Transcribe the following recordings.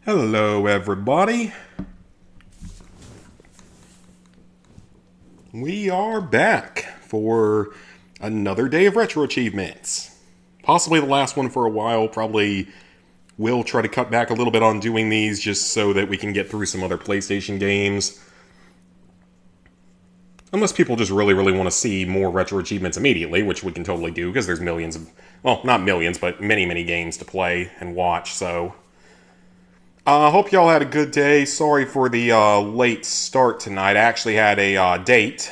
Hello, everybody. We are back for another day of Retro Achievements. Possibly the last one for a while. Probably will try to cut back a little bit on doing these just so that we can get through some other PlayStation games. Unless people just really want to see more Retro Achievements immediately, which we can totally do because there's millions of, well, not millions, but many games to play and watch, so... hope y'all had a good day. Sorry for the late start tonight. I actually had a date.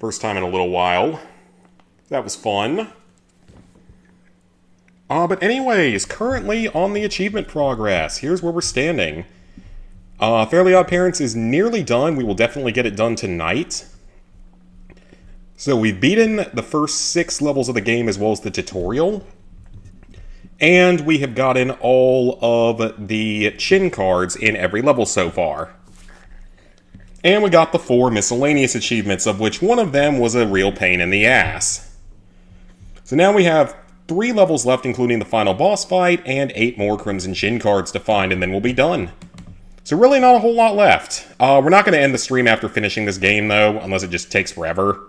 First time in a little while. That was fun. But anyways, currently on the achievement progress. Here's where we're standing. Fairly Odd Parents is nearly done. We will definitely get it done tonight. So we've beaten the first 6 levels of the game as well as the tutorial. And we have gotten all of the chin cards in every level so far. And we got the 4 miscellaneous achievements, of which one of them was a real pain in the ass. So now we have 3 levels left, including the final boss fight, and 8 more Crimson Chin cards to find, and then we'll be done. So really not a whole lot left. We're not going to end the stream after finishing this game, though, unless it just takes forever.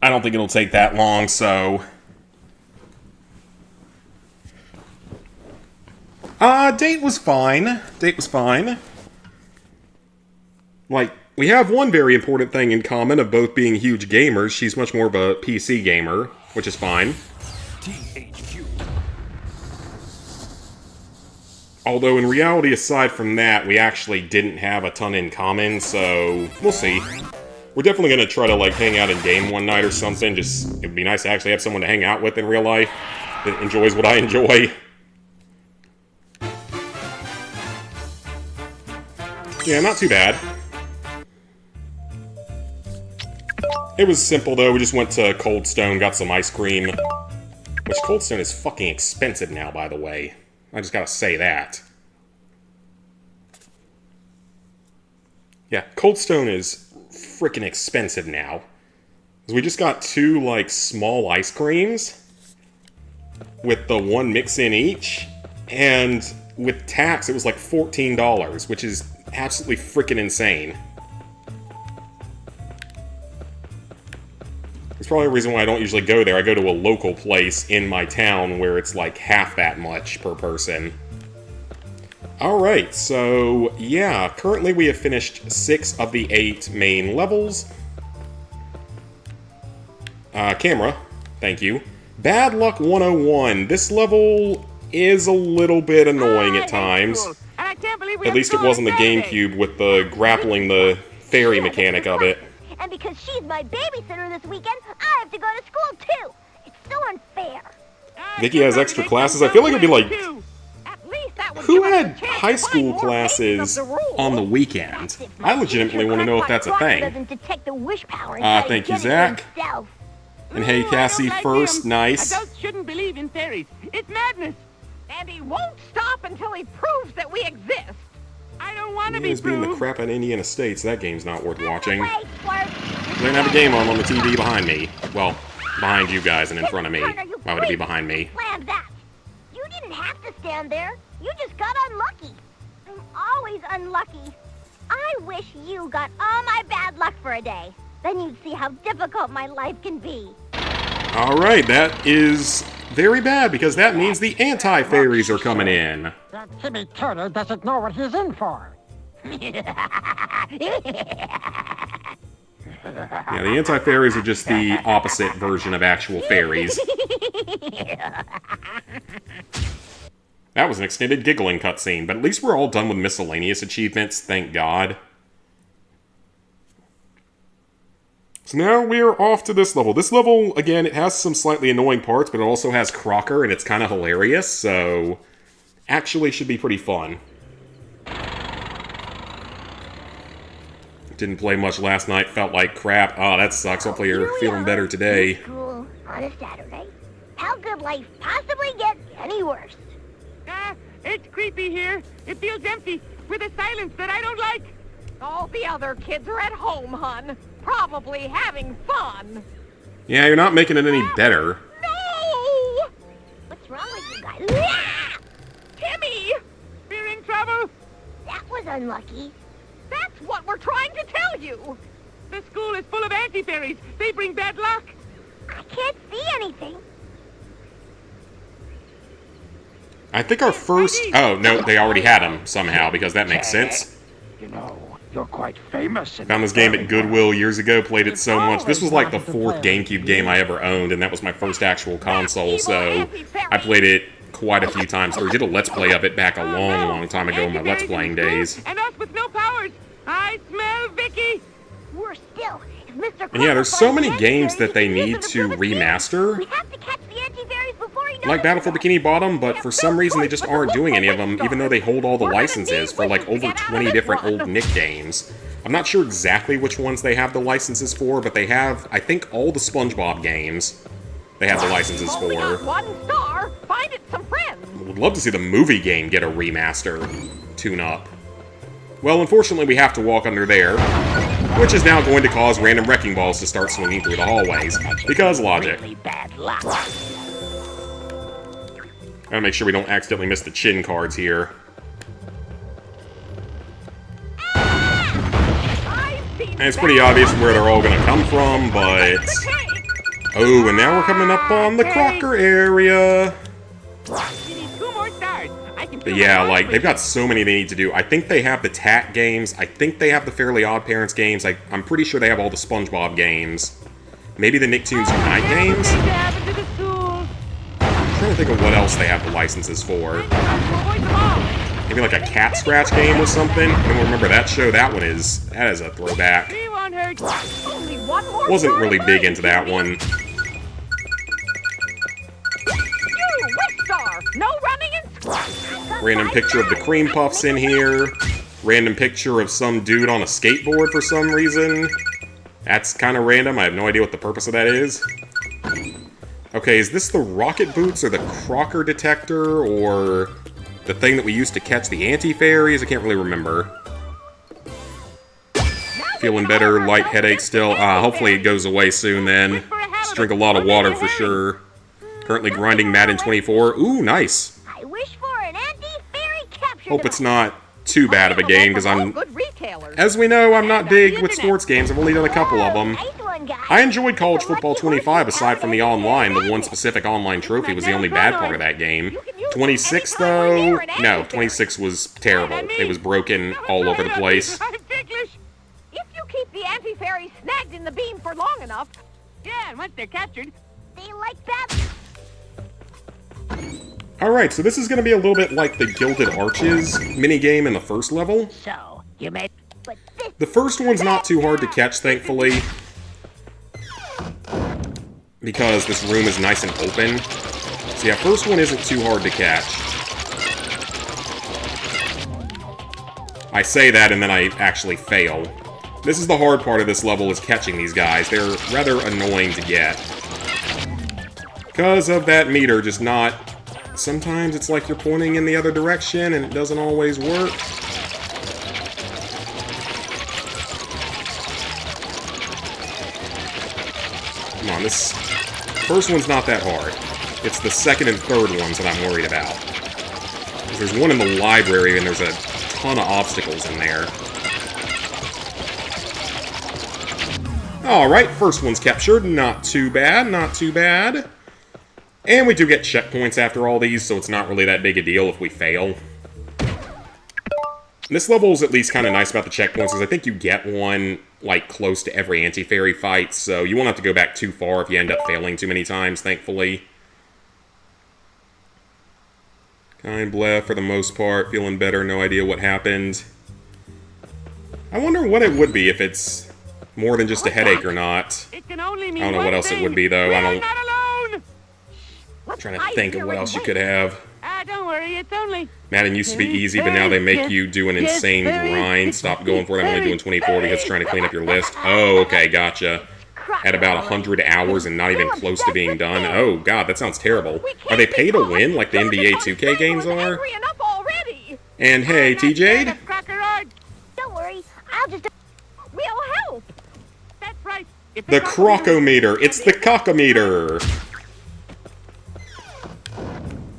I don't think it'll take that long, so... Date was fine. Date was fine. Like, we have one very important thing in common of both being huge gamers. She's much more of a PC gamer, which is fine. Although, in reality, aside from that, we actually didn't have a ton in common, so we'll see. We're definitely going to try to, like, hang out in game one night or something. Just, it'd be nice to actually have someone to hang out with in real life that enjoys what I enjoy. Yeah, not too bad. It was simple, though. We just went to Cold Stone, got some ice cream. Which, Cold Stone is fucking expensive now, by the way. I just gotta say that. Yeah, Cold Stone is freaking expensive now. We just got 2, like, small ice creams. With the 1 mix in each. And with tax, it was like $14, which is absolutely freaking insane. It's probably a reason why I don't usually go there. I go to a local place in my town where it's like half that much per person. Alright, so yeah, currently we have finished 6 of the 8 main levels. Camera, thank you. Bad Luck 101. This level is a little bit annoying at times. At least it was on the GameCube with the grappling the fairy mechanic of it. And because she's my babysitter this weekend, I have to go to school too. It's so unfair. Vicky has extra classes. I feel like it'd be like, who had high school classes on the weekend? I legitimately want to know if that's a thing. Thank you, Zach. And hey, Cassie, first, nice. Adults shouldn't believe in fairies. It's madness. And he won't stop until he proves that we exist. I don't want to be being the crap at Indiana States. That game's not worth watching. They don't have a game on the TV behind me. Well, behind you guys and in front of me. Why would it be behind me? Slam that. You didn't have to stand there. You just got unlucky. I'm always unlucky. I wish you got all my bad luck for a day. Then you'd see how difficult my life can be. Alright, that is very bad, because that means the anti-fairies are coming in. That Timmy Turner doesn't know what he's in for. Yeah, the anti-fairies are just the opposite version of actual fairies. That was an extended giggling cutscene, but at least we're all done with miscellaneous achievements, thank God. So now we're off to this level. This level, again, it has some slightly annoying parts, but it also has Crocker, and it's kind of hilarious, so... actually should be pretty fun. Didn't play much last night, felt like crap. Oh, that sucks. Hopefully you're feeling better today. School on a Saturday. How could life possibly get any worse? It's creepy here. It feels empty, with a silence that I don't like. All the other kids are at home, hon. Probably having fun. Yeah, you're not making it any better. No! unlucky. That's what we're trying to tell you. The school is full of anti-fairies. They bring bad luck. I can't see anything. I think our first... Oh, no, they already had them somehow, because that makes sense. You know, you're quite famous. Found this game at Goodwill years ago, played it so much. This was like the 4th GameCube game I ever owned, and that was my first actual console, so I played it quite a few times through. Did a Let's Play of it back a long, long time ago in my Let's Playing days. And us with no powers. I smell Vicky. Worse still, if Mr. And yeah, there's so many Crocker games finds that they anti-fairies need and to uses them for remaster. We have to catch the anti-fairies before he knows Like Battle for it. Bikini Bottom, but for some reason they just aren't doing any of them, even though they hold all the licenses for like over 20 different old Nick games. I'm not sure exactly which ones they have the licenses for, but they have, I think, all the SpongeBob games they have the licenses Only got for. 1 star. Find it some friends. Would love to see the movie game get a remaster, tune-up. Well, unfortunately, we have to walk under there, which is now going to cause random wrecking balls to start swinging through the hallways, because logic. Really bad luck. Gotta make sure we don't accidentally miss the chin cards here. And it's pretty obvious where they're all gonna come from, but... Oh, and now we're coming up on the Crocker area. We need 2 more stars. I can But yeah, like, they've got so many they need to do. I think they have the TAT games. I think they have the Fairly Odd Parents games. I'm pretty sure they have all the SpongeBob games. Maybe the Nicktoons Unite games? I'm trying to think of what else they have the licenses for. Maybe like a Cat Scratch game or something? I don't remember that show. That is a throwback. We won't hurt. Only 1 more Wasn't star really to big burn, into that Jimmy. one. You, West Star. No running and Random picture of the Cream Puffs in here. Random picture of some dude on a skateboard for some reason. That's kind of random. I have no idea what the purpose of that is. Okay, is this the rocket boots or the Crocker detector or the thing that we used to catch the anti-fairies? I can't really remember. Feeling better, light headache still. Hopefully it goes away soon then. Just drink a lot of water for sure. Currently grinding Madden 24. Ooh, nice. I wish for an anti-fairy capture Hope it's not too bad of a game, because I'm... good retailers. As we know, I'm not big with sports games. I've only done a couple of them. Nice one, guys. I enjoyed College Football 25 aside from the online. The one specific online trophy was the only bad part of that game. 26, though? No, 26 was terrible. It was broken all over the place. I'm ticklish. If you keep the anti-fairies snagged in the beam for long enough, yeah, and once they're captured, They like that. Alright, so this is going to be a little bit like the Gilded Arches minigame in the first level. So, you made... But this The first one's not too hard to catch, thankfully, because this room is nice and open. So yeah, first one isn't too hard to catch. I say that and then I actually fail. This is the hard part of this level, is catching these guys. They're rather annoying to get. Because of that meter just not... Sometimes it's like you're pointing in the other direction and it doesn't always work. Come on, this first one's not that hard. It's the second and third ones that I'm worried about. 'Cause there's one in the library and there's a ton of obstacles in there. Alright, first one's captured. Not too bad, not too bad. And we do get checkpoints after all these, so it's not really that big a deal if we fail. This level is at least kind of nice about the checkpoints, because I think you get one, like, close to every anti-fairy fight, so you won't have to go back too far if you end up failing too many times, thankfully. Kind bleh for the most part, feeling better, no idea what happened. I wonder what it would be if it's more than just a headache or not. it can only mean I don't know what one else it thing. would be, though. I We're don't... not alone. I'm trying to think of what else you could have. Don't worry, it's only... Madden used to be easy, but now they make you do an insane grind. Stop going for it. I'm only doing 24 because it's trying to clean up your list. Oh, okay, gotcha. At about 100 hours and not even close to being done. Oh, God, that sounds terrible. Are they pay to win like the NBA 2K games are? And hey, TJ? Don't worry, I'll just... We'll help. That's right. If The Crocometer. It's the Cockometer.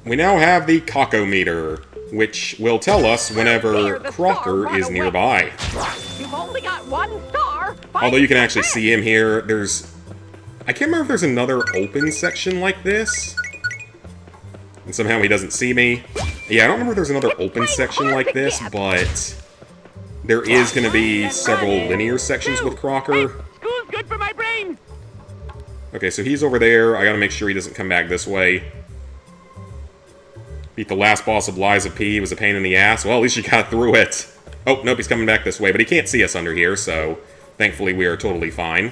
We now have the Cockometer. which will tell us whenever Crocker is nearby. You've only got 1 star. Although you can actually see him here, I can't remember if there's another open section like this. And somehow he doesn't see me. Yeah, I don't remember if there's another open section like this, but there is going to be several linear sections with Crocker. School's good for my brain. Okay, so he's over there. I gotta make sure he doesn't come back this way. Beat the last boss of Liza P. It was a pain in the ass. Well, at least you got through it. Oh, nope, he's coming back this way, but he can't see us under here, so thankfully we are totally fine.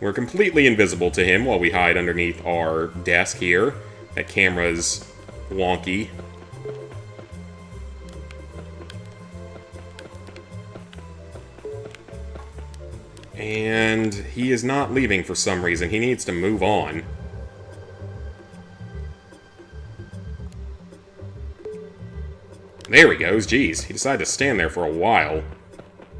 We're completely invisible to him while we hide underneath our desk here. That camera's wonky. And he is not leaving for some reason. He needs to move on. There he goes. Jeez, he decided to stand there for a while.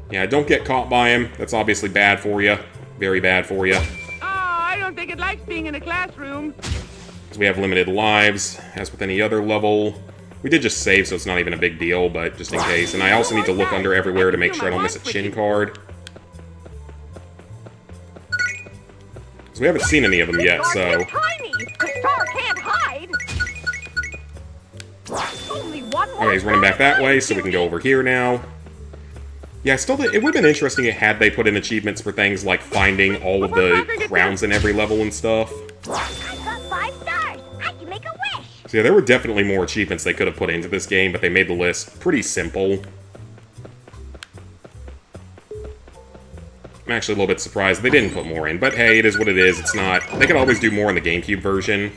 Yeah, don't get caught by him. That's obviously bad for you. Very bad for you. I don't think it likes being in a classroom. Because we have limited lives, as with any other level. We did just save, so it's not even a big deal, but just in case. And I also need to look under everywhere to make sure I don't miss a chin card. So we haven't seen any of them yet, so... Tiny. The star can't hide. Only one more. Okay, he's running back that way, so we can go over here now. Yeah, it would have been interesting had they put in achievements for things like finding all of the crowns in every level and stuff. I got 5 stars. I can make a wish. So yeah, there were definitely more achievements they could have put into this game, but they made the list pretty simple. I'm actually a little bit surprised they didn't put more in, but hey, it is what it is. It's not... They could always do more in the GameCube version.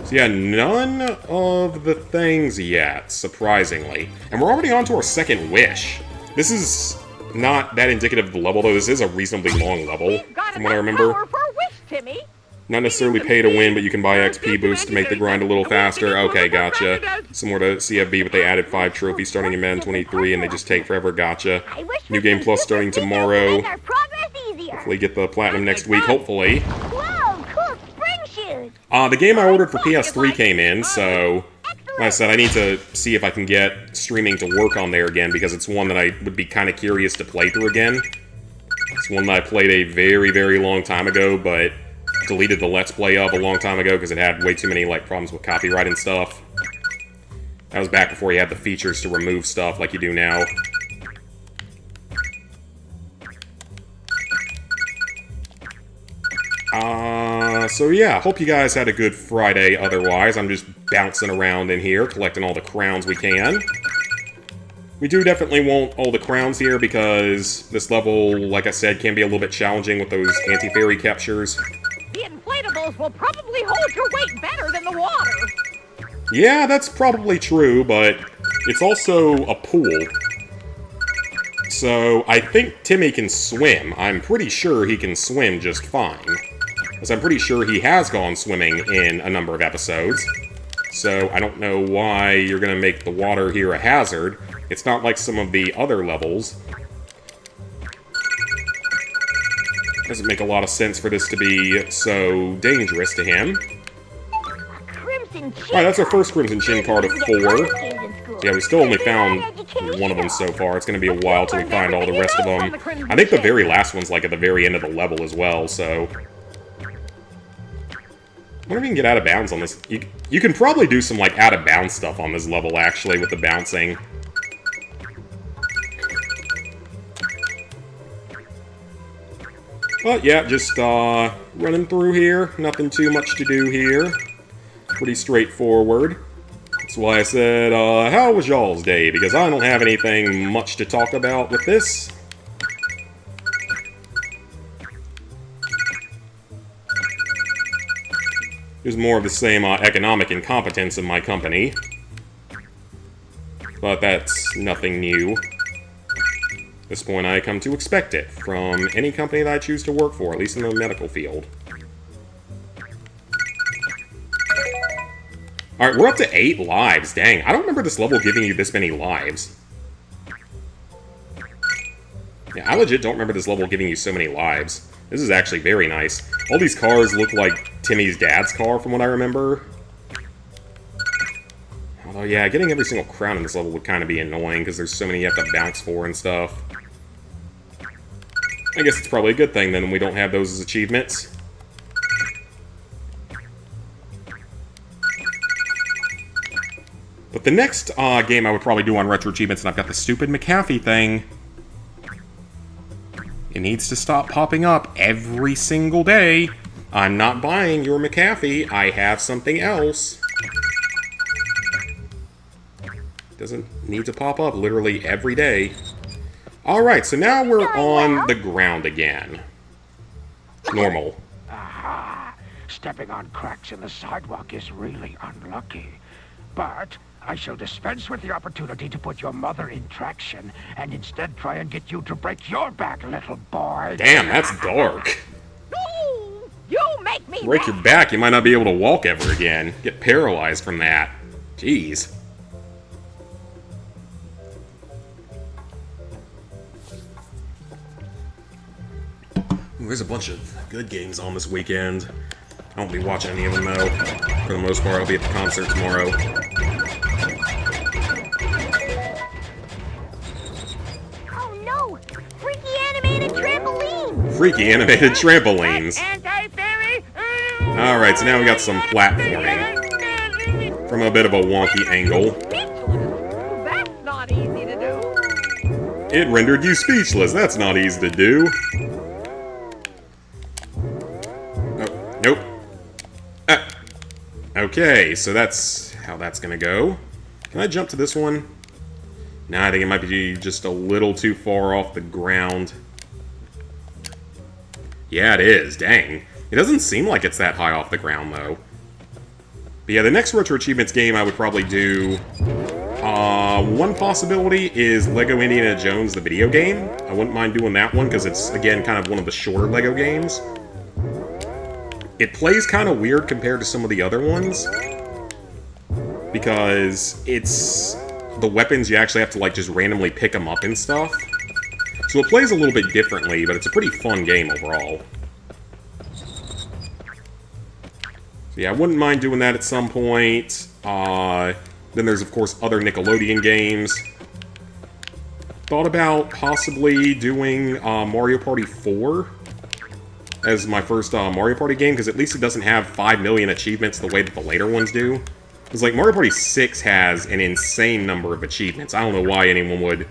So yeah, none of the things yet, surprisingly. And we're already on to our second wish. This is not that indicative of the level, though. This is a reasonably long level, from what I remember. For a wish, Timmy. Not necessarily pay to win, but you can buy XP boosts to make the grind a little faster. Okay, gotcha. Similar to CFB, but they added 5 trophies starting in Madden 23, and they just take forever. Gotcha. New Game Plus starting tomorrow. Hopefully get the Platinum next week, hopefully. Whoa, cool spring shoes. The game I ordered for PS3 came in, so... Like I said, I need to see if I can get streaming to work on there again, because it's one that I would be kind of curious to play through again. It's one that I played a very, very long time ago, but deleted the Let's Play of a long time ago because it had way too many problems with copyright and stuff. That was back before you had the features to remove stuff like you do now. So yeah, hope you guys had a good Friday otherwise. I'm just bouncing around in here, collecting all the crowns we can. We do definitely want all the crowns here because this level, like I said, can be a little bit challenging with those anti-fairy captures. The inflatables will probably hold your weight better than the water. Yeah, that's probably true, but it's also a pool. So I think Timmy can swim. I'm pretty sure he can swim just fine. Because I'm pretty sure he has gone swimming in a number of episodes. So I don't know why you're going to make the water here a hazard. It's not like some of the other levels. Doesn't make a lot of sense for this to be so dangerous to him. Alright, that's our first Crimson Chin card of 4. Yeah, we still only found one of them so far. It's going to be a while till we find all the rest of them. I think the very last one's like at the very end of the level as well, so... I wonder if you can get out of bounds on this. You can probably do some, out of bounds stuff on this level, actually, with the bouncing. But, yeah, just, running through here. Nothing too much to do here. Pretty straightforward. That's why I said, how was y'all's day? Because I don't have anything much to talk about with this. There's more of the same economic incompetence in my company. But that's nothing new. At this point, I come to expect it from any company that I choose to work for, at least in the medical field. Alright, we're up to 8 lives. Dang, I don't remember this level giving you this many lives. Yeah, I legit don't remember this level giving you so many lives. This is actually very nice. All these cars look like Timmy's dad's car, from what I remember. Oh, Oh yeah, getting every single crown in this level would kind of be annoying, because there's so many you have to bounce for and stuff. I guess it's probably a good thing, then, we don't have those as achievements. But the next game I would probably do on Retro Achievements, and I've got the stupid McAfee thing. It needs to stop popping up every single day. I'm not buying your McAfee, I have something else. Doesn't need to pop up literally every day. Alright, so now we're on the ground again. Normal. Aha! Stepping on cracks in the sidewalk is really unlucky. But I shall dispense with the opportunity to put your mother in traction and instead try and get you to break your back, little boy. Damn, that's dark. No! You make me Break mad. your back, you might not be able to walk ever again. Get paralyzed from that. Jeez. There's a bunch of good games on this weekend. I won't be watching any of them, though. For the most part, I'll be at the concert tomorrow. Oh no! Freaky animated trampoline! Freaky animated trampolines. Anti-fairy. Alright, so now we got some platforming. From a bit of a wonky angle. That's not easy to do. It rendered you speechless. That's not easy to do. Oh, nope. Okay, so that's how that's gonna go. Can I jump to this one? Nah, I think it might be just a little too far off the ground. Yeah, it is. Dang. It doesn't seem like it's that high off the ground, though. But yeah, the next Retro Achievements game I would probably do... one possibility is Lego Indiana Jones, the video game. I wouldn't mind doing that one, because it's, again, kind of one of the shorter Lego games. It plays kind of weird compared to some of the other ones. Because it's... the weapons, you actually have to, like, just randomly pick them up and stuff. So it plays a little bit differently, but it's a pretty fun game overall. So yeah, I wouldn't mind doing that at some point. Then there's, of course, other Nickelodeon games. Thought about possibly doing Mario Party 4 as my first Mario Party game, because at least it doesn't have 5 million achievements the way that the later ones do. It's like Mario Party 6 has an insane number of achievements. I don't know why anyone would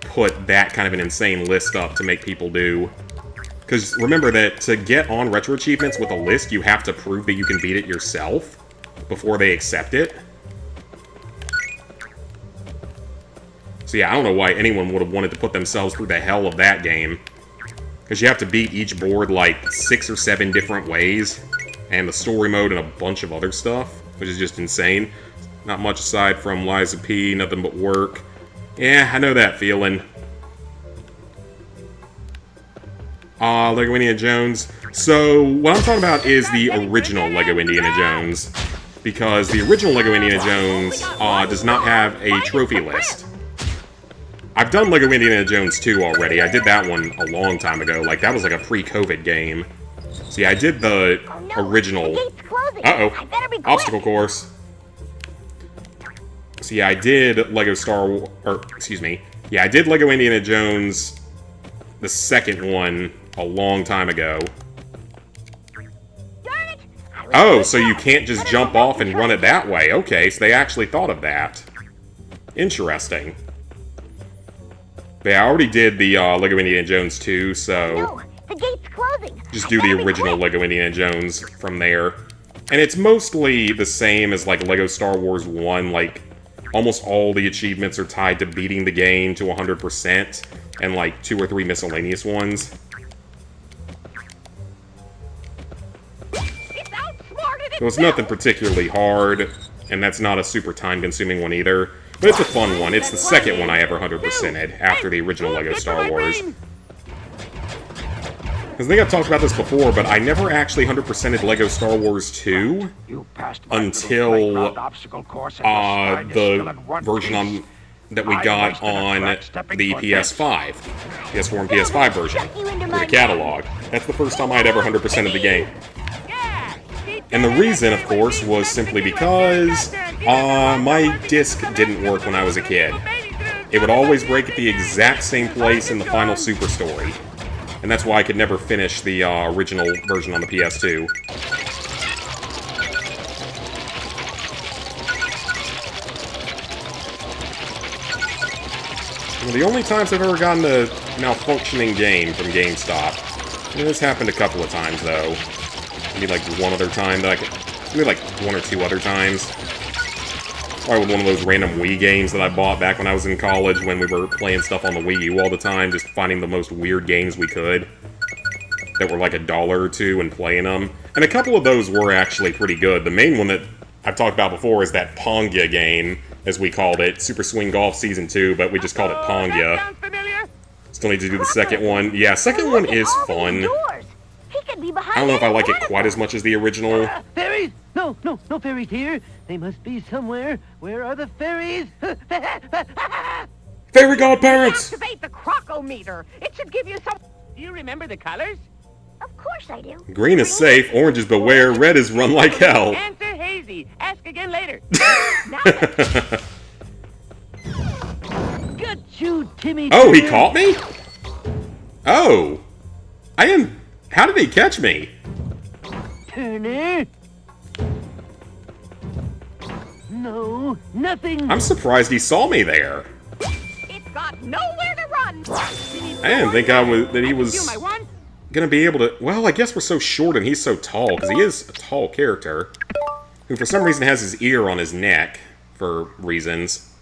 put that kind of an insane list up to make people do. Because remember that to get on Retro Achievements with a list, you have to prove that you can beat it yourself before they accept it. So yeah, I don't know why anyone would have wanted to put themselves through the hell of that game. Because you have to beat each board like 6 or 7 different ways. And the story mode and a bunch of other stuff, which is just insane. Not much aside from Liza P, nothing but work. Yeah, I know that feeling. Lego Indiana Jones. So, what I'm talking about is the original Lego Indiana Jones. Because the original Lego Indiana Jones does not have a trophy list. I've done Lego Indiana Jones 2 already. I did that one a long time ago. Like, that was like a pre-COVID game. See, I did the original... Uh-oh. Obstacle course. So yeah, I did Lego Star Wars... Or, excuse me. Yeah, I did Lego Indiana Jones, the second one, a long time ago. Oh, so you can't just jump off and run it that way. Okay, so they actually thought of that. Interesting. But yeah, I already did the Lego Indiana Jones 2, so... No, the gate's closing. Just do the original Lego Indiana Jones from there. And it's mostly the same as, like, Lego Star Wars 1. Like, almost all the achievements are tied to beating the game to 100%. And, like, 2 or 3 miscellaneous ones. So it's nothing particularly hard. And that's not a super time-consuming one either. But it's a fun one. It's the second one I ever 100%ed after the original Lego Star Wars. Because I think I've talked about this before, but I never actually 100%ed Lego Star Wars 2 until the version that we got on the PS5. PS4 and PS5 version. For the catalog. That's the first time I'd ever 100%ed the game. And the reason, of course, was simply because My disc didn't work when I was a kid. It would always break at the exact same place in the final super story. And that's why I could never finish the original version on the PS2. Well, the only times I've ever gotten a malfunctioning game from GameStop. And this happened a couple of times, though. Maybe like one other time that I could... Maybe like one or two other times. Probably with one of those random Wii games that I bought back when I was in college when we were playing stuff on the Wii U all the time, just finding the most weird games we could that were like $1 or $2 and playing them. And a couple of those were actually pretty good. The main one that I've talked about before is that Ponga game, as we called it. Super Swing Golf Season 2, but we just called it Ponga. Still need to do the second one. Yeah, second one is fun. I don't know if I like it quite as much as the original. Fairies? No fairies here. They must be somewhere. Where are the fairies? Fairy godparents! Activate the crocometer. It should give you some... Do you remember the colors? Of course I do. Green is safe, orange is beware, red is run like hell. Answer hazy. Ask again later. Good you, Timmy. Oh, he caught me? Oh. How did he catch me? Turner? No, nothing. I'm surprised he saw me there. It's got nowhere to run. I didn't think that he was gonna be able to... Well, I guess we're so short and he's so tall, because he is a tall character, who for some reason has his ear on his neck, for reasons.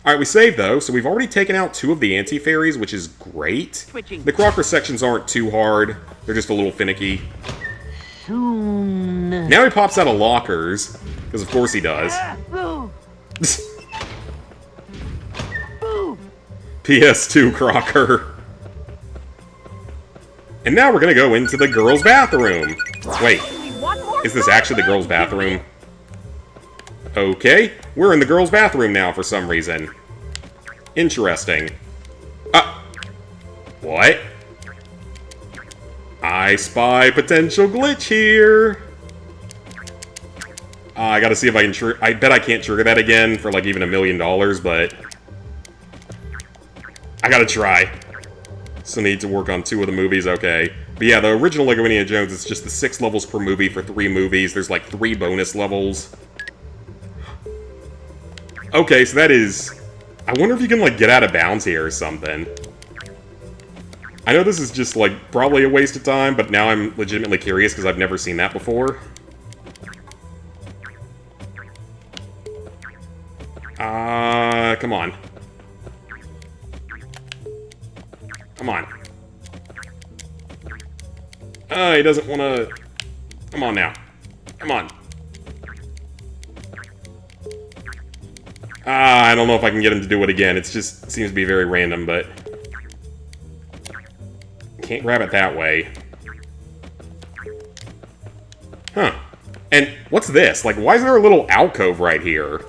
Alright, we saved though, so we've already taken out 2 of the anti-fairies, which is great. The Crocker sections aren't too hard, they're just a little finicky. Soon. Now he pops out of lockers, because of course he does. PS2 Crocker. And now we're gonna go into the girls' bathroom. Wait, is this actually the girls' bathroom? Okay, we're in the girls' bathroom now for some reason. Interesting. What? I spy potential glitch here. I gotta see if I can I bet I can't trigger that again for like even $1 million, but... I gotta try. So need to work on 2 of the movies, okay. But yeah, the original Lego Indiana Jones, it's just the 6 levels per movie for 3 movies. There's like 3 bonus levels. Okay, so that is... I wonder if you can, like, get out of bounds here or something. I know this is just, like, probably a waste of time, but now I'm legitimately curious because I've never seen that before. Come on. Come on. He doesn't want to... Come on now. Come on. I don't know if I can get him to do it again. It just seems to be very random, but... Can't grab it that way. Huh. And what's this? Like, why is there a little alcove right here?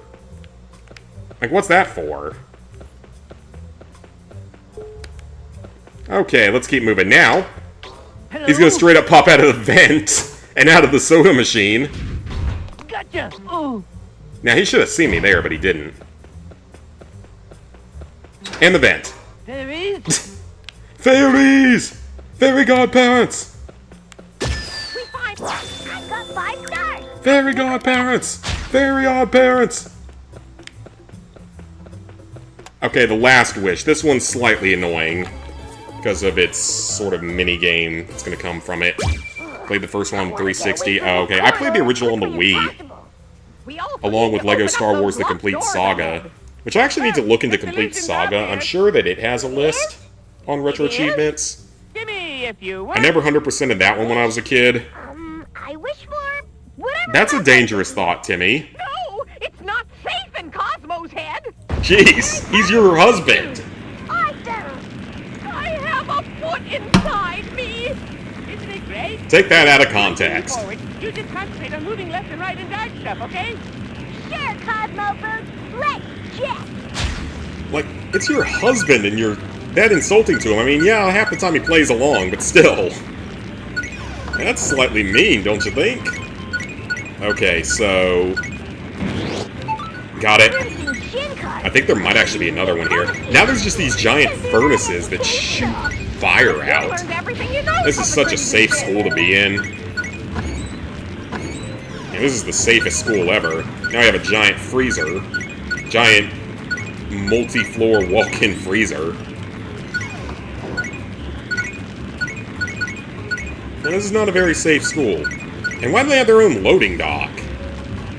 Like, what's that for? Okay, let's keep moving. Now, he's gonna straight up pop out of the vent and out of the soda machine. Gotcha! Oh. Now, he should have seen me there, but he didn't. And the vent. Fairies? Fairies! Fairy godparents! I got 5 stars. Fairy godparents! Fairy odd parents! Okay, the last wish. This one's slightly annoying because of its sort of mini-game that's going to come from it. Played the first one on 360. Oh, okay. I played the original on the Wii, along with Lego Star Wars The Complete Saga, which I actually need to look into Complete Saga. I'm sure that it has a list on RetroAchievements. I never 100%ed that one when I was a kid. I wish for whatever. That's a dangerous thought, Timmy. No, it's not safe in Cosmo's head. Jeez, he's your husband. I have a foot inside me. Isn't it great? Take that out of context. You just concentrate on moving left and right and dart stuff, okay? Sure, Cosmo Boots. Let's jet. Like, it's your husband and you're that insulting to him. I mean, yeah, half the time he plays along, but still. That's slightly mean, don't you think? Okay, so... Got it. Crimson Shin Card. I think there might actually be another one here. Now there's just these giant furnaces that shoot fire out. Learned everything you know This from is the such a Crimson safe Shin. school to be in. And this is the safest school ever. Now I have a giant freezer. Giant multi-floor walk-in freezer. And this is not a very safe school. And why do they have their own loading dock?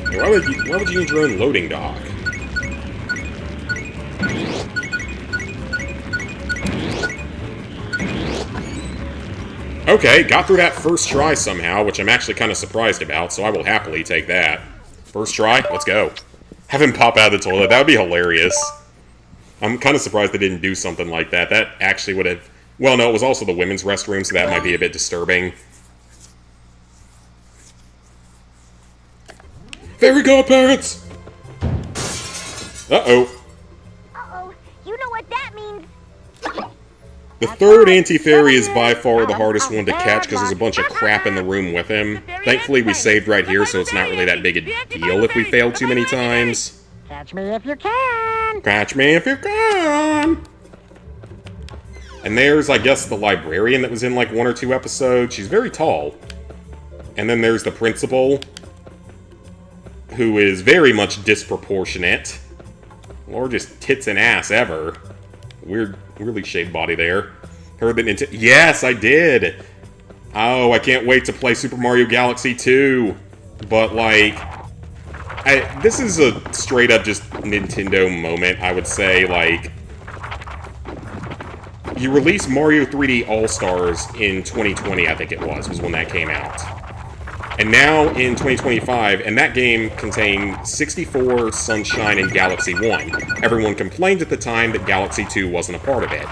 And why would you need your own loading dock? Okay, got through that first try somehow, which I'm actually kind of surprised about, so I will happily take that. First try, let's go. Have him pop out of the toilet, that would be hilarious. I'm kind of surprised they didn't do something like that. That actually would have... Well, no, it was also the women's restroom, so that might be a bit disturbing. Fairy godparents! Uh-oh. Uh-oh. You know what that means. The third anti-fairy is by far the hardest one to catch because there's a bunch of crap in the room with him. Thankfully, we saved right here, so it's not really that big a deal if we fail too many times. Catch me if you can. Catch me if you can! And there's, I guess, the librarian that was in like 1 or 2 episodes. She's very tall. And then there's the principal, who is very much disproportionate. Largest tits and ass ever. Weird, weirdly shaped body there. Heard that Nintendo... Yes, I did! Oh, I can't wait to play Super Mario Galaxy 2. But, like... this is a straight-up just Nintendo moment, I would say. Like... You released Mario 3D All-Stars in 2020, I think it was when that came out. And now in 2025, and that game contained 64, Sunshine, and Galaxy 1. Everyone complained at the time that Galaxy 2 wasn't a part of it.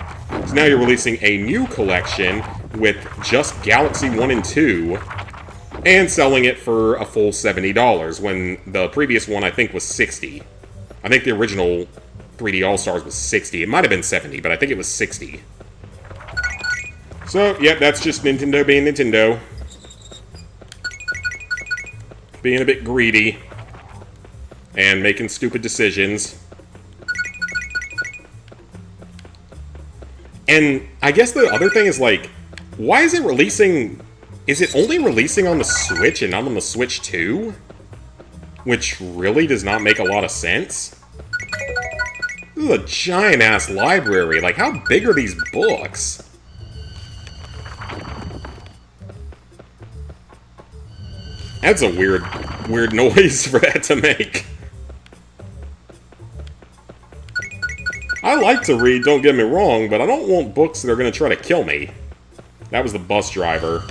So now you're releasing a new collection with just Galaxy 1 and 2, and selling it for a full $70, when the previous one, I think, was $60. I think the original 3D All-Stars was $60. It might have been $70, but I think it was $60. So, yeah, that's just Nintendo being Nintendo. Being a bit greedy. And making stupid decisions. And I guess the other thing is, like, why is it releasing... Is it only releasing on the Switch and not on the Switch 2? Which really does not make a lot of sense. This is a giant-ass library. Like, how big are these books? That's a weird noise for that to make. I like to read, don't get me wrong, but I don't want books that are going to try to kill me. That was the bus driver.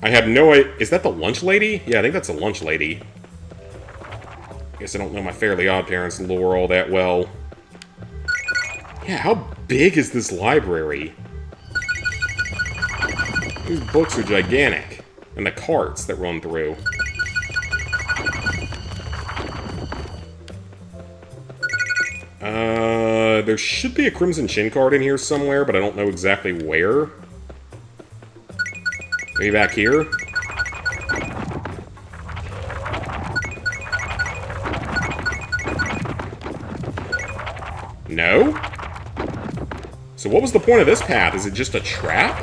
I have no idea. Is that the lunch lady? Yeah, I think that's the lunch lady. Guess I don't know my Fairly Odd Parents lore all that well. Yeah, how big is this library? These books are gigantic. And the carts that run through. There should be a Crimson Chin card in here somewhere, but I don't know exactly where. Maybe back here? No? So what was the point of this path? Is it just a trap?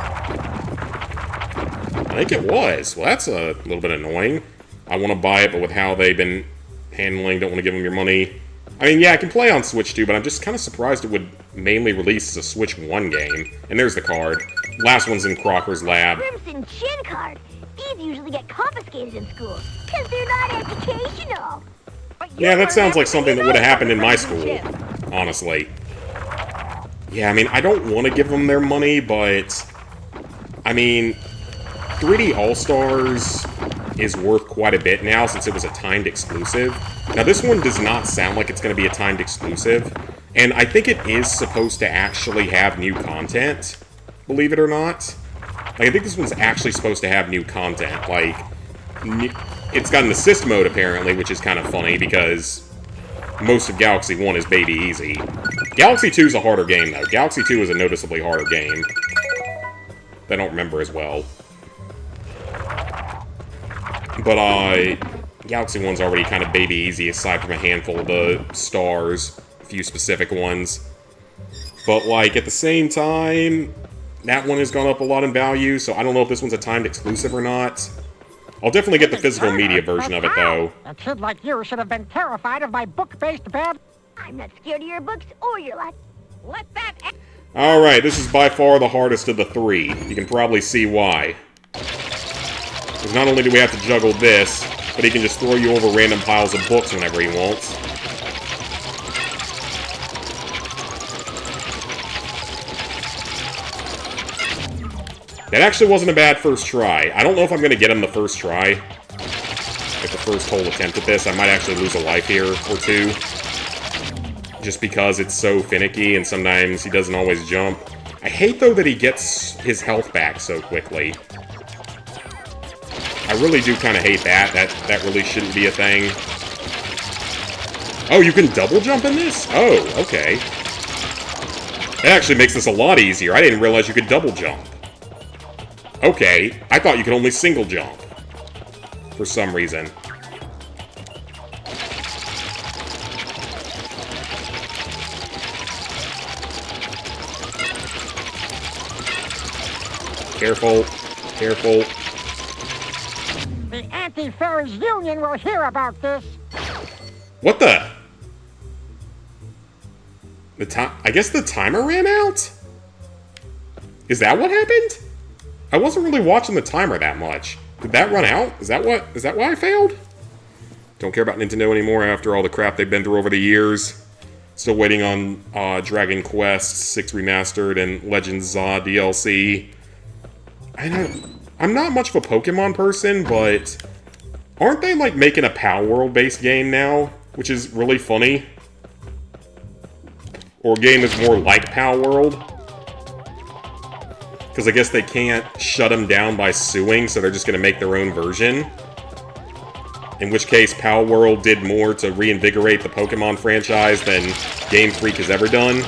I think it was. Well, that's a little bit annoying. I want to buy it, but with how they've been handling, don't want to give them your money. I mean, yeah, I can play on Switch 2, but I'm just kind of surprised it would mainly release as a Switch 1 game. And there's the card. Last one's in Crocker's lab. Crimson Chin Card. These usually get confiscated in school, because they're not educational. Yeah, that sounds like something that would have happened in my school, honestly. Yeah, I mean, I don't want to give them their money, but... I mean, 3D All-Stars is worth quite a bit now, since it was a timed exclusive. Now, this one does not sound like it's going to be a timed exclusive, and I think it is supposed to actually have new content, believe it or not. Like, I think this one's actually supposed to have new content, like... It's got an assist mode, apparently, which is kind of funny, because most of Galaxy 1 is baby easy. Galaxy 2 is a harder game, though. Galaxy 2 is a noticeably harder game. I don't remember as well. But, Galaxy 1's already kind of baby easy, aside from a handful of the stars. A few specific ones. But, like, at the same time, that one has gone up a lot in value, so I don't know if this one's a timed exclusive or not. I'll definitely get the physical media version of it, though. A kid like you should have been terrified of my book-based bad... I'm not scared of your books or your luck. Let that... Alright, this is by far the hardest of the three. You can probably see why. Because not only do we have to juggle this, but he can just throw you over random piles of books whenever he wants. That actually wasn't a bad first try. I don't know if I'm going to get him the first try. Like the first whole attempt at this. I might actually lose a life here or two. Just because it's so finicky and sometimes he doesn't always jump. I hate, though, that he gets his health back so quickly. I really do kind of hate that. That really shouldn't be a thing. Oh, you can double jump in this? Oh, okay. That actually makes this a lot easier. I didn't realize you could double jump. Okay, I thought you could only single jump. For some reason. Careful. Careful. The Anti-Fairies Union will hear about this. What the? I guess the timer ran out? Is that what happened? I wasn't really watching the timer that much. Did that run out? Is that why I failed? Don't care about Nintendo anymore after all the crap they've been through over the years. Still waiting on Dragon Quest 6 Remastered and Legends Zod DLC. I'm not much of a Pokemon person, but aren't they like making a Power World-based game now? Which is really funny. Or a game that's more like Power World. Because I guess they can't shut them down by suing, so they're just going to make their own version. In which case, Power World did more to reinvigorate the Pokemon franchise than Game Freak has ever done.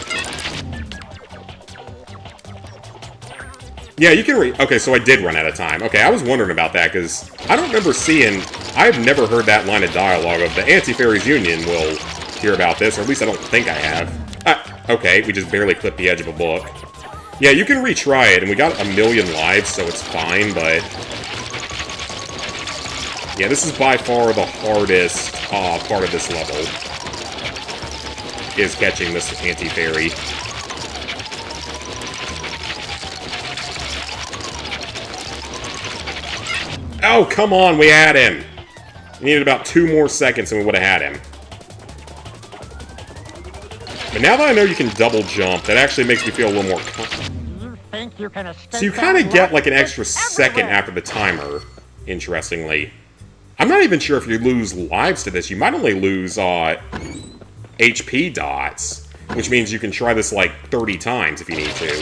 Yeah, you can okay, so I did run out of time. Okay, I was wondering about that, because I don't remember seeing... I've never heard that line of dialogue of the Anti-Fairies Union will hear about this, or at least I don't think I have. Okay, we just barely clipped the edge of a book. Yeah, you can retry it, and we got 1,000,000 lives, so it's fine, but... Yeah, this is by far the hardest part of this level. Is catching this Anti-Fairy. Oh, come on, we had him! We needed about 2 more seconds and we would have had him. But now that I know you can double jump, that actually makes me feel a little more... You think you can escape? So you kind of get like an extra second after the timer, interestingly. I'm not even sure if you lose lives to this. You might only lose HP dots, which means you can try this like 30 times if you need to.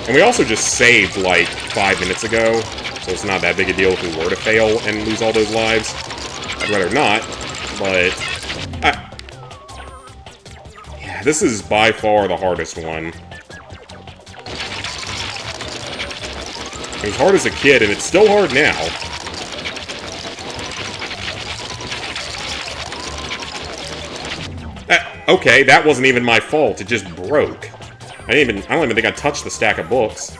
And we also just saved like 5 minutes ago, so it's not that big a deal if we were to fail and lose all those lives. I'd rather not, but... yeah, this is by far the hardest one. It was hard as a kid, and it's still hard now. Okay, that wasn't even my fault. It just broke. I don't even think I touched the stack of books.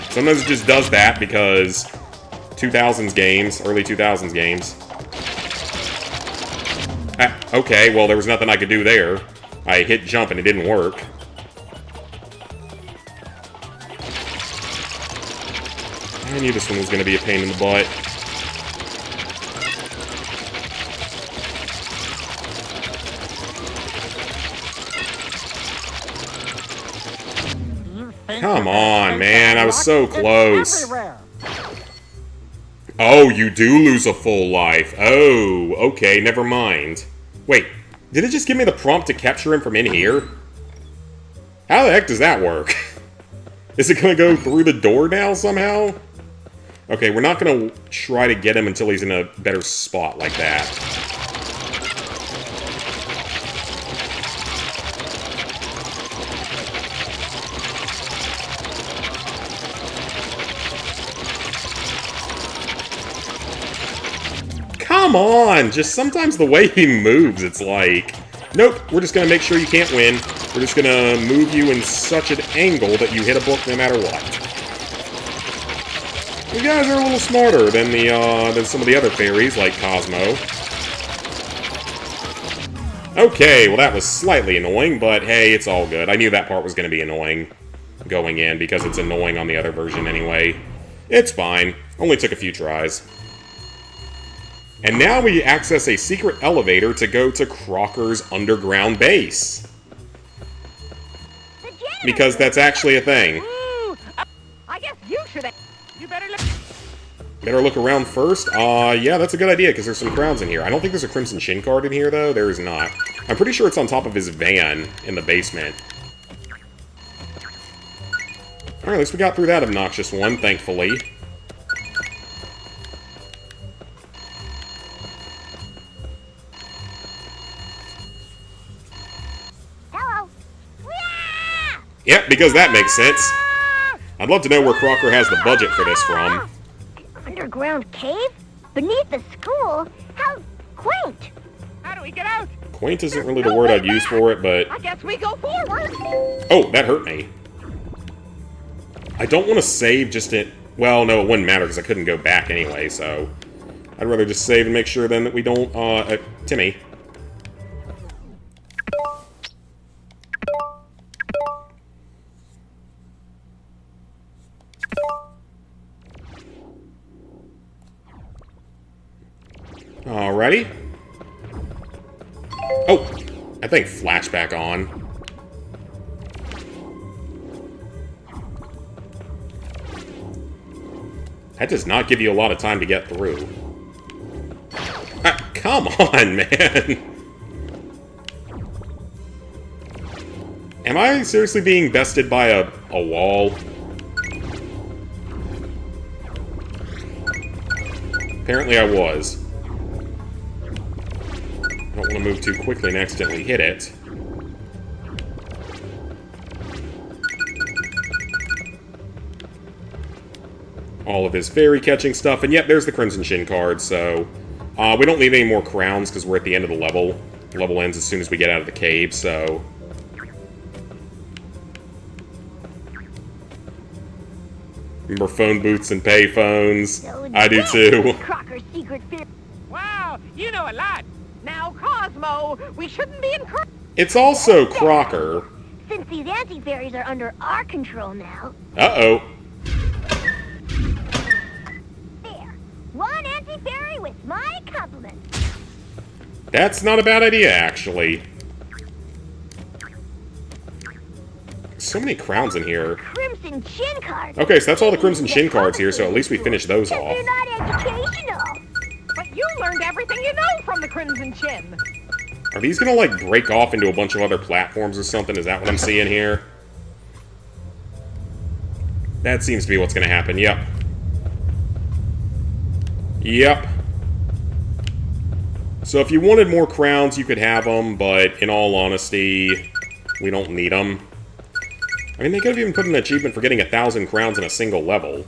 Sometimes it just does that because 2000s games, early 2000s games. Okay, well, there was nothing I could do there. I hit jump and it didn't work. I knew this one was going to be a pain in the butt. Come on, man. I was so close. Oh, you do lose a full life. Oh, okay, never mind. Wait, did it just give me the prompt to capture him from in here? How the heck does that work? Is it going to go through the door now somehow? Okay, we're not going to try to get him until he's in a better spot like that. come on! Just sometimes the way he moves, it's like... Nope, we're just gonna make sure you can't win. We're just gonna move you in such an angle that you hit a book no matter what. You guys are a little smarter than than some of the other fairies, like Cosmo. Okay, well that was slightly annoying, but hey, it's all good. I knew that part was gonna be annoying going in, because it's annoying on the other version anyway. It's fine. Only took a few tries. And now we access a secret elevator to go to Crocker's underground base. Because that's actually a thing. I guess you should. You better look. Better look around first? Yeah, that's a good idea, because there's some crowns in here. I don't think there's a Crimson Shin card in here, though. There is not. I'm pretty sure it's on top of his van in the basement. Alright, at least we got through that obnoxious one, thankfully. Hello. Yep, because that makes sense. I'd love to know where Crocker has the budget for this from. An underground cave? Beneath the school? How quaint. How do we get out? Quaint isn't really the word I'd use for it, but... I guess we go forward. Oh, that hurt me. I don't want to save just it... Well, no, it wouldn't matter because I couldn't go back anyway, so... I'd rather just save and make sure then that we don't, Timmy. Alrighty. Oh! I think flashback on. That does not give you a lot of time to get through. Come on, man! Am I seriously being bested by a wall? Apparently I was. I don't want to move too quickly and accidentally hit it. All of his fairy catching stuff, and yep, there's the Crimson Shin card, so... we don't need any more crowns because we're at the end of the level. The level ends as soon as we get out of the cave, so... Remember phone booths and pay phones? I do too. Crocker's secret fear. Wow, you know a lot. Now, Cosmo, we shouldn't be encouraged. It's also Crocker. Since these anti-fairies are under our control now. Uh-oh. There. One anti-fairy with my compliments. That's not a bad idea, actually. So many crowns in here. Crimson Shin cards. Okay, so that's all the Crimson Shin cards here, so at least we finished those off. They're not educational. But you learned everything you know from the Crimson Chin. Are these gonna, like, break off into a bunch of other platforms or something? Is that what I'm seeing here? That seems to be what's gonna happen, yep. Yep. So if you wanted more crowns, you could have them, but in all honesty, we don't need them. I mean, they could have even put an achievement for getting 1,000 crowns in a single level.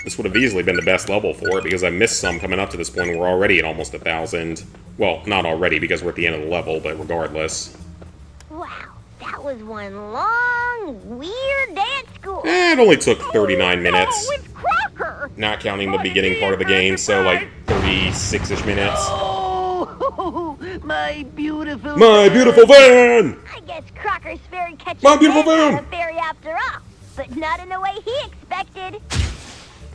This would have easily been the best level for it, because I missed some coming up to this point, and we're already at almost 1,000. Well, not already, because we're at the end of the level, but regardless. Wow, that was one long, weird day at school. It only took 39 minutes. Oh, it's Crocker! Not counting the beginning part of the game, so like 36-ish minutes. Oh, my beautiful... My beautiful van! I guess Crocker's fairy catching My beautiful van van! a fairy after all, but not in the way he expected.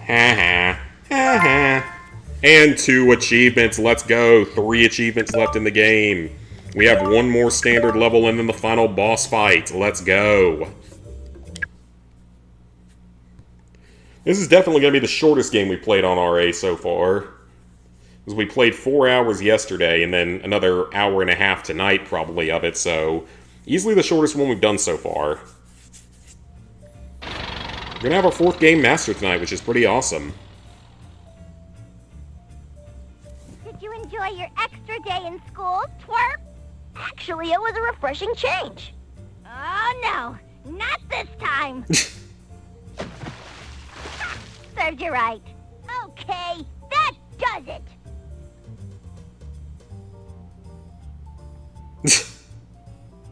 Ha ha. Ha ha. And 2 achievements, let's go. 3 achievements left in the game. We have 1 more standard level and then the final boss fight. Let's go. This is definitely going to be the shortest game we played on RA so far. Because we played 4 hours yesterday and then another hour and a half tonight probably of it, so easily the shortest one we've done so far. We're going to have our 4th game master tonight, which is pretty awesome. Did you enjoy your extra day in school, twerp? Actually, it was a refreshing change. Oh no, not this time. Served you right. Okay, that does it.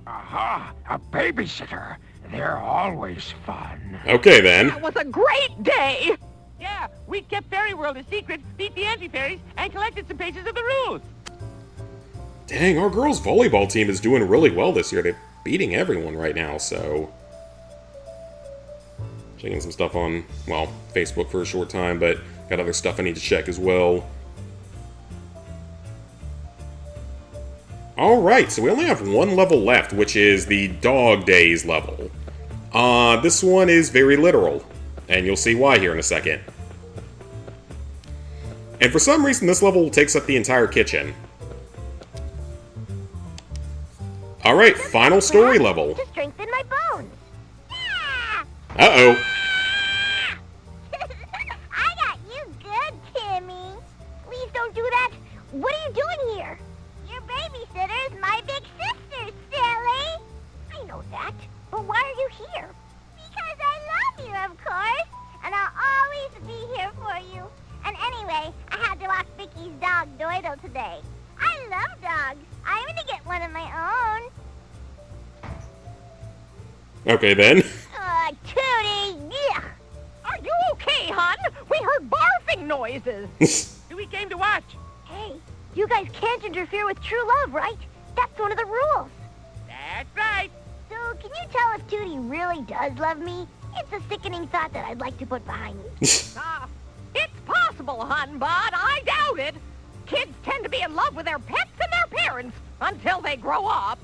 Aha! A babysitter. They're always fun. Okay, then. That was a great day! Yeah, we kept Fairy World a secret, beat the anti-fairies, and collected some pages of the rules. Dang, our girls' volleyball team is doing really well this year. They're beating everyone right now, so... Checking some stuff on, well, Facebook for a short time, but got other stuff I need to check as well. Alright, so we only have one level left, which is the Dog Days level. This one is very literal, and you'll see why here in a second. And for some reason, this level takes up the entire kitchen. Alright, final story level. To strengthen my bones. Yeah! Uh-oh. I got you good, Timmy. Please don't do that. What are you doing here? Your babysitter's my big sister, silly. I know that, but why are you here? Because I love you, of course, and I'll always be here for you. And anyway, I had to walk Vicky's dog, Doidle, today. I love dogs. I'm gonna get one of my own. Okay, then. Tootie, yeah. Are you okay, hon? We heard barfing noises. We came to watch. Hey, you guys can't interfere with true love, right? That's one of the rules. That's right. So, can you tell if Tootie really does love me? It's a sickening thought that I'd like to put behind me. It's possible, hon, but I doubt it. Kids tend to be in love with their pets and their parents until they grow up.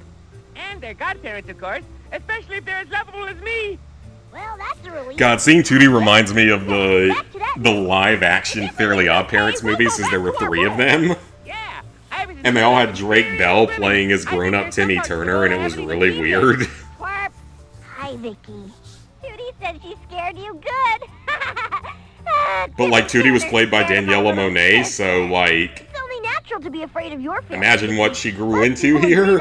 And their godparents, of course, especially if they're as lovable as me. Well, that's a relief. God, seeing Tootie reminds me of the live-action Fairly Odd Parents movies, because there were 3 of them. Yeah, I was. And they all had Drake Bell playing as grown-up Timmy Turner, and it was really weird. Twerp. Hi, Vicky. Tootie said she scared you good. But, like, Tootie was played by Daniela Monet, so, like... It's only natural to be afraid of your family. Imagine what she grew into here.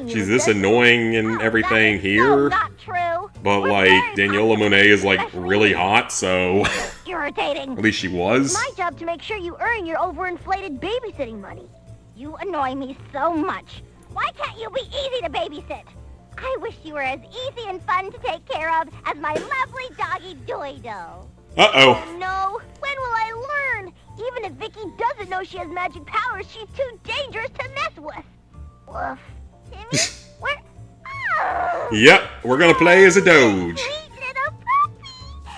She's this annoying and everything here. Not true. But, like, Daniela Monet is, like, really hot, so... Irritating. At least she was. It's my job to make sure you earn your overinflated babysitting money. You annoy me so much. Why can't you be easy to babysit? I wish you were as easy and fun to take care of as my lovely doggy Doido. Uh-oh. Oh no, when will I learn? Even if Vicky doesn't know she has magic powers, she's too dangerous to mess with. Woof. Timmy, where? Oh, Yep, we're gonna play as a Doge. sweet little puppy.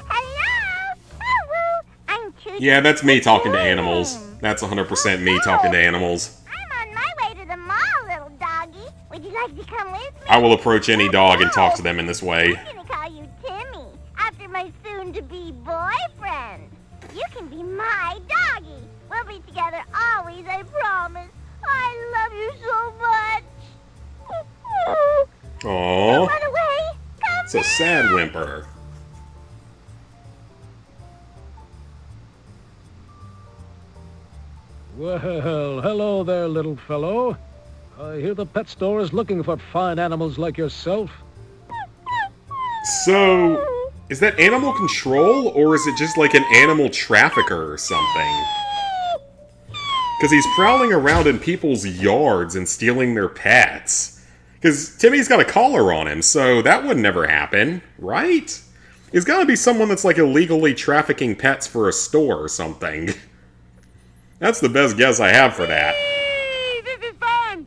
Hello. Oh, I'm Tootie. Yeah, that's me talking to animals. That's 100% me talking to animals. I'm on my way to the mall, little doggy. Would you like to come with me? I will approach any dog and talk to them in this way. I'm gonna call you Timmy, after my soon-to-be boyfriend. You can be my doggy. We'll be together always, I promise. I love you so much. Aww. Run away. Come It's a back. sad whimper. Well, hello there, little fellow. I hear the pet store is looking for fine animals like yourself. So, is that animal control, or is it just like an animal trafficker or something? Because he's prowling around in people's yards and stealing their pets. Because Timmy's got a collar on him, so that would never happen, right? He's gotta be someone that's like illegally trafficking pets for a store or something. That's the best guess I have for that. Hey, this is fun.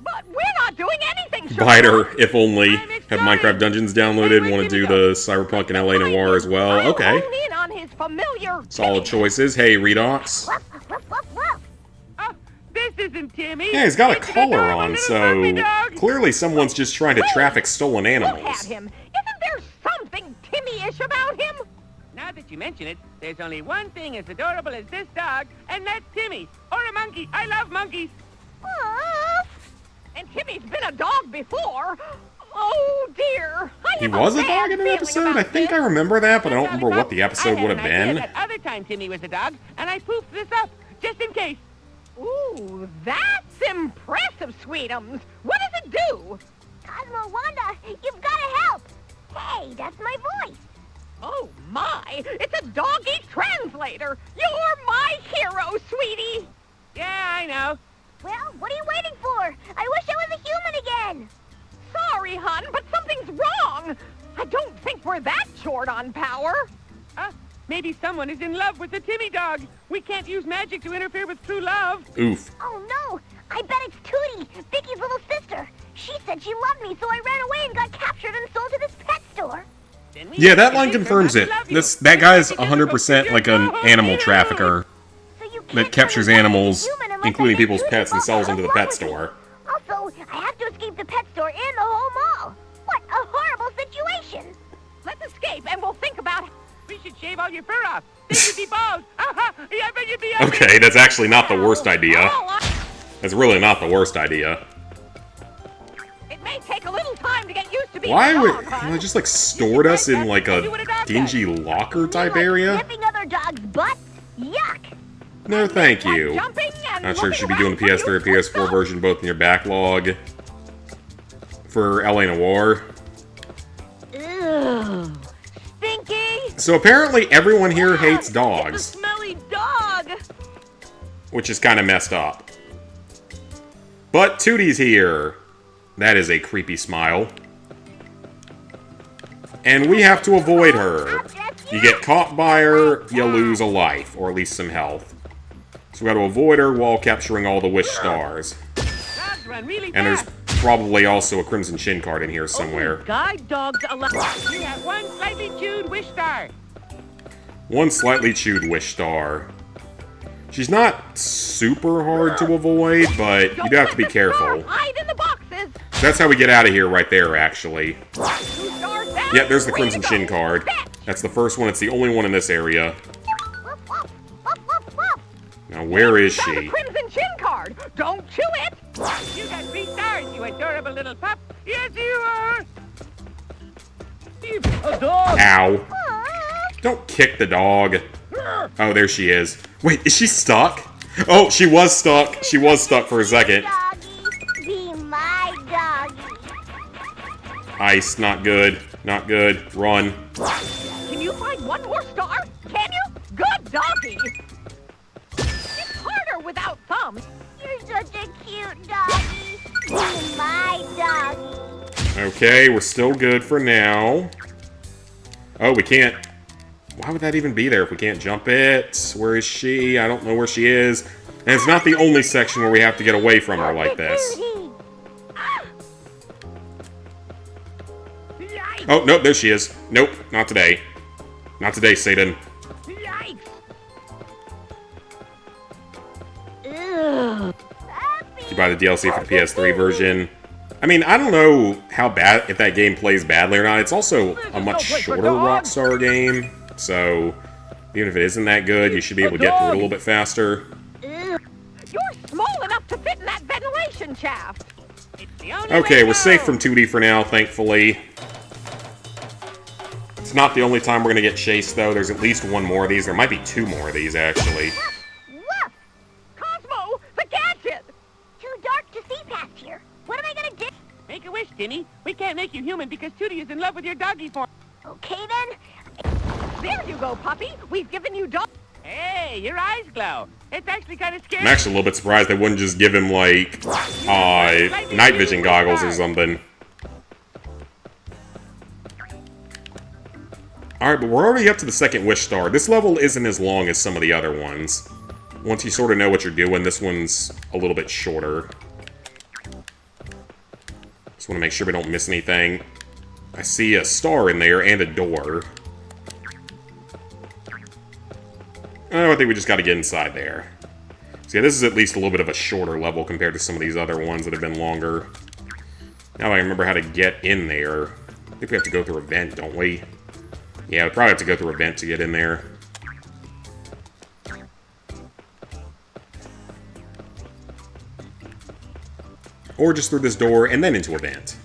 But we're not doing anything. Biter, if only. Have Minecraft Dungeons downloaded, want to do the Cyberpunk and LA Noire as well. Okay. I'll hone in on his familiar Solid choices. Hey, Redox. Woof, woof, woof, woof. Oh, this isn't Timmy. Yeah, he's got a It's the collar adorable on, little so puppy dog. clearly someone's just trying to traffic stolen Look at animals. him. Isn't there something Timmy-ish about him? Now that you mention it, there's only one thing as adorable as this dog, and that's Timmy. Or a monkey. I love monkeys. Woof. And Timmy's been a dog before. Oh, dear. He was a dog in an episode? I think I remember that, but I don't remember what the episode would have been. That other time Timmy was a dog, and I poofed this up, just in case. Ooh, that's impressive, Sweetums. What does it do? Cosmo Wanda, you've got to help. Hey, that's my voice. Oh, my. It's a doggy translator. You're my hero, sweetie. Yeah, I know. Well, what are you waiting for? I wish I was a human again. Sorry, hon, but something's wrong. I don't think we're that short on power. Maybe someone is in love with the Timmy dog. We can't use magic to interfere with true love. Oof. Oh no! I bet it's Tootie, Vicky's little sister. She said she loved me, so I ran away and got captured and sold to this pet store. Yeah, that line confirms it. That guy is 100% like an animal trafficker So you can't that captures turn me back into animals, human unless I including make people's Tootie pets, and fall sells them in to the love pet with me. store. Also, I have to escape the pet store and the whole mall. What a horrible situation! Let's escape, and we'll think about. We should shave all your fur off. Then you'd be bald. Yeah, I bet you'd be. Okay, that's actually not the worst idea. Oh, That's really not the worst idea. it may take a little time to get used to being Why a would dog, hon. they just like stored us in like a dingy locker type area? Sniffing other dogs' butts? Yuck! No, thank you. Jumping and Not sure you looking should be doing the around PS3 or for you. Let's PS4 go. version both in your backlog for LA Noire. Ugh. Stinky. So apparently everyone here hates It's a dogs, smelly dog. which is kind of messed up. But Tootie's here. That is a creepy smile. And we have to avoid her. You get caught by her, you lose a life, or at least some health. So we got to avoid her while capturing all the wish stars. Dogs run really And there's fast. probably also a Crimson Chin card in here somewhere. Guide dogs allow. You have one slightly chewed wish star. One slightly chewed wish star. She's not super hard to avoid, but you do have to be careful. Hide in the boxes. That's how we get out of here right there, actually. 2 stars down. Yep, there's the Way to Crimson go. Chin card. That's the first one. It's the only one in this area. Woof, woof, woof, woof, woof. Now, where is Got a she? Crimson Chin card. Don't chew it. You got 3 stars, you adorable little pup. Yes, you are. A dog! Ow. Don't kick the dog. Oh, there she is. Wait, is she stuck? Oh, she was stuck. She was stuck for a second. Doggy, be my doggy. Ice, not good. Not good. Run. Can you find one more star? Can you? Good doggy. It's harder without thumbs. You're such a cute doggy. Be my doggy. Okay, we're still good for now. Oh, we can't. Why would that even be there if we can't jump it? Where is she? I don't know where she is. And it's not the only section where we have to get away from her like this. Tootie. Yikes! Oh, nope, there she is. Nope, not today. Not today, Satan. Yikes! Ugh. You buy the DLC for the PS3 version. I mean, I don't know how bad, if that game plays badly or not. It's also a much shorter Rockstar game. So, even if it isn't that good, you should be able to get through it a little bit faster. You're small enough to fit in that ventilation shaft. It's the only way Okay, to we're safe go. from 2D for now, thankfully. It's not the only time we're gonna get chased, though. There's at least one more of these. There might be 2 more of these, actually. Woof. Cosmo, the gadget. Too dark to see past here. What am I gonna do? Make a wish, Timmy. We can't make you human because Tootie is in love with your doggy form. Okay then. There you go, puppy. We've given you dog. Hey, your eyes glow. It's actually kind of scary. I'm actually a little bit surprised they wouldn't just give him, like, night vision goggles or something. Alright, but we're already up to the second wish star. This level isn't as long as some of the other ones. Once you sort of know what you're doing, this one's a little bit shorter. Just want to make sure we don't miss anything. I see a star in there and a door. Oh, I think we just got to get inside there. So yeah, this is at least a little bit of a shorter level compared to some of these other ones that have been longer. Now I remember how to get in there. I think we have to go through a vent, don't we? Yeah, we probably have to go through a vent to get in there. Or just through this door and then into a vent.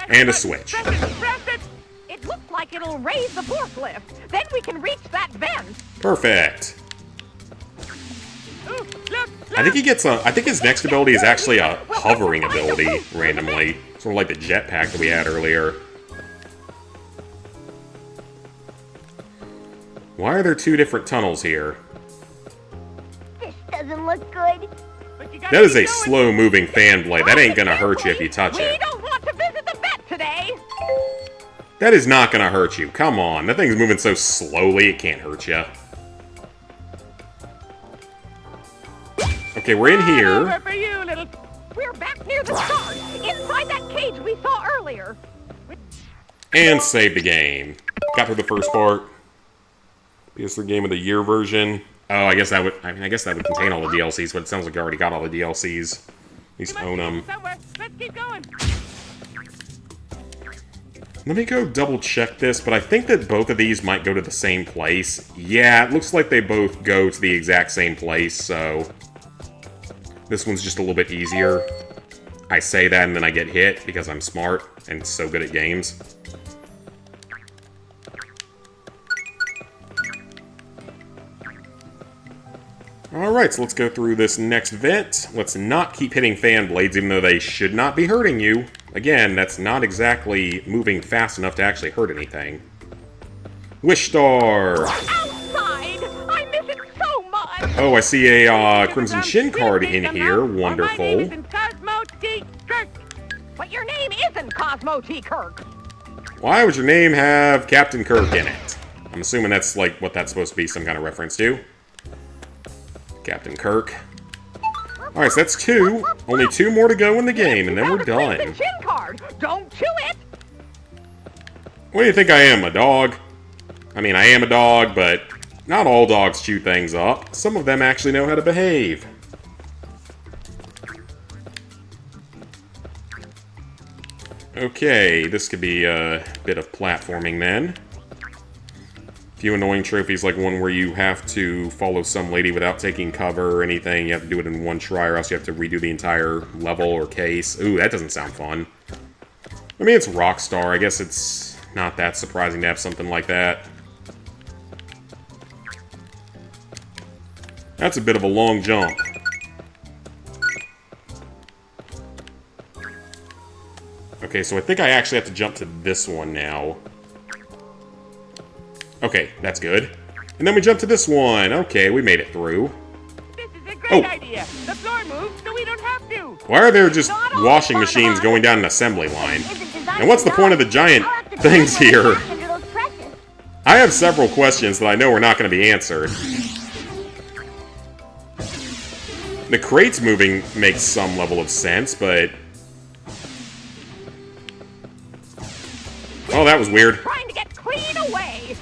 And a switch. Press it, press it. It looks like it'll raise the forklift. Then we can reach that vent. Perfect. Ooh, look. I think he gets a. I think his next ability is actually a hovering ability randomly, sort of like the jetpack that we had earlier. Why are there 2 different tunnels here? doesn't look good. But you gotta That is keep a going. slow-moving fan blade. That ain't gonna hurt you if you touch We it. don't want to visit the vet today. That is not gonna hurt you. Come on. That thing's moving so slowly, it can't hurt you. Okay, we're in Over here. for you, little... We're back near the start, inside that cage we saw earlier. And save the game. Got through the first part. PS3 Game of the Year version. Oh, I guess that would contain all the DLCs, but it sounds like you already got all the DLCs. At least own them. Somewhere. Let's keep going. Let me go double check this, but I think that both of these might go to the same place. Yeah, it looks like they both go to the exact same place, so... This one's just a little bit easier. I say that and then I get hit because I'm smart and so good at games. Alright, so let's go through this next vent. Let's not keep hitting fan blades, even though they should not be hurting you. Again, that's not exactly moving fast enough to actually hurt anything. Wish Star! Outside! I miss it so much! Oh, I see a Crimson Shin card in here. Wonderful. My name isn't Cosmo T. Kirk. But your name isn't Cosmo T. Kirk. Why would your name have Captain Kirk in it? I'm assuming that's like what that's supposed to be, some kind of reference to. Captain Kirk. Alright, so that's 2. Only 2 more to go in the game, and then we're done. Crimson Shin card. Don't chew it! What do you think I am, a dog? I mean, I am a dog, but not all dogs chew things up. Some of them actually know how to behave. Okay, this could be a bit of platforming then. A few annoying trophies, like one where you have to follow some lady without taking cover or anything. You have to do it in one try, or else you have to redo the entire level or case. Ooh, that doesn't sound fun. I mean, it's Rockstar. I guess it's not that surprising to have something like that. That's a bit of a long jump. Okay, so I think I actually have to jump to this one now. Okay, that's good. And then we jump to this one. Okay, we made it through. This is a great idea. The floor moves, so we don't have to. Why are there just washing machines going down an assembly line? And what's the point of the giant things here? I have several questions that I know are not going to be answered. The crates moving makes some level of sense, but... Oh, that was weird. Trying to get clean away.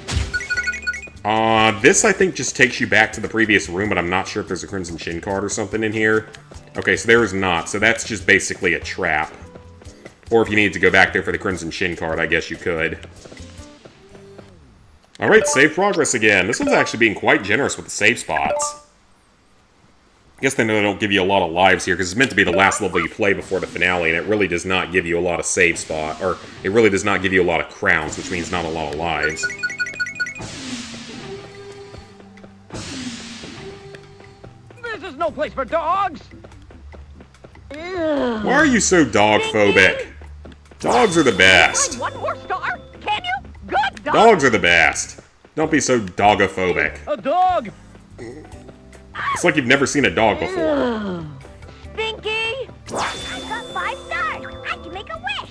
This I think just takes you back to the previous room, but I'm not sure if there's a Crimson Shin card or something in here. Okay, so there is not, so that's just basically a trap. Or if you needed to go back there for the Crimson Shin card, I guess you could. Alright, save progress again. This one's actually being quite generous with the save spots. I guess they know they don't give you a lot of lives here, because it's meant to be the last level you play before the finale, and it really does not give you a lot of save spot, or it really does not give you a lot of crowns, which means not a lot of lives. This is no place for dogs. Why are you so dog-phobic? Dogs are the best. One more star? Can you? Good dog. Dogs are the best. Don't be so dogophobic. A dog. It's like you've never seen a dog before. Stinky. I got 5 stars. I can make a wish.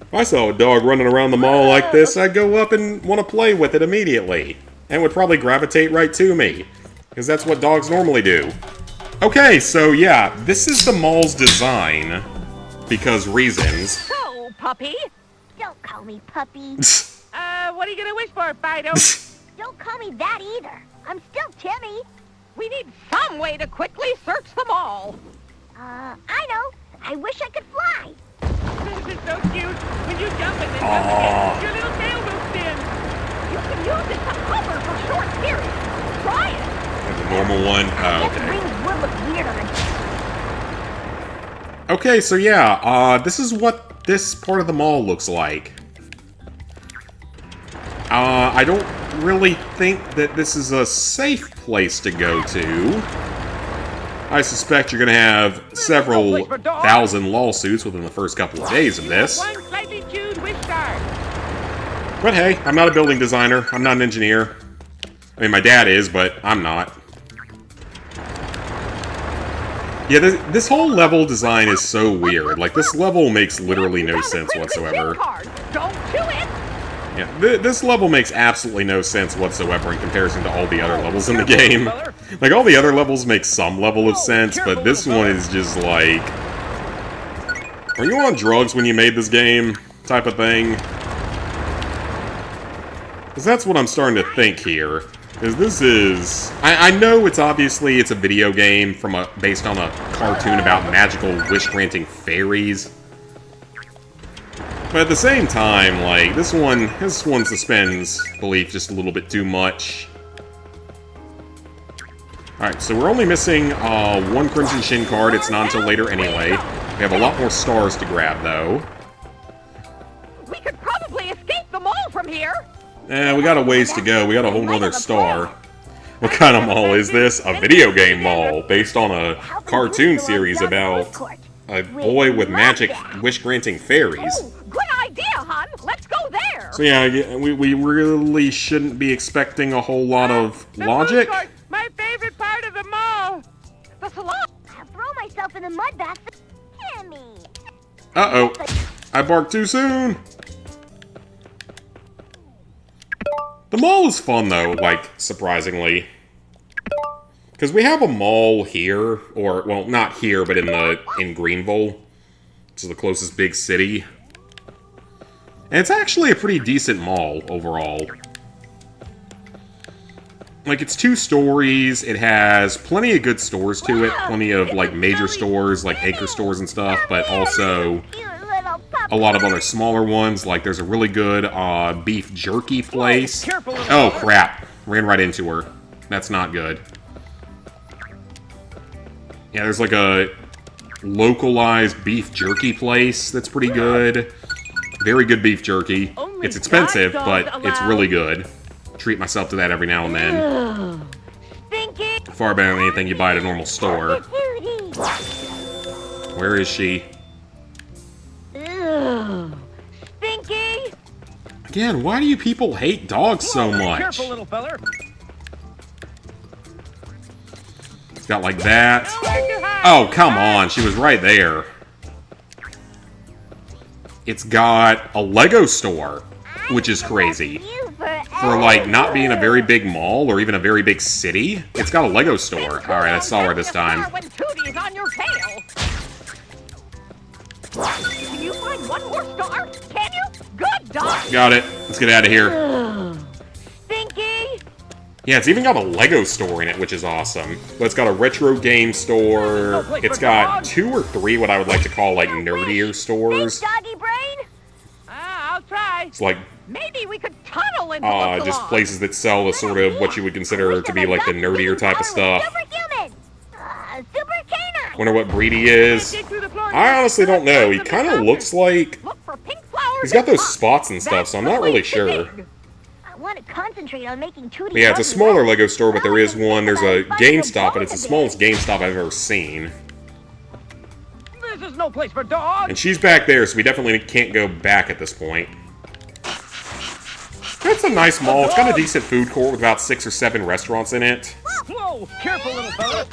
If I saw a dog running around the mall like this, I'd go up and want to play with it immediately. And would probably gravitate right to me. Because that's what dogs normally do. Okay, so yeah, this is the mall's design. Because reasons. So, puppy. Don't call me puppy. What are you gonna wish for, Fido? Don't call me that either. I'm still Timmy. We need some way to quickly search them all. I know. I wish I could fly. This is so cute. When you jump and then jump again, your little tail moves in. You can use it to hover for short periods. Try it. The normal one? Oh, Its okay. wings would look weirder. Okay, so yeah, this is what this part of the mall looks like. I don't really think that this is a safe place to go to. I suspect you're going to have several thousand lawsuits within the first couple of days of this. One slightly chewed wish star. But hey, I'm not a building designer. I'm not an engineer. I mean, my dad is, but I'm not. Yeah, this whole level design is so weird. Like, this level makes literally no sense whatsoever. Don't chew it. Yeah, this level makes absolutely no sense whatsoever in comparison to all the other levels in the game. Like, all the other levels make some level of sense, but this one is just like... Are you on drugs when you made this game? Type of thing. Because that's what I'm starting to think here. Is this is... I know it's obviously it's a video game based on a cartoon about magical wish-granting fairies. But at the same time, like, this one suspends belief just a little bit too much. Alright, so we're only missing one Crimson Shin card. It's not until later anyway. We have a lot more stars to grab, though. We could probably escape the mall from here. We got a ways to go. We got a whole nother star. What kind of mall is this? A video game mall, based on a cartoon series about a boy with magic wish-granting fairies. Oh, good idea, hon. Let's go there. So yeah, we really shouldn't be expecting a whole lot of logic. My favorite part of the mall. The salon. I'll throw myself in the mud bath. Timmy. Uh-oh. I barked too soon. The mall is fun, though, like, surprisingly. Because we have a mall here, or, well, not here, but in Greenville. Which is the closest big city. And it's actually a pretty decent mall, overall. Like, it's 2 stories, it has plenty of good stores to it, plenty of, like, major stores, like Acre stores and stuff, but also a lot of other smaller ones, like there's a really good beef jerky place. Oh, crap. Ran right into her. That's not good. Yeah, there's like a localized beef jerky place that's pretty good. Very good beef jerky. It's expensive, but it's really good. Treat myself to that every now and then. Far better than anything you buy at a normal store. Where is she? Stinky. Again, why do you people hate dogs so much? Careful, little feller. It's got like that. Oh, come on. She was right there. It's got a Lego store, which is crazy. For, like, not being a very big mall or even a very big city, it's got a Lego store. Alright, I saw her this time. When Tootie's on your tail. Can you find one more star? Can you? Good dog. Got it. Let's get out of here. Stinky. Yeah, it's even got a Lego store in it, which is awesome. But it's got a retro game store. It's got 2 or 3 what I would like to call, like, nerdier stores. Doggy brain? I'll try. It's like, maybe we could tunnel into the just salon. places that sell the sort of what you would consider to be, like, the nerdier type of stuff. Superhuman! Super canine! Wonder what breed he is. I honestly don't know. He kind of looks like... Look for pink flowers. He's got those spots and stuff, so I'm not really sure. I want to concentrate on making Tootie. Yeah, it's a smaller Lego store, but there is one. There's a GameStop, but it's the smallest GameStop I've ever seen. This is no place for dogs. And she's back there, so we definitely can't go back at this point. It's a nice mall. It's got a decent food court with about 6 or 7 restaurants in it. Whoa, careful, little fella.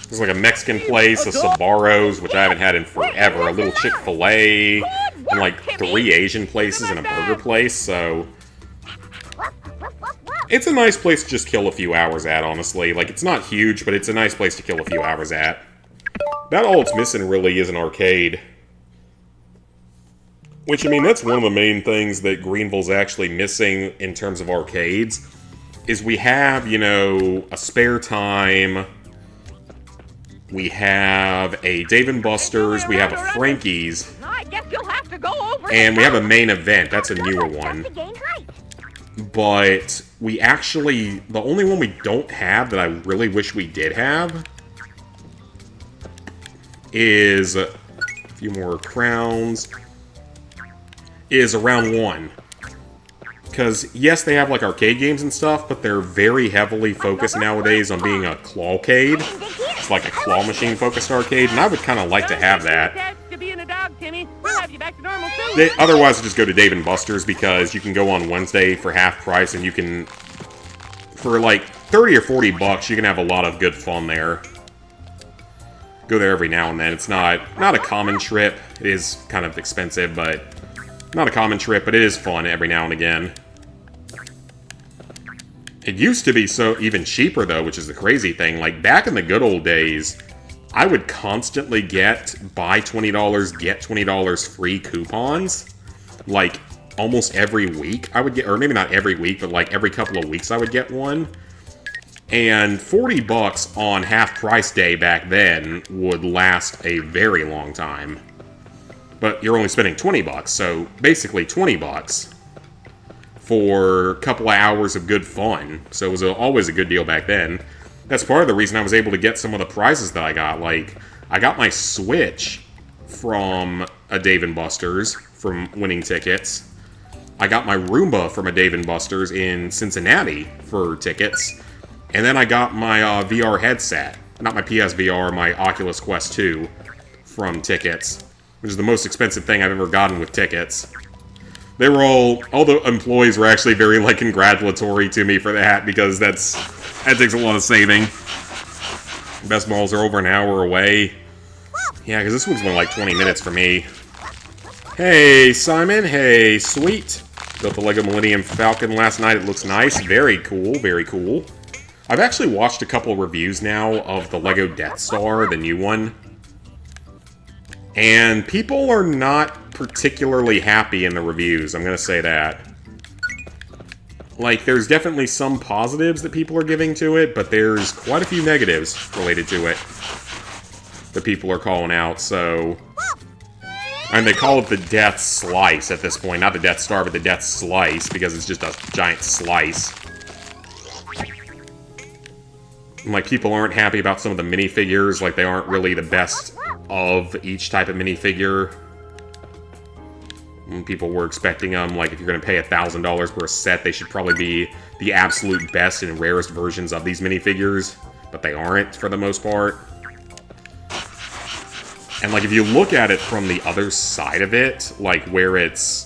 There's like a Mexican place, a Sbarro's, which I haven't had in forever, a little Chick-fil-A, and like 3 Asian places and a burger place, so... It's a nice place to just kill a few hours at, honestly. Like, it's not huge, but it's a nice place to kill a few hours at. About all it's missing, really, is an arcade. Which, I mean, that's one of the main things that Greenville's actually missing in terms of arcades, is we have, you know, a Spare Time... We have a Dave & Buster's, we have a Frankie's, I guess you'll have to go over and we have a Main Event. That's a newer one. But we actually, the only one we don't have that I really wish we did have is, a few more crowns, is Around 1. Because, yes, they have, like, arcade games and stuff, but they're very heavily focused nowadays on being a clawcade. It's like a claw machine-focused arcade, and I would kind of like to have that. Otherwise, just go to Dave & Buster's, because you can go on Wednesday for half price, and you can, for, like, 30 or 40 bucks, you can have a lot of good fun there. go there every now and then. It's not a common trip. It is kind of expensive, but not a common trip, but it is fun every now and again. It used to be so even cheaper, though, which is the crazy thing. Like, back in the good old days, I would constantly get buy $20, get $20 free coupons. Like, almost every week I would get, or maybe not every week, but like every couple of weeks I would get one. And 40 bucks on half price day back then would last a very long time. But you're only spending 20 bucks, so basically 20 bucks for a couple of hours of good fun. So it was always a good deal back then. That's part of the reason I was able to get some of the prizes that I got. Like, I got my Switch from a Dave & Buster's from winning tickets. I got my Roomba from a Dave & Buster's in Cincinnati for tickets. And then I got my VR headset. Not my PSVR, my Oculus Quest 2 from tickets. Which is the most expensive thing I've ever gotten with tickets. They were all the employees were actually very, like, congratulatory to me for that, because that takes a lot of saving. Best balls are over an hour away. Yeah, because this one's only like 20 minutes for me. Hey, Simon. Hey, sweet. Built the Lego Millennium Falcon last night. It looks nice. Very cool. Very cool. I've actually watched a couple reviews now of the Lego Death Star, the new one. And people are not particularly happy in the reviews, I'm gonna say that. Like, there's definitely some positives that people are giving to it, but there's quite a few negatives related to it that people are calling out, so... And they call it the Death Slice at this point. Not the Death Star, but the Death Slice, because it's just a giant slice. And, like, people aren't happy about some of the minifigures, like, they aren't really the best of each type of minifigure. And people were expecting them, like, if you're going to pay $1,000 per set, they should probably be the absolute best and rarest versions of these minifigures. But they aren't, for the most part. And, like, if you look at it from the other side of it, like, where it's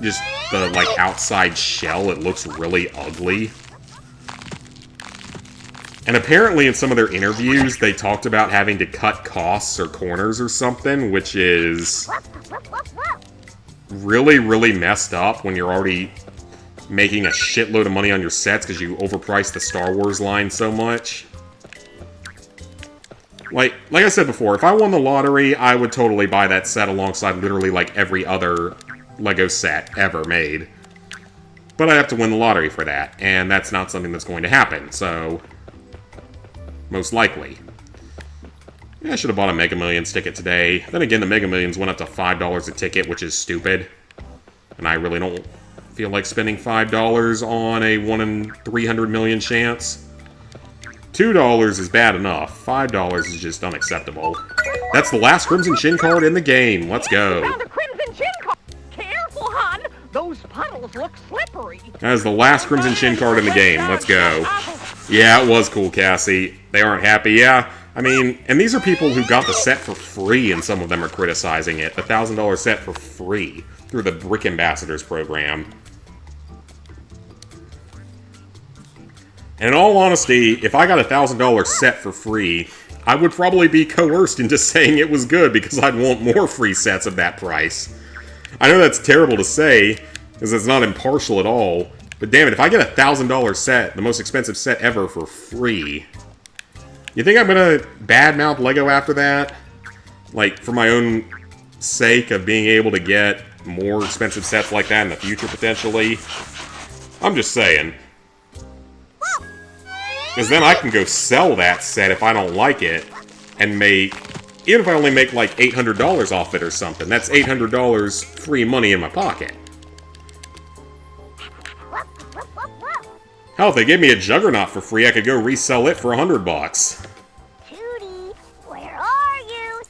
just the, like, outside shell, it looks really ugly. And apparently in some of their interviews, they talked about having to cut costs or corners or something, which is really, really messed up when you're already making a shitload of money on your sets because you overpriced the Star Wars line so much. Like I said before, if I won the lottery, I would totally buy that set alongside literally like every other Lego set ever made. But I have to win the lottery for that, and that's not something that's going to happen, so... Most likely. Yeah, I should have bought a Mega Millions ticket today. Then again, the Mega Millions went up to $5 a ticket, which is stupid. And I really don't feel like spending $5 on a 1 in 300 million chance. $2 is bad enough. $5 is just unacceptable. That's the last Crimson Chin card in the game. Let's go. Found a Crimson Chin card. Careful, hon. Those puddles look slippery. That is the last Crimson Chin card in the game. Let's go. Yeah, it was cool, Cassie. They aren't happy. Yeah, I mean, and these are people who got the set for free, and some of them are criticizing it. The $1,000 set for free through the Brick Ambassadors program. And in all honesty, if I got a $1,000 set for free, I would probably be coerced into saying it was good because I'd want more free sets of that price. I know that's terrible to say, because it's not impartial at all, but damn it, if I get a $1,000 set, the most expensive set ever, for free, you think I'm gonna badmouth LEGO after that? Like, for my own sake of being able to get more expensive sets like that in the future, potentially? I'm just saying. Because then I can go sell that set if I don't like it, and make... Even if I only make like $800 off it or something, that's $800 free money in my pocket. Hell, if they gave me a Juggernaut for free, I could go resell it for $100. Tootie, where are you?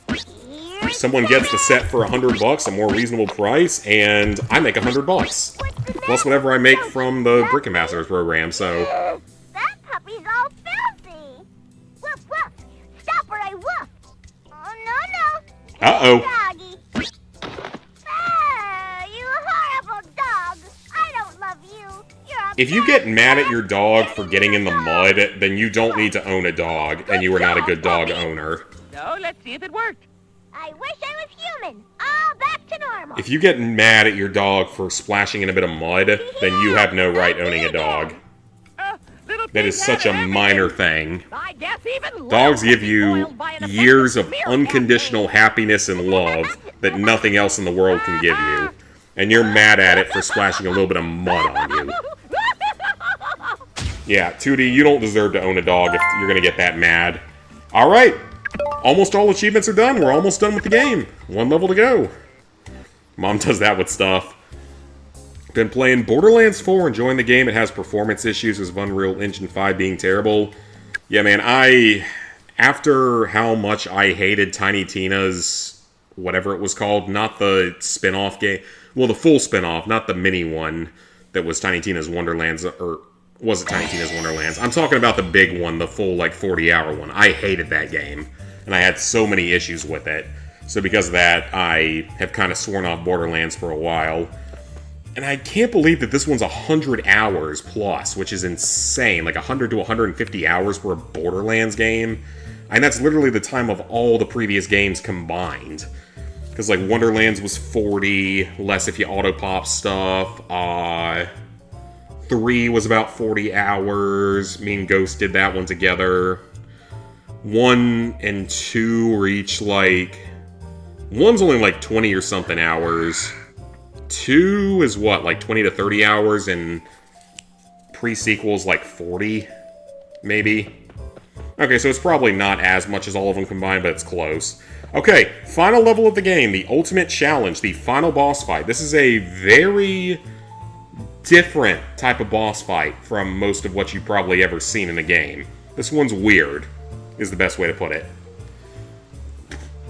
Here Someone gets the set for $100, a more reasonable price, and I make $100. Plus whatever I make from the Brick Ambassadors program, so... That puppy's all filthy. Woof, woof. Stop or I woof. Oh, no. Uh-oh. Doggy. Ah, you horrible dog. I don't love you. You're a If you get mad at your dog for getting in the mud, then you don't need to own a dog, and you are not a good dog owner. So let's see if it worked. I wish I was human. All back to normal. If you get mad at your dog for splashing in a bit of mud, then you have no right owning a dog. Little That pig is had such a everything. minor thing. I guess even Dogs Lil give you spoiled by an years of effective meal unconditional campaign. happiness and love that nothing else in the world can give you. And you're mad at it for splashing a little bit of mud on you. Yeah, 2D, you don't deserve to own a dog if you're gonna get that mad. Alright, almost all achievements are done. We're almost done with the game. One level to go. Mom does that with stuff. Been playing Borderlands 4, enjoying the game. It has performance issues with Unreal Engine 5 being terrible. Yeah, man, after how much I hated Tiny Tina's, whatever it was called, not the spin-off game, well, the full spin-off, not the mini one that was Tiny Tina's Wonderlands, or was it Tiny Tina's Wonderlands? I'm talking about the big one, the full, like, 40-hour one. I hated that game, and I had so many issues with it. So because of that, I have kind of sworn off Borderlands for a while. And I can't believe that this one's 100 hours plus, which is insane. Like 100 to 150 hours for a Borderlands game. And that's literally the time of all the previous games combined. Because like Wonderlands was 40, less if you auto-pop stuff. 3 was about 40 hours. Me and Ghost did that one together. 1 and 2 were each like... 1's only like 20 or something hours. 2 is what, like 20 to 30 hours, and pre-sequel's like 40, maybe? Okay, so it's probably not as much as all of them combined, but it's close. Okay, final level of the game, the Ultimate Challenge, the final boss fight. This is a very different type of boss fight from most of what you've probably ever seen in a game. This one's weird, is the best way to put it.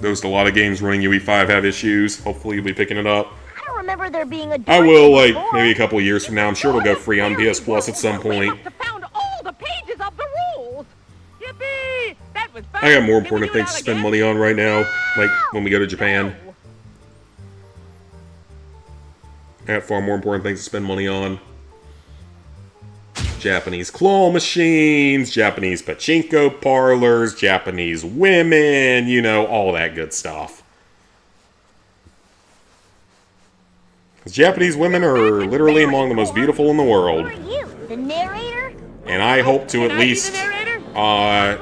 There's a lot of games running UE5 have issues. Hopefully you'll be picking it up. I don't remember there being a I will, like, before. maybe a couple years from now. I'm sure it'll go free on PS Plus at some We point. must have found all the pages of the rules. Yippee! That was fun. I got more Can we important do it things to all spend again? money on right now, like when we go to Japan. I got far more important things to spend money on. Japanese claw machines, Japanese pachinko parlors, Japanese women, you know, all that good stuff. Japanese women are literally among the most beautiful in the Who world. are you, the narrator? And I hope to at Can I be the least narrator?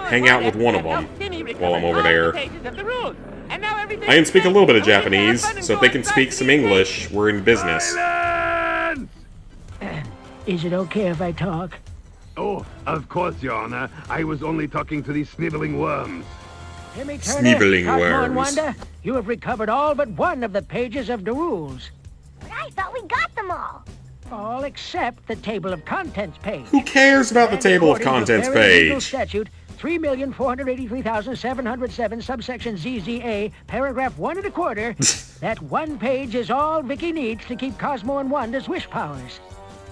hang out with one of them while I'm over there. I I can speak a little bit of Japanese, so if they can speak some English, we're in business. Silence! Is it okay if I talk? Oh, of course, Your Honor. I was only talking to these sniveling worms. Timmy Turner, Sniveling Cosmo worms. and Wanda, you have recovered all but one of the pages of the rules. But I thought we got them all. All except the table of contents page. Who cares about the And table of according to contents very legal page? statute 3,483,707, subsection ZZA, paragraph 1 1/4, that one page is all Vicky needs to keep Cosmo and Wanda's wish powers.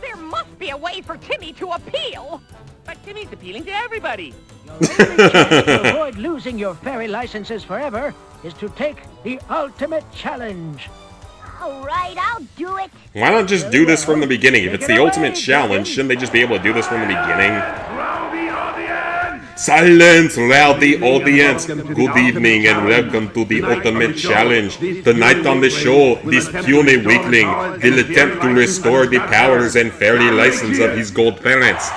There must be a way for Timmy to appeal. But Timmy's appealing to everybody. Your only chance to avoid losing your fairy licenses forever is to take the ultimate challenge. All right, I'll do it. Why not just do this from the beginning? If it's the ultimate challenge, shouldn't they just be able to do this from the beginning? Rowdy audience! Silence, rowdy audience. Good evening and welcome to the ultimate challenge. Tonight on the show, this puny weakling will attempt to restore the powers and fairy license of his gold parents.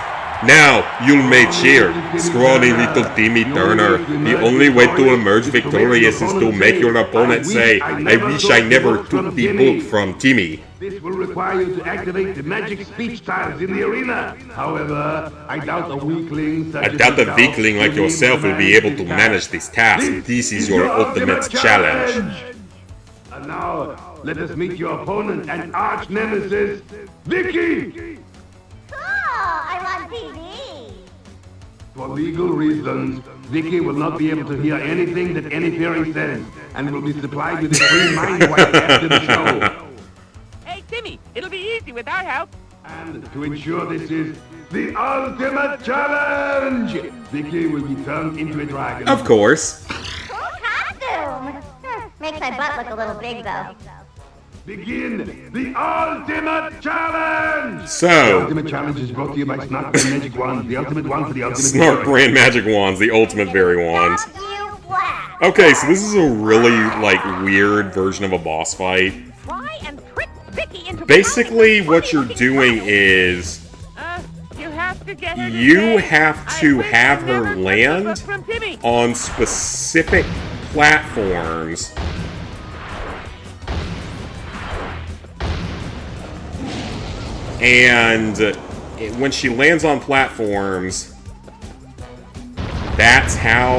Now, you may cheer, scrawny little Timmy Turner. The only way to emerge victorious is to make your opponent say, I wish I never took the book from Timmy. This will require you to activate the magic speech tiles in the arena. However, I doubt a weakling such I as doubt a yourself weakling like will be yourself will be able to manage this task. This is your ultimate challenge. And now, let us meet your opponent and arch nemesis, Vicky! Cool, I'm on TV. For legal reasons, Vicky will not be able to hear anything that any fairy says, and will be supplied with a free mind wipe after the show. Hey, Timmy, it'll be easy with our help. And to ensure this is the ultimate challenge, Vicky will be turned into a dragon. Of course. Cool costume. Makes my butt look a little big, though. Begin the ultimate challenge! The So, ultimate challenge is brought to you by Snark Brand Magic Wands, the ultimate one for the ultimate Snark hero. Brand Magic Wands, the ultimate fairy wands. Stop you, Flash. Okay, so this is a really, like, weird version of a boss fight. Try and trick Vicky into Basically, becoming a what you're funny-looking doing child. is You have to get her to you say, have "I to wish have I her never took the land book from Timmy." on specific platforms. And when she lands on platforms, that's how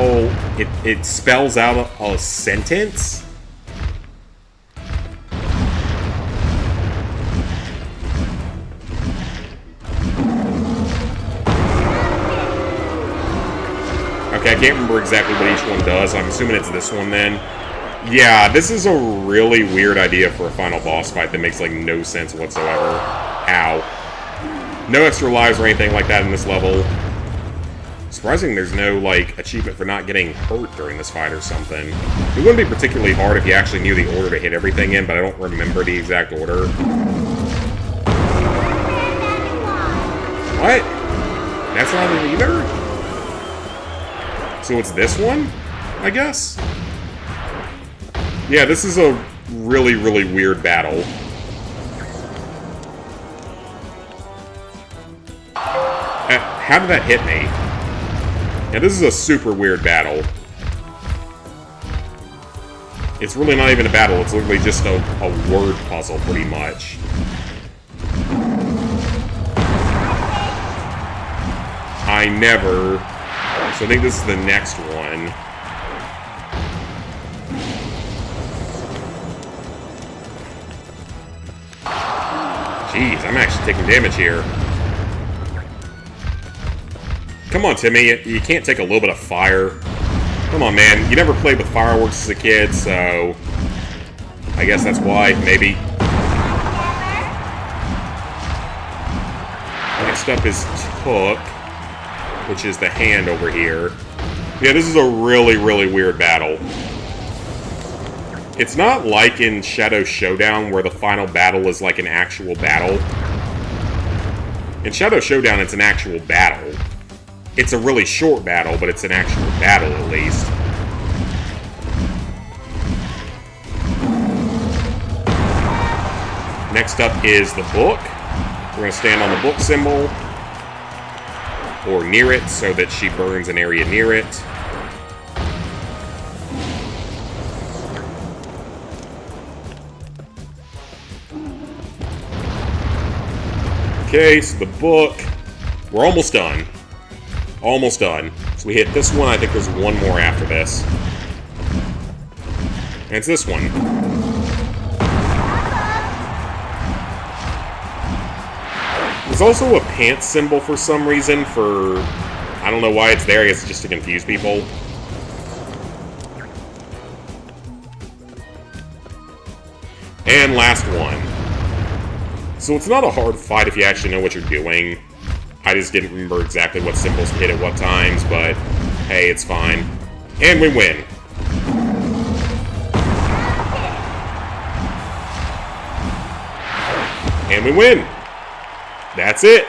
it spells out a sentence. Okay, I can't remember exactly what each one does. I'm assuming it's this one then. Yeah, this is a really weird idea for a final boss fight that makes, like, no sense whatsoever. Ow. No extra lives or anything like that in this level. Surprising there's no, like, achievement for not getting hurt during this fight or something. It wouldn't be particularly hard if you actually knew the order to hit everything in, but I don't remember the exact order. What? That's not it either? So it's this one, I guess? Yeah, this is a really, really weird battle. How did that hit me? Yeah, this is a super weird battle. It's really not even a battle, it's literally just a word puzzle, pretty much. I never... So I think this is the next one. Jeez, I'm actually taking damage here. Come on, Timmy. You can't take a little bit of fire. Come on, man. You never played with fireworks as a kid, so... I guess that's why, maybe. Next up is Took, which is the hand over here. Yeah, this is a really, really weird battle. It's not like in Shadow Showdown, where the final battle is like an actual battle. In Shadow Showdown, it's an actual battle. It's a really short battle, but it's an actual battle at least. Next up is the book. We're going to stand on the book symbol, or near it, so that she burns an area near it. Okay, so the book. We're almost done. Almost done. So we hit this one. I think there's one more after this. And it's this one. There's also a pants symbol for some reason for... I don't know why it's there. I guess it's just to confuse people. And last one. So it's not a hard fight if you actually know what you're doing. I just didn't remember exactly what symbols to hit at what times, but hey, it's fine. And we win. And we win. That's it.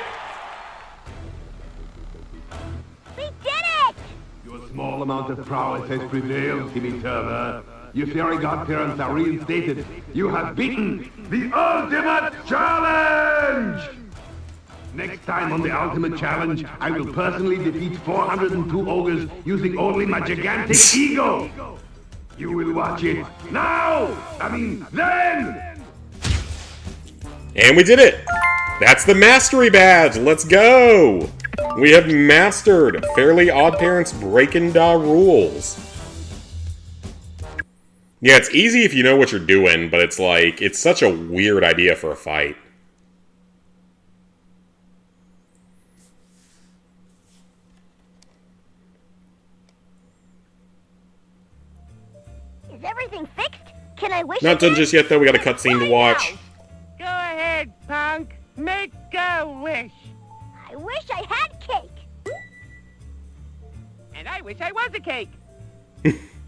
We did it! Your small amount of prowess has prevailed, Timmy Turner. Your fairy godparents are reinstated. You have beaten the Ultimate Challenge! Next time on the Ultimate Challenge, I will personally defeat 402 ogres using only my gigantic ego! You will watch it now! I mean, then! And we did it! That's the Mastery Badge! Let's go! We have mastered Fairly Odd Parents Breakin' Da rules. Yeah, it's easy if you know what you're doing, but it's like, it's such a weird idea for a fight. Is everything fixed? Can I wish Not done again? just yet, though. We got a cutscene to watch. Go ahead, punk. Make a wish. I wish I had cake. And I wish I was a cake.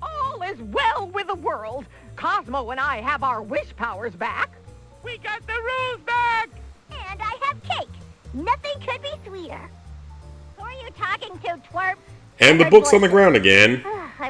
All is well with the world. Cosmo and I have our wish powers back. We got the rules back. And I have cake. Nothing could be sweeter. Who are you talking to, twerp? And the book's on the ground again. I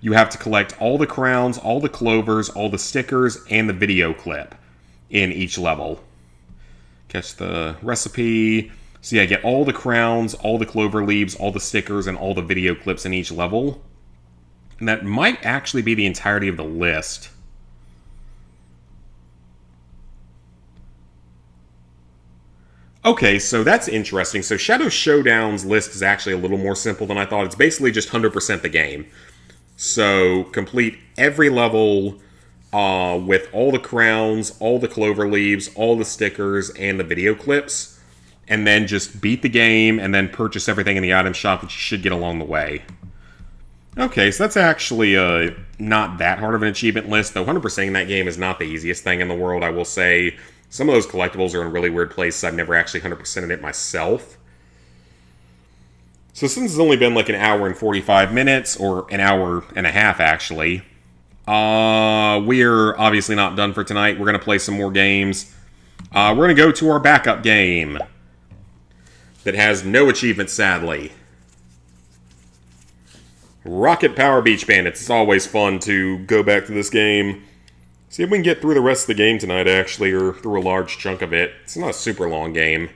you have to collect all the crowns, all the clovers, all the stickers, and the video clip in each level. Catch the recipe. So yeah, get all the crowns, all the clover leaves, all the stickers, and all the video clips in each level. And that might actually be the entirety of the list. Okay, so that's interesting. So Shadow Showdown's list is actually a little more simple than I thought. It's basically just 100% the game. So complete every level with all the crowns, all the clover leaves, all the stickers, and the video clips. And then just beat the game and then purchase everything in the item shop that you should get along the way. Okay, so that's actually not that hard of an achievement list, though 100%ing that game is not the easiest thing in the world, I will say. Some of those collectibles are in really weird places. I've never actually 100%ed it myself. So since it's only been like an hour and 45 minutes, or an hour and a half actually, we're obviously not done for tonight. We're going to play some more games. We're going to go to our backup game that has no achievements, sadly. Rocket Power Beach Bandits. It's always fun to go back to this game. See if we can get through the rest of the game tonight, actually, or through a large chunk of it. It's not a super long game.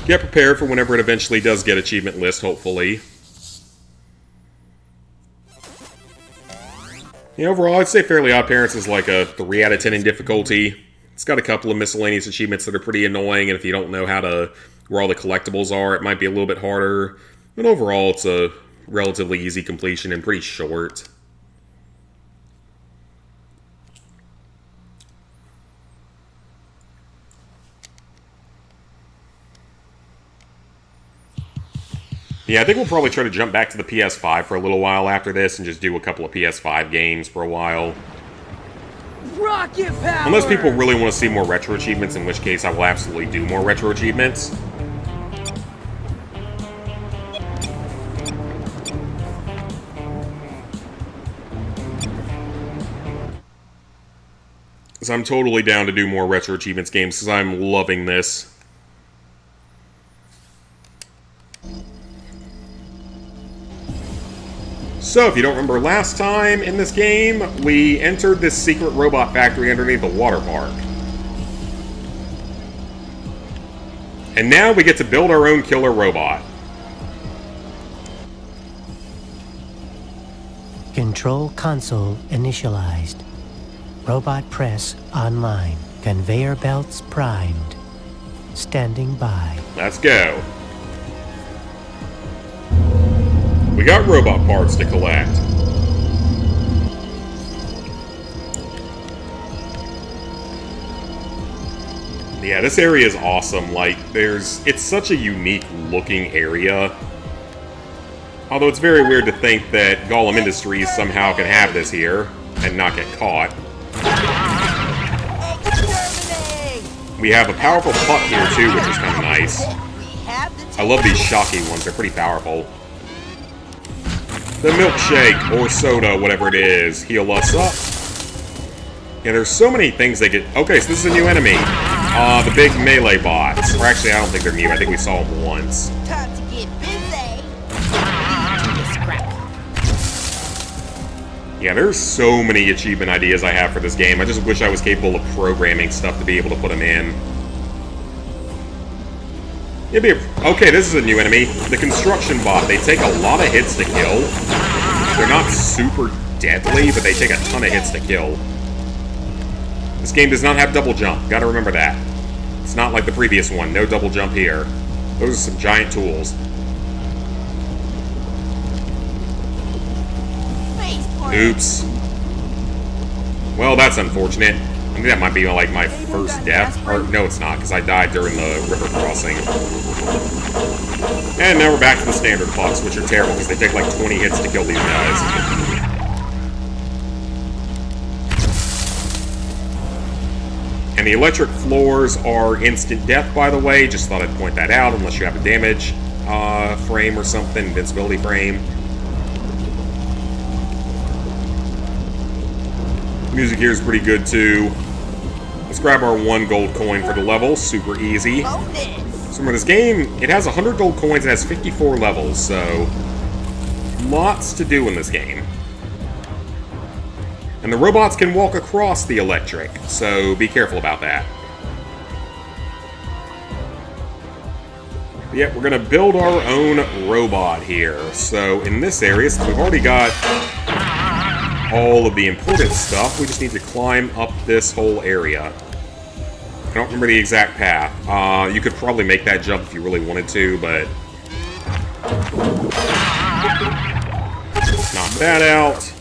Get prepared for whenever it eventually does get achievement list, hopefully. Yeah, overall, I'd say Fairly Odd Parents is like a 3 out of 10 in difficulty. It's got a couple of miscellaneous achievements that are pretty annoying, and if you don't know where all the collectibles are, it might be a little bit harder. But overall, it's a relatively easy completion and pretty short. Yeah, I think we'll probably try to jump back to the PS5 for a little while after this and just do a couple of PS5 games for a while. Rocket power! Unless people really want to see more retro achievements, in which case I will absolutely do more retro achievements. So I'm totally down to do more retro achievements games because I'm loving this. So, if you don't remember last time in this game, we entered this secret robot factory underneath the water park. And now we get to build our own killer robot. Control console initialized. Robot press online. Conveyor belts primed. Standing by. Let's go. We got robot parts to collect. Yeah, this area is awesome. Like, it's such a unique looking area. Although it's very weird to think that Gollum Industries somehow can have this here and not get caught. We have a powerful puck here too, which is kind of nice. I love these shocky ones, they're pretty powerful. The milkshake, or soda, whatever it is, heal us up. Yeah, there's so many things they get. Okay, so this is a new enemy. The big melee bots. Or actually, I don't think they're new. I think we saw them once. Time to get busy. Yeah, there's so many achievement ideas I have for this game. I just wish I was capable of programming stuff to be able to put them in. Okay, this is a new enemy. The construction bot. They take a lot of hits to kill. They're not super deadly, but they take a ton of hits to kill. This game does not have double jump. Gotta remember that. It's not like the previous one. No double jump here. Those are some giant tools. Oops. Well, that's unfortunate. I think that might be like my first death. Or, no, it's not, because I died during the river crossing. And now we're back to the standard pucks, which are terrible, because they take like 20 hits to kill these guys. And the electric floors are instant death, by the way. Just thought I'd point that out, unless you have a damage frame or something, invincibility frame. Music here is pretty good, too. Let's grab our 1 gold coin for the level. Super easy. So remember, this game, it has 100 gold coins and has 54 levels, so lots to do in this game. And the robots can walk across the electric, so be careful about that. But yeah, we're gonna build our own robot here. So in this area, since we've already got all of the important stuff, we just need to climb up this whole area. I don't remember the exact path. You could probably make that jump if you really wanted to, but... knock that out.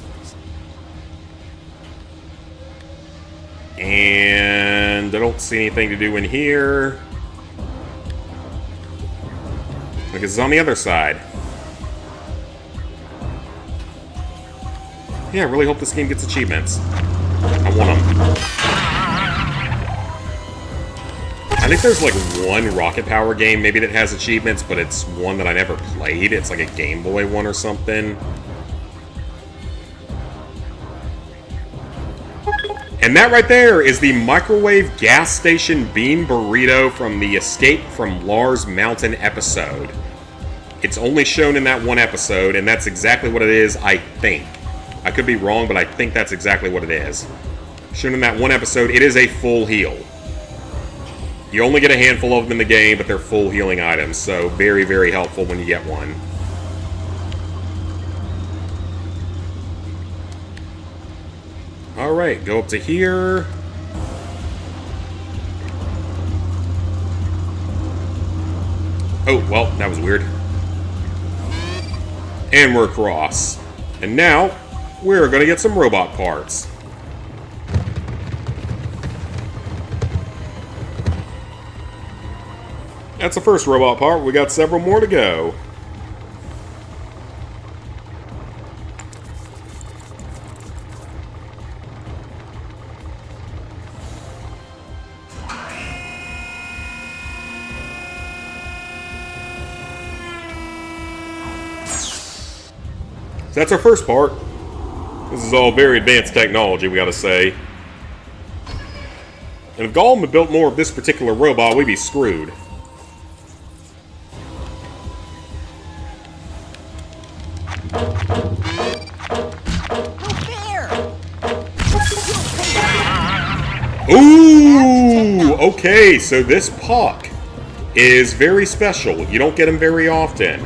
And I don't see anything to do in here. Because it's on the other side. Yeah, I really hope this game gets achievements. I want them. I think there's like one Rocket Power game maybe that has achievements, but it's one that I never played. It's like a Game Boy one or something. And that right there is the microwave gas station bean burrito from the Escape from Lars Mountain episode. It's only shown in that one episode, and that's exactly what it is, I think. I could be wrong, but I think that's exactly what it is. Shown in that one episode, it is a full heal. You only get a handful of them in the game, but they're full healing items, so very, very helpful when you get one. Alright, go up to here. Oh, well, that was weird. And we're across. And now, we're gonna get some robot parts. That's the first robot part. We got several more to go. That's our first part. This is all very advanced technology, we gotta say. And if Gollum had built more of this particular robot, we'd be screwed. Ooh! Okay, so this puck is very special. You don't get him very often.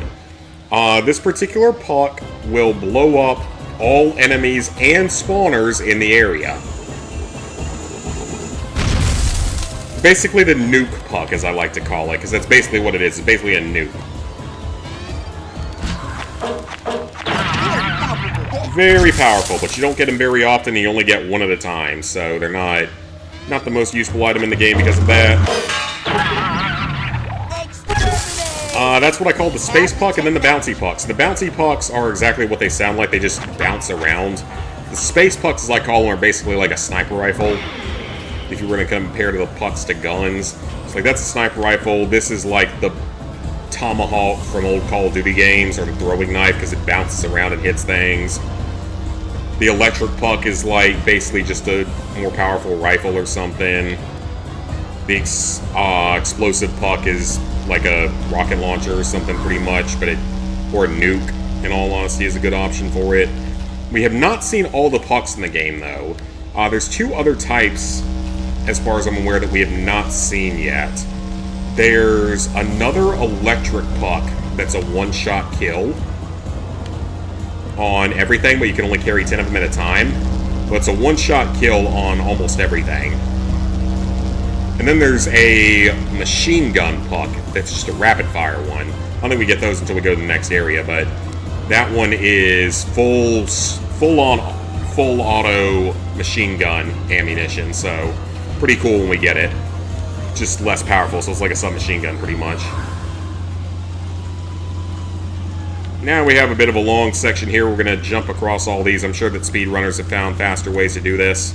This particular puck will blow up all enemies and spawners in the area. Basically the nuke puck, as I like to call it, because that's basically what it is. It's basically a nuke. Very powerful, but you don't get them very often, and you only get one at a time, so they're not the most useful item in the game because of that. That's what I call the space puck and then the bouncy pucks. The bouncy pucks are exactly what they sound like. They just bounce around. The space pucks, as I call them, are basically like a sniper rifle. If you were to compare the pucks to guns. It's like, that's a sniper rifle. This is like the tomahawk from old Call of Duty games, or the throwing knife, because it bounces around and hits things. The electric puck is like basically just a more powerful rifle or something. The explosive puck is like a rocket launcher or something pretty much, or a nuke, in all honesty, is a good option for it. We have not seen all the pucks in the game, though. There's two other types, as far as I'm aware, that we have not seen yet. There's another electric puck that's a one-shot kill on everything, but you can only carry 10 of them at a time. But it's a one-shot kill on almost everything. And then there's a machine gun puck that's just a rapid-fire one. I don't think we get those until we go to the next area, but that one is full auto machine gun ammunition, so pretty cool when we get it. Just less powerful, so it's like a submachine gun pretty much. Now we have a bit of a long section here. We're going to jump across all these. I'm sure that speedrunners have found faster ways to do this.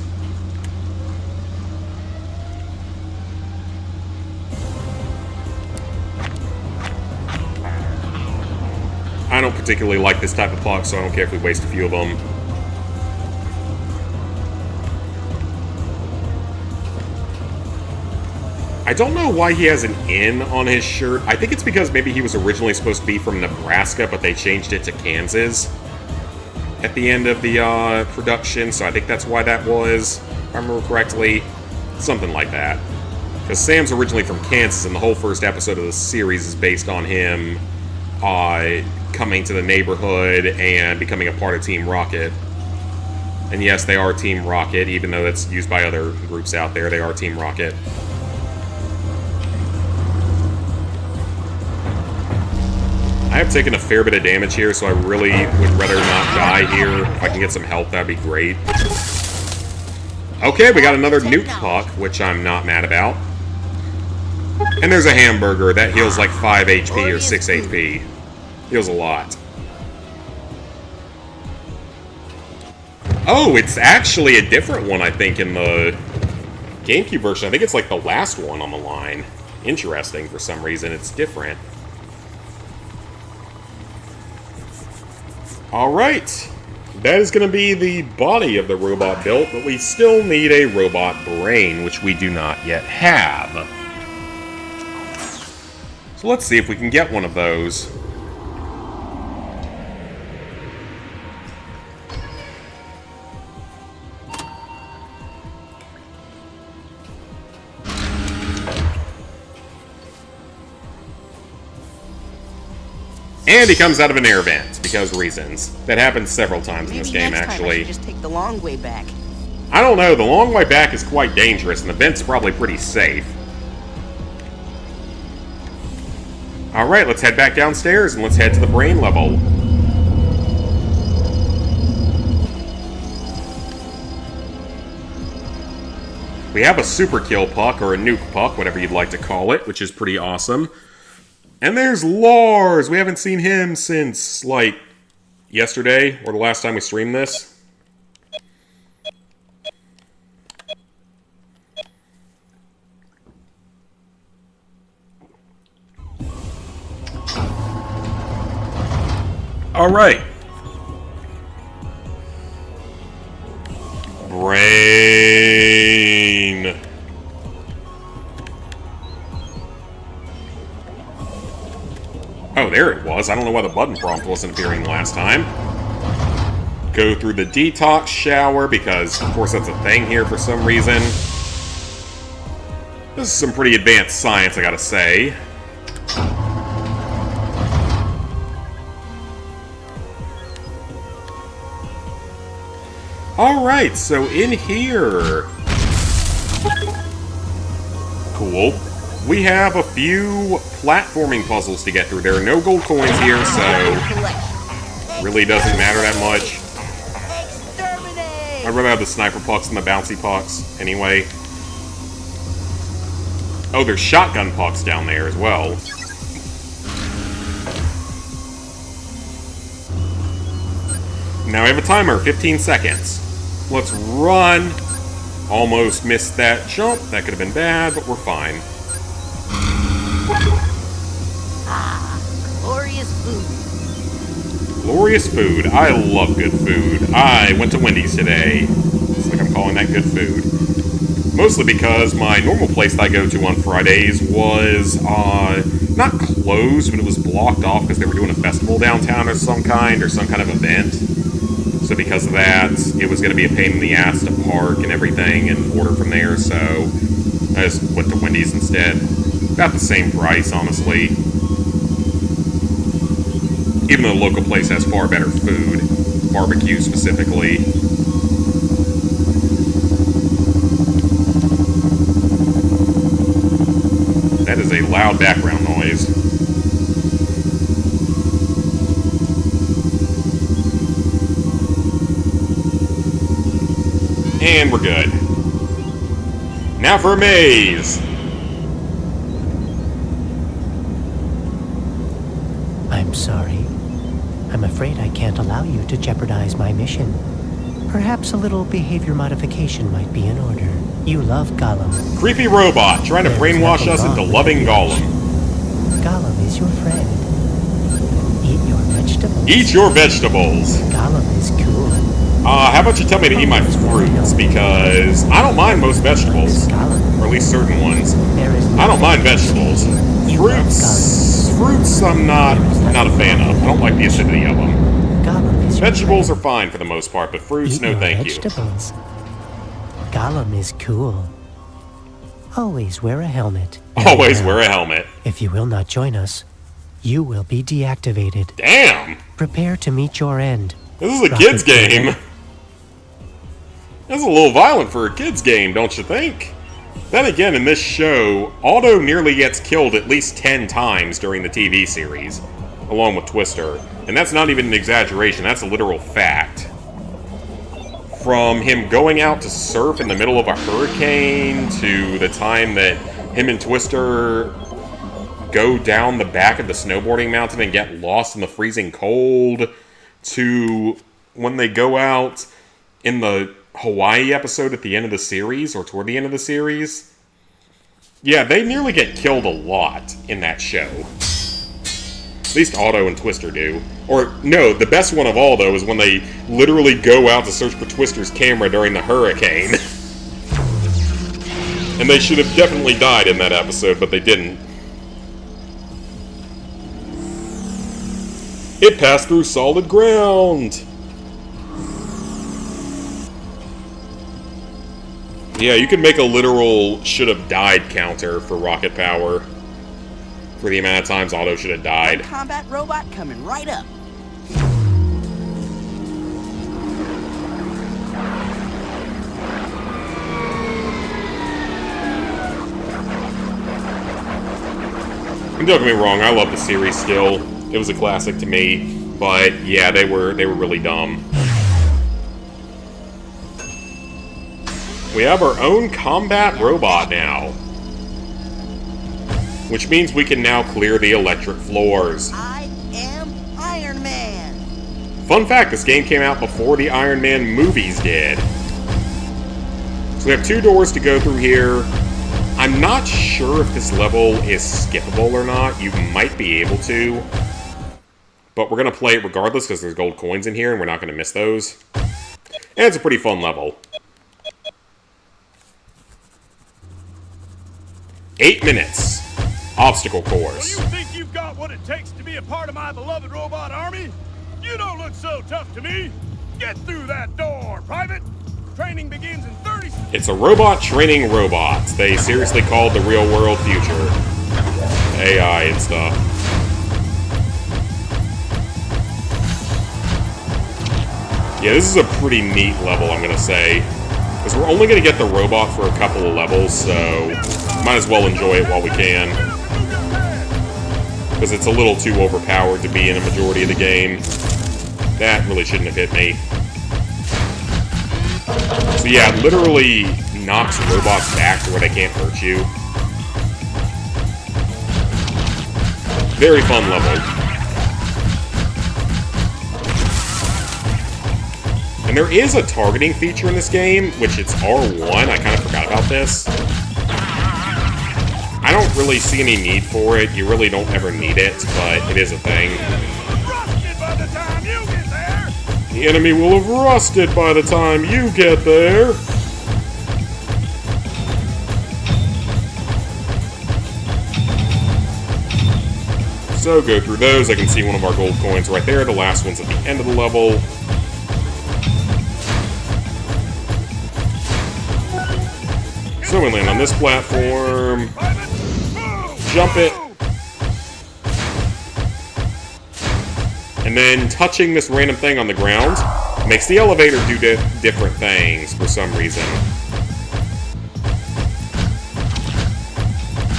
I don't particularly like this type of puck, so I don't care if we waste a few of them. I don't know why he has an N on his shirt. I think it's because maybe he was originally supposed to be from Nebraska, but they changed it to Kansas at the end of the production, so I think that's why that was, if I remember correctly. Something like that. Because Sam's originally from Kansas, and the whole first episode of the series is based on him coming to the neighborhood and becoming a part of Team Rocket. And yes, they are Team Rocket, even though that's used by other groups out there. They are Team Rocket. I have taken a fair bit of damage here, so I really would rather not die here. If I can get some help, that'd be great. Okay, we got another nuke puck, which I'm not mad about. And there's a hamburger. That heals like 5 HP or 6 HP. Heals a lot. Oh, it's actually a different one, I think, in the GameCube version. I think it's like the last one on the line. Interesting, for some reason. It's different. Alright, that is going to be the body of the robot built, but we still need a robot brain, which we do not yet have. So let's see if we can get one of those. And he comes out of an air vent, because reasons. That happens several times in this game, actually. Just take the long way back. I don't know, the long way back is quite dangerous, and the vent's probably pretty safe. Alright, let's head back downstairs, and let's head to the brain level. We have a super kill puck, or a nuke puck, whatever you'd like to call it, which is pretty awesome. And there's Lars! We haven't seen him since, like, yesterday, or the last time we streamed this. Alright. Brain. Oh, there it was. I don't know why the button prompt wasn't appearing last time. Go through the detox shower, because, of course, that's a thing here for some reason. This is some pretty advanced science, I gotta say. Alright, so in here... Cool. We have a few platforming puzzles to get through. There are no gold coins here, so... really doesn't matter that much. I'd rather have the sniper pucks than the bouncy pucks, anyway. Oh, there's shotgun pucks down there as well. Now we have a timer, 15 seconds. Let's run. Almost missed that jump. That could have been bad, but we're fine. Glorious food. Glorious food. I love good food. I went to Wendy's today. It's like I'm calling that good food. Mostly because my normal place that I go to on Fridays was, not closed, but it was blocked off because they were doing a festival downtown or some kind of event. So because of that, it was going to be a pain in the ass to park and everything and order from there, so I just went to Wendy's instead. About the same price, honestly. Even though the local place has far better food. Barbecue, specifically. That is a loud background noise. And we're good. Now for a maze! I'm sorry. I'm afraid I can't allow you to jeopardize my mission. Perhaps a little behavior modification might be in order. You love Gollum. Creepy robot trying to brainwash us into loving Gollum. Gollum is your friend. Eat your vegetables. Eat your vegetables! Gollum is cool. How about you tell me to eat my fruits, because I don't mind most vegetables, or at least certain ones. I don't mind vegetables. Fruits I'm not a fan of. I don't like the acidity of them. Vegetables are fine for the most part, but fruits, no thank you. Vegetables. Gollum is cool. Always wear a helmet. Always wear a helmet. If you will not join us, you will be deactivated. Damn! Prepare to meet your end. This is a kid's game. That's a little violent for a kid's game, don't you think? Then again, in this show, Otto nearly gets killed at least 10 times during the TV series, along with Twister. And that's not even an exaggeration, that's a literal fact. From him going out to surf in the middle of a hurricane, to the time that him and Twister go down the back of the snowboarding mountain and get lost in the freezing cold, to when they go out in the Hawaii episode at the end of the series, or toward the end of the series. Yeah, they nearly get killed a lot in that show. At least Otto and Twister do. Or, no, the best one of all, though, is when they literally go out to search for Twister's camera during the hurricane. And they should have definitely died in that episode, but they didn't. It passed through solid ground! Yeah, you could make a literal should-have-died counter for rocket power. For the amount of times Otto should have died. Combat robot coming right up. And don't get me wrong, I love the series still. It was a classic to me. But yeah, they were really dumb. We have our own combat robot now. Which means we can now clear the electric floors. I am Iron Man. Fun fact, this game came out before the Iron Man movies did. So we have 2 doors to go through here. I'm not sure if this level is skippable or not. You might be able to. But we're going to play it regardless because there's gold coins in here and we're not going to miss those. And it's a pretty fun level. 8 minutes. Obstacle course. Well, you think you've got what it takes to be a part of my beloved robot army? You don't look so tough to me. Get through that door, Private. Training begins in 30 seconds. It's a robot training robots. They seriously called the real world future. AI and stuff. Yeah, this is a pretty neat level, I'm going to say. Because we're only going to get the robot for a couple of levels, so might as well enjoy it while we can. Because it's a little too overpowered to be in a majority of the game. That really shouldn't have hit me. So yeah, it literally knocks robots back to where they can't hurt you. Very fun level. And there is a targeting feature in this game, which it's R1. I kind of forgot about this. I don't really see any need for it. You really don't ever need it, but it is a thing. Rusted by the time you get there. The enemy will have rusted by the time you get there. So go through those. I can see one of our gold coins right there. The last one's at the end of the level. So we land on this platform. Jump it. And then touching this random thing on the ground makes the elevator do different things for some reason.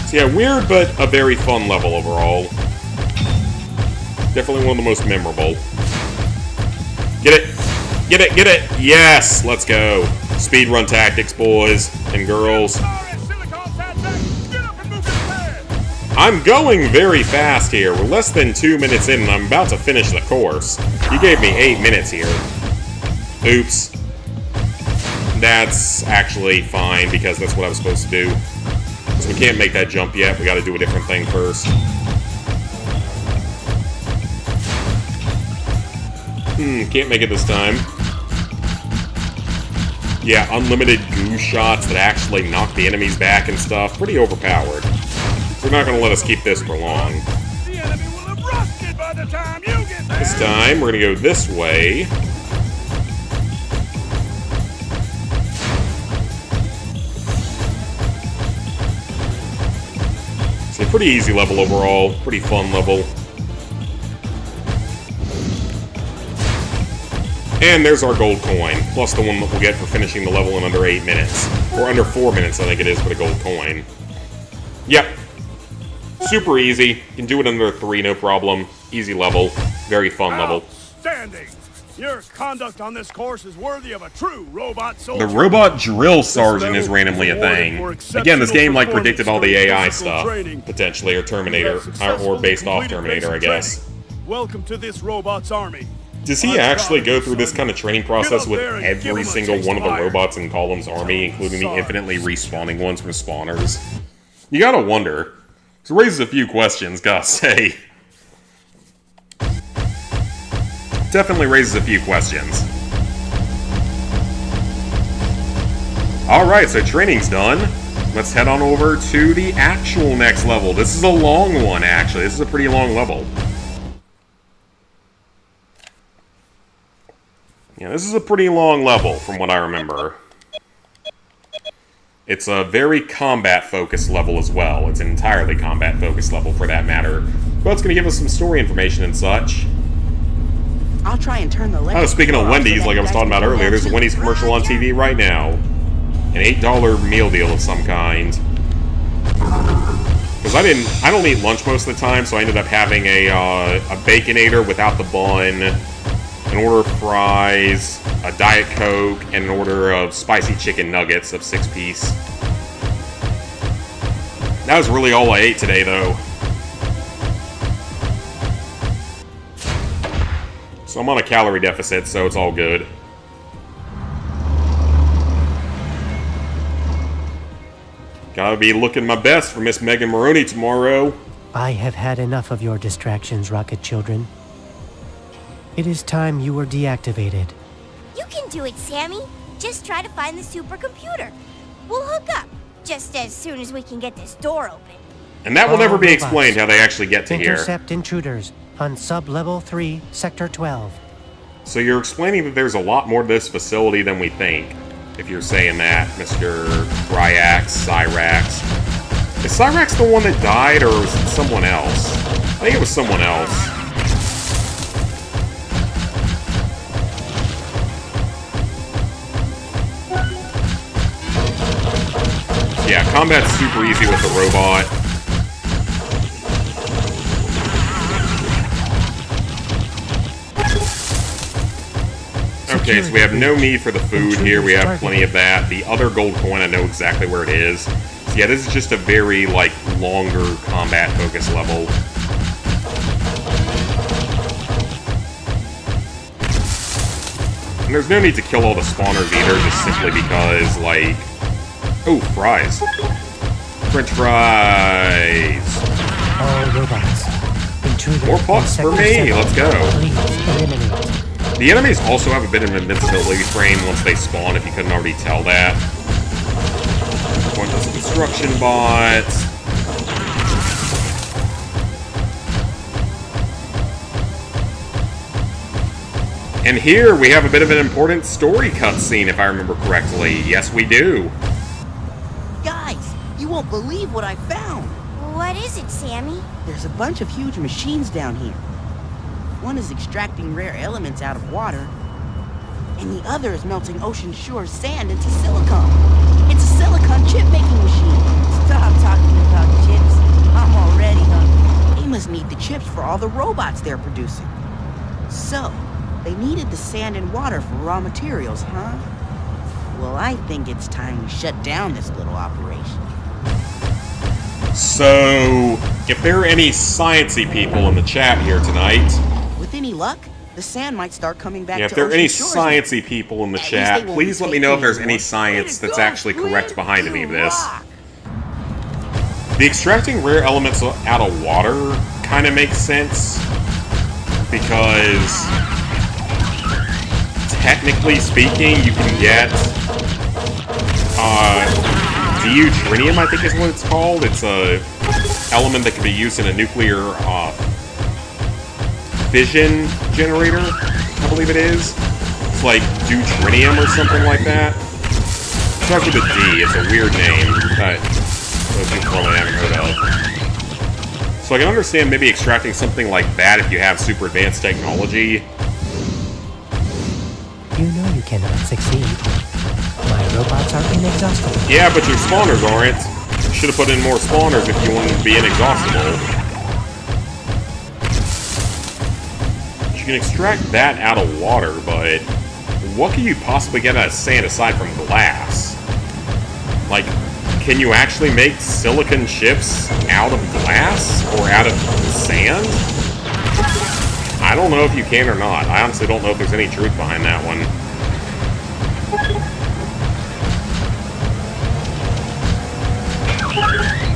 So yeah, weird but a very fun level overall. Definitely one of the most memorable. Get it! Get it! Get it! Yes! Let's go. Speedrun tactics, boys and girls. I'm going very fast here. We're less than 2 minutes in and I'm about to finish the course. You gave me 8 minutes here. Oops. That's actually fine because that's what I was supposed to do. So we can't make that jump yet. We gotta do a different thing first. Can't make it this time. Yeah, unlimited goo shots that actually knock the enemies back and stuff. Pretty overpowered. We're not gonna let us keep this for long. The enemy will have rusted by the time you get there. This time, we're gonna go this way. It's a pretty easy level overall. Pretty fun level. And there's our gold coin, plus the one that we'll get for finishing the level in under 8 minutes. Or under 4 minutes, I think it is, for the gold coin. Yep. Super easy. You can do it under 3, no problem. Easy level. Very fun level. Outstanding! Your conduct on this course is worthy of a true robot soldier. The robot drill sergeant is randomly a thing. Again, this game like predicted all the AI stuff, potentially, or Terminator, or based off Terminator, I guess. Welcome to this robot's army. Does he actually go through this kind of training process with every single one of the robots in Golem's army, including the infinitely respawning ones from spawners? You gotta wonder. It raises a few questions, gotta say. Definitely raises a few questions. Alright, so training's done. Let's head on over to the actual next level. This is a long one, actually. This is a pretty long level. Yeah, this is a pretty long level, from what I remember. It's a very combat-focused level as well. It's an entirely combat-focused level, for that matter. But it's going to give us some story information and such. I'll try and turn the Oh, speaking of Wendy's, like I was talking about earlier, there's a Wendy's commercial on TV right now. An $8 meal deal of some kind. Because I don't eat lunch most of the time, so I ended up having a Baconator without the bun, an order of fries, a Diet Coke, and an order of spicy chicken nuggets of 6-piece. That was really all I ate today, though. So I'm on a calorie deficit, so it's all good. Gotta be looking my best for Miss Megan Maroney tomorrow. I have had enough of your distractions, Rocket Children. It is time you were deactivated. You can do it, Sammy. Just try to find the supercomputer. We'll hook up, just as soon as we can get this door open. And that will All never be robots, explained how they actually get to here. Intercept intruders on sub-level 3, Sector 12. So you're explaining that there's a lot more to this facility than we think, if you're saying that, Mr. Cyrax. Is Cyrax the one that died, or was it someone else? I think it was someone else. Yeah, combat's super easy with the robot. Okay, so we have no need for the food here. We have plenty of that. The other gold coin, I know exactly where it is. So yeah, this is just a very, like, longer combat-focused level. And there's no need to kill all the spawners either, just simply because, like... Oh, fries. French fries. All robots. Intruders More pucks for me. Let's go. Please eliminate. The enemies also have a bit of an invincibility frame once they spawn, if you couldn't already tell that. Pointless construction bots. And here we have a bit of an important story cutscene, if I remember correctly. Yes, we do. Guys, you won't believe what I found. What is it, Sammy? There's a bunch of huge machines down here. One is extracting rare elements out of water, and the other is melting ocean shore sand into silicon. It's a silicon chip-making machine. Stop talking about chips. I'm already hungry. They must need the chips for all the robots they're producing. So, they needed the sand and water for raw materials, huh? Well, I think it's time we shut down this little operation. So, if there are any sciencey people in the chat here tonight... With any luck, the sand might start coming back Yeah, to if there are ocean any shores. sciencey people in the chat, please let me know if there's any science that's actually correct behind any of this. The extracting rare elements out of water kind of makes sense, because technically speaking, you can get Deuterium, I think is what it's called. It's a element that can be used in a nuclear fission generator, I believe it is. It's like deuterium or something like that. It starts with a D. It's a weird name that most people probably haven't heard of. So I can understand maybe extracting something like that if you have super advanced technology. You know you cannot succeed. My robots are inexhaustible. Yeah, but your spawners aren't. You should have put in more spawners if you wanted to be inexhaustible. You can extract that out of water, but what can you possibly get out of sand aside from glass? Like, can you actually make silicon chips out of glass or out of sand? I don't know if you can or not. I honestly don't know if there's any truth behind that one.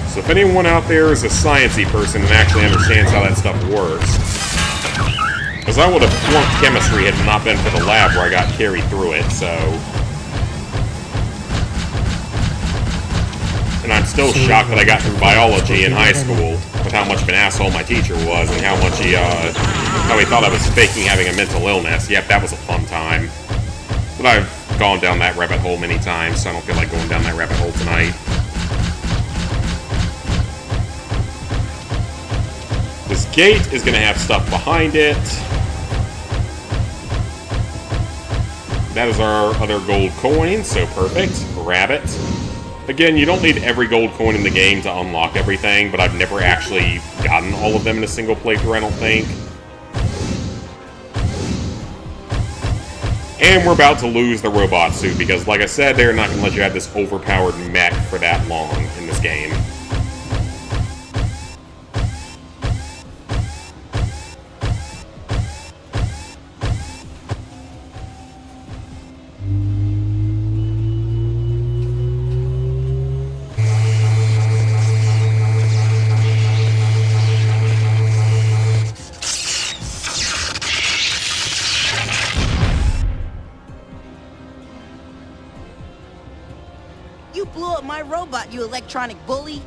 So if anyone out there is a sciencey person and actually understands how that stuff works, because I would have flunked chemistry had it not been for the lab where I got carried through it, so... And I'm still shocked that I got through biology in high school with how much of an asshole my teacher was and how much how he thought I was faking having a mental illness. Yep, that was a fun time. But I've gone down that rabbit hole many times, so I don't feel like going down that rabbit hole tonight. This gate is going to have stuff behind it. That is our other gold coin, so perfect. Grab it. Again, you don't need every gold coin in the game to unlock everything, but I've never actually gotten all of them in a single playthrough, I don't think. And we're about to lose the robot suit, because like I said, they're not going to let you have this overpowered mech for that long in this game. You blew up my robot, you electronic bully!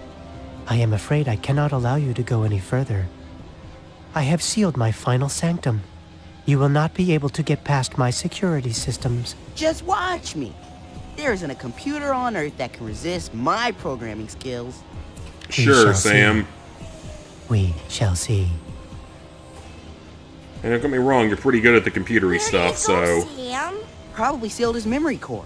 I am afraid I cannot allow you to go any further. I have sealed my final sanctum. You will not be able to get past my security systems. Just watch me. There isn't a computer on Earth that can resist my programming skills. Sure, Sam. We shall see. And don't get me wrong, you're pretty good at the computery stuff, so... Sam? Probably sealed his memory core.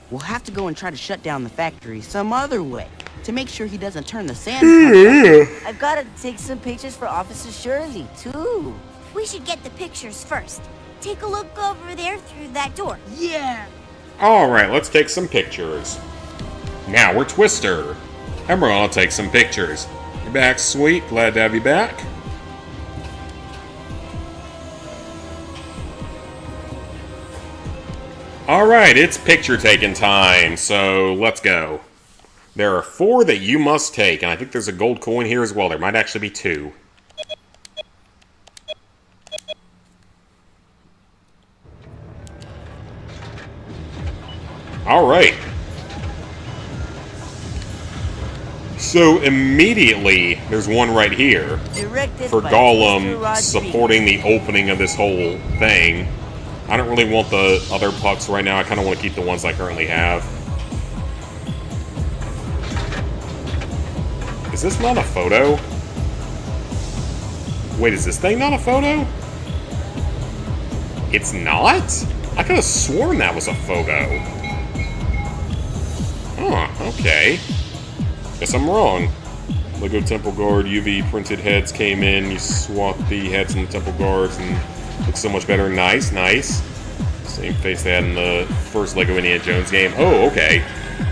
We'll have to go and try to shut down the factory some other way to make sure he doesn't turn the sand pump. I've got to take some pictures for Officer Shirley, too. We should get the pictures first. Take a look over there through that door. Yeah! Alright, let's take some pictures. Now we're Twister. And we're gonna take some pictures. You're back, sweet. Glad to have you back. Alright, it's picture taking time, so let's go. There are 4 that you must take, and I think there's a gold coin here as well. There might actually be 2. Alright. So immediately, there's one right here for Gollum supporting the opening of this whole thing. I don't really want the other pucks right now. I kind of want to keep the ones I currently have. Is this not a photo? Wait, is this thing not a photo? It's not? I could have sworn that was a photo. Huh, okay. Guess I'm wrong. Lego Temple Guard UV printed heads came in. You swap the heads from the Temple Guards and looks so much better. Nice, nice. Same face they had in the first Lego Indiana Jones game. Oh, okay.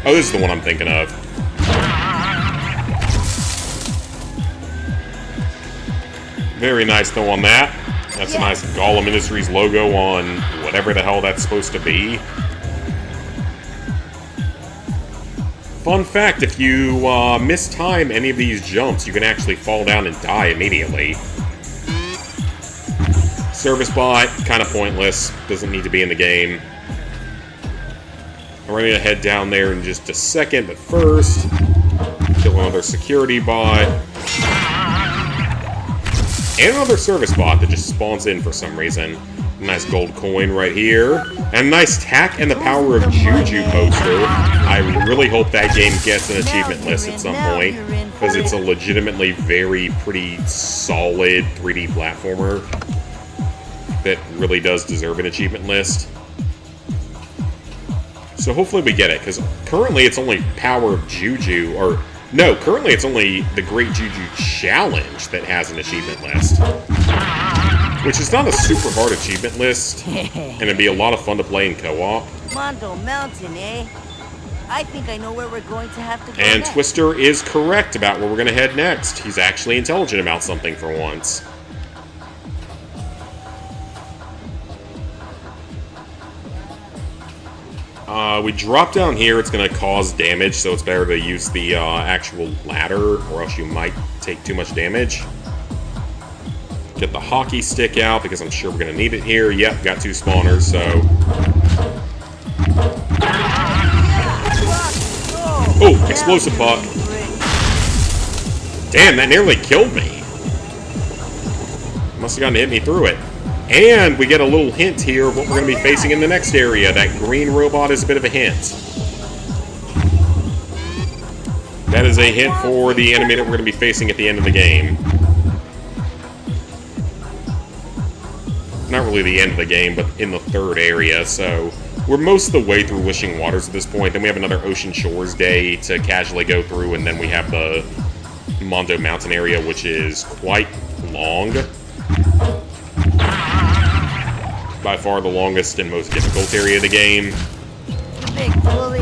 Oh, this is the one I'm thinking of. Very nice though on that. That's a nice Gollum Industries logo on whatever the hell that's supposed to be. Fun fact, if you mistime any of these jumps, you can actually fall down and die immediately. Service bot, kind of pointless. Doesn't need to be in the game. I'm ready to head down there in just a second, but first, kill another security bot. And another service bot that just spawns in for some reason. Nice gold coin right here. And a nice Tack and the Power of Juju poster. I really hope that game gets an achievement list at some point, because it's a legitimately very pretty solid 3D platformer that really does deserve an achievement list. So hopefully we get it, because currently it's only Power of Juju, or no, currently it's only the Great Juju Challenge that has an achievement list. Which is not a super hard achievement list, and it'd be a lot of fun to play in co-op. Mondo Mountain, eh? I think I know where we're going to have to go And next. Twister is correct about where we're going to head next. He's actually intelligent about something for once. We drop down here, it's going to cause damage, so it's better to use the actual ladder, or else you might take too much damage. Get the hockey stick out, because I'm sure we're going to need it here. Yep, got 2 spawners, so... Oh, explosive puck. Damn, that nearly killed me. Must have gotten to hit me through it. And we get a little hint here of what we're going to be facing in the next area. That green robot is a bit of a hint. That is a hint for the enemy that we're going to be facing at the end of the game. Not really the end of the game, but in the 3rd area, so we're most of the way through Wishing Waters at this point. Then we have another Ocean Shores day to casually go through, and then we have the Mondo Mountain area, which is quite long. By far the longest and most difficult area of the game. Big bully.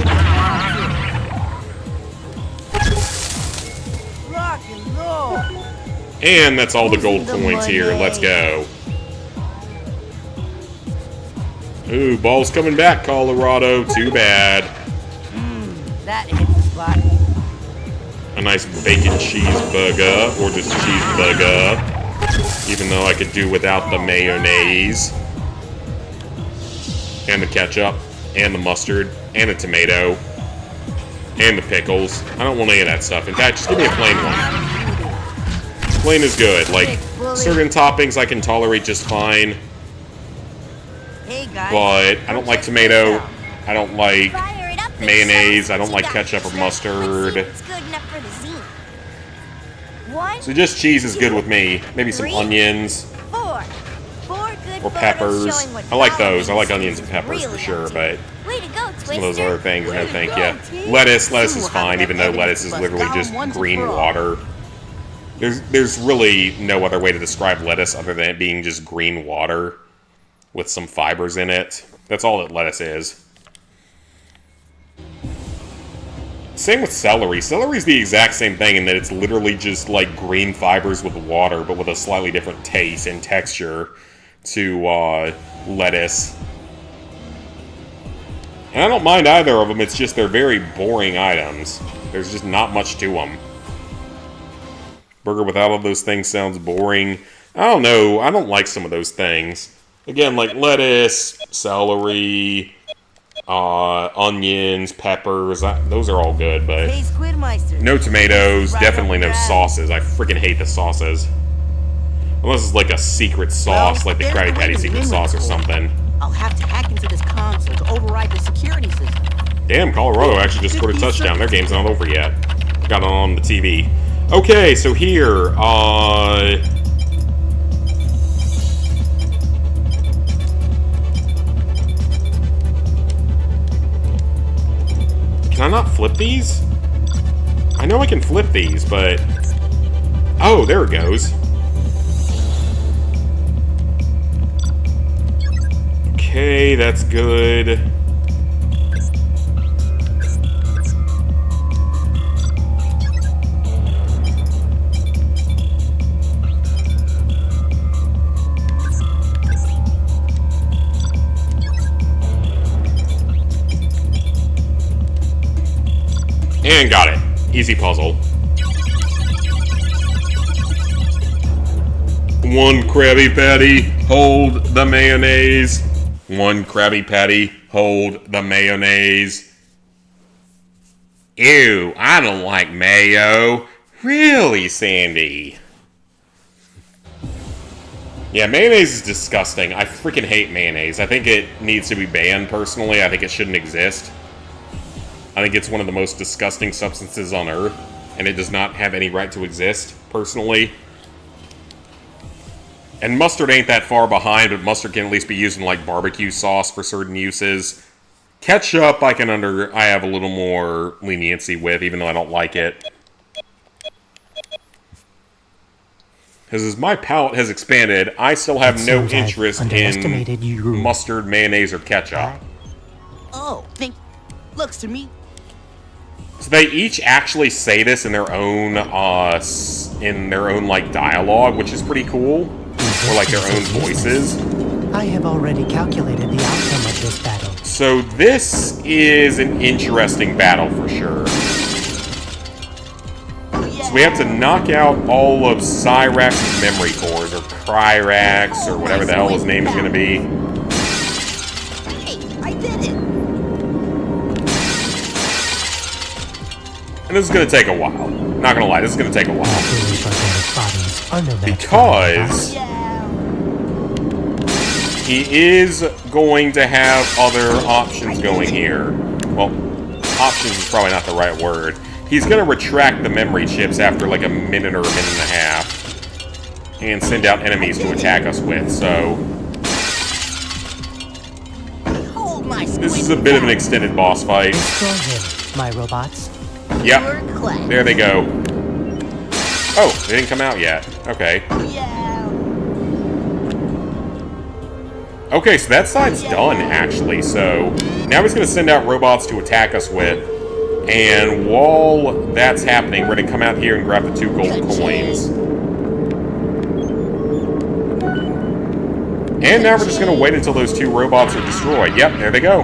Rock and roll. And that's all the gold coins here. Let's go. Ooh, ball's coming back, Colorado. Too bad. That hit the spot. A nice bacon cheeseburger, or just cheeseburger. Even though I could do without the mayonnaise. And the ketchup, and the mustard, and the tomato, and the pickles. I don't want any of that stuff. In fact, just give me a plain one. Plain is good. Like, certain toppings I can tolerate just fine. Hey guys, But I don't like tomato. I don't like mayonnaise. I don't like ketchup or mustard. It's good enough for the zine. 1, So just cheese is good with me. Maybe some 3, onions 4. 4 good or photos peppers. showing what I like Bob those. I like thinks onions and he's peppers for really sure, up to. but Way to go, Twister. some of those other things, no thank you. Lettuce is fine, even though lettuce is literally just green water. There's really no other way to describe lettuce other than it being just green water with some fibers in it. That's all that lettuce is. Same with celery. Celery's the exact same thing in that it's literally just like green fibers with water, but with a slightly different taste and texture to lettuce. And I don't mind either of them, it's just they're very boring items. There's just not much to them. Burger without all those things sounds boring. I don't know, I don't like some of those things. Again, like lettuce, celery, onions, peppers, those are all good, but hey Squidmeister. no tomatoes, definitely no sauces. I freaking hate the sauces. Unless it's like a secret sauce, like the Krabby Patty secret sauce or something. I'll have to hack into this console to override the security system. Damn, Colorado actually just scored a touchdown. Their game's not over yet. Got it on the TV. Okay, so here, can I not flip these? I know I can flip these, but... Oh, there it goes. Okay, that's good. And got it. Easy puzzle. One Krabby Patty, hold the mayonnaise. One Krabby Patty, hold the mayonnaise. Ew, I don't like mayo. Really, Sandy? Yeah, mayonnaise is disgusting. I freaking hate mayonnaise. I think it needs to be banned, personally. I think it shouldn't exist. I think it's one of the most disgusting substances on Earth, and it does not have any right to exist, personally. And mustard ain't that far behind, but mustard can at least be used in, like, barbecue sauce for certain uses. Ketchup, I have a little more leniency with, even though I don't like it. Because as my palate has expanded, I still have no interest in mustard, mayonnaise, or ketchup. Oh, looks to me. So they each actually say this in their own, like, dialogue, which is pretty cool. Or, like, their own voices. I have already calculated the outcome of this battle. So this is an interesting battle for sure. So we have to knock out all of Cyrax's memory cores, or Kryrax, or whatever the hell his name is going to be. Hey, I did it! And this is going to take a while. Not going to lie, this is going to take a while. Because he is going to have other options going here. Well, options is probably not the right word. He's going to retract the memory chips after like a minute or a minute and a half. And send out enemies to attack us with, so... This is a bit of an extended boss fight. Destroy him, my robots. Yep. There they go. Oh, they didn't come out yet. Okay. Okay, so that side's done, actually. So now he's going to send out robots to attack us with. And while that's happening, we're going to come out here and grab the 2 gold coins. And now we're just going to wait until those 2 robots are destroyed. Yep, there they go.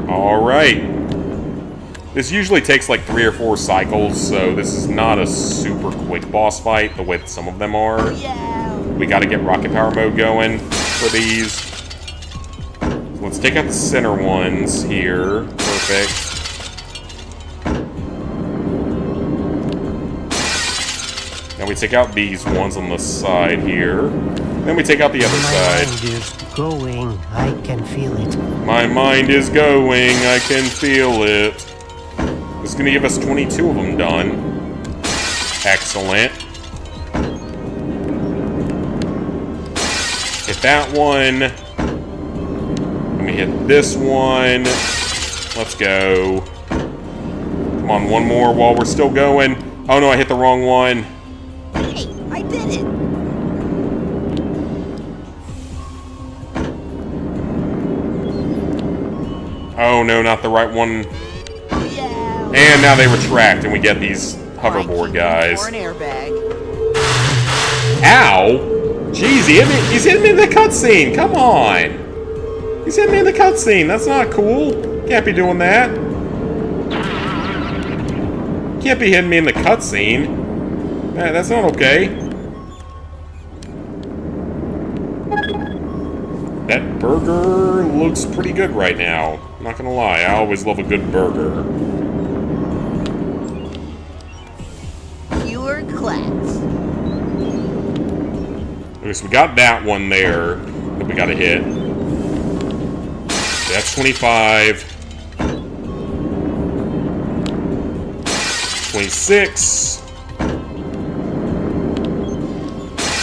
Alright. This usually takes like 3 or 4 cycles, so this is not a super quick boss fight, the way that some of them are. We gotta get rocket power mode going for these. So let's take out the center ones here. Perfect. Now we take out these ones on the side here. Then we take out the other side. My mind is going. I can feel it. My mind is going. I can feel it. It's going to give us 22 of them done. Excellent. Hit that one. Let me hit this one. Let's go. Come on, one more while we're still going. Oh no, I hit the wrong one. Hey, I did it! Oh no, not the right one. And now they retract, and we get these hoverboard guys. Or an airbag. Ow! Jeez, he's hitting me in the cutscene! Come on! He's hitting me in the cutscene! That's not cool! Can't be doing that! Can't be hitting me in the cutscene! That's not okay. That burger looks pretty good right now. I'm not gonna lie, I always love a good burger. Class. Okay, so we got that one there that we gotta hit. That's 25. 26.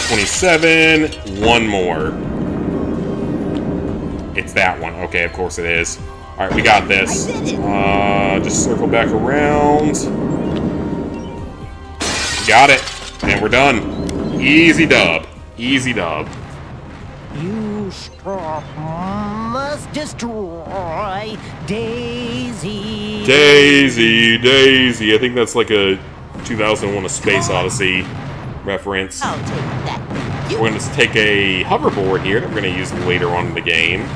27. One more. It's that one. Okay, of course it is. Alright, we got this. Just circle back around. Got it. And we're done. Easy dub. Easy dub. You must destroy Daisy. Daisy, Daisy. I think that's like a 2001 A Space Odyssey reference. I'll take that. We're going to take a hoverboard here that we're going to use later on in the game.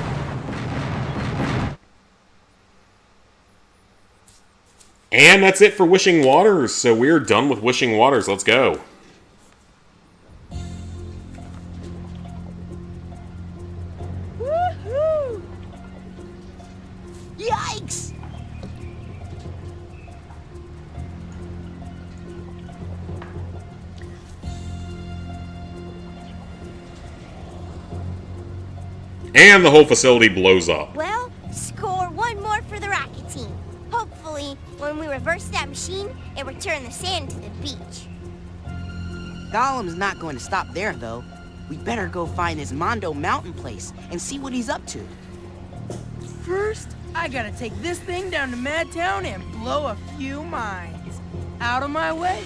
And that's it for Wishing Waters. So we're done with Wishing Waters. Let's go. Woohoo! Yikes! And the whole facility blows up. Well, score one more for the rocket team. Hopefully, when we reverse that machine, it return the sand to the beach. Gollum's not going to stop there, though. We better go find his Mondo Mountain place and see what he's up to. First, I gotta take this thing down to Madtown and blow a few minds. Out of my way.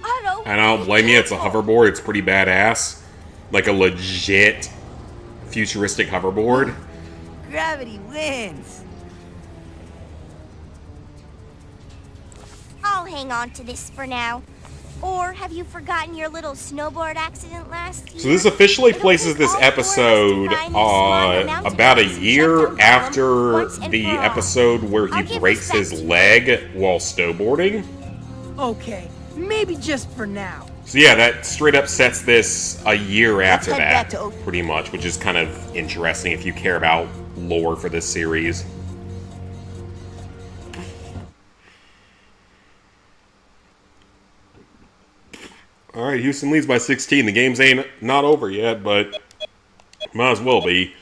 Otto, And I don't blame you, it's a hoverboard, it's pretty badass. Like a legit futuristic hoverboard. Gravity wins. I'll hang on to this for now. Or have you forgotten your little snowboard accident last year? So this officially It'll places take this all four of us to episode find this Mondo Mountain about a place and year shut down Gollum after once and the for all. episode where I'll he give breaks respect his to you. leg while snowboarding. Okay, maybe just for now. So yeah, that straight up sets this a year after head that, back to pretty much, which is kind of interesting if you care about lore for this series. Alright, Houston leads by 16. The game's ain't not over yet, but might as well be.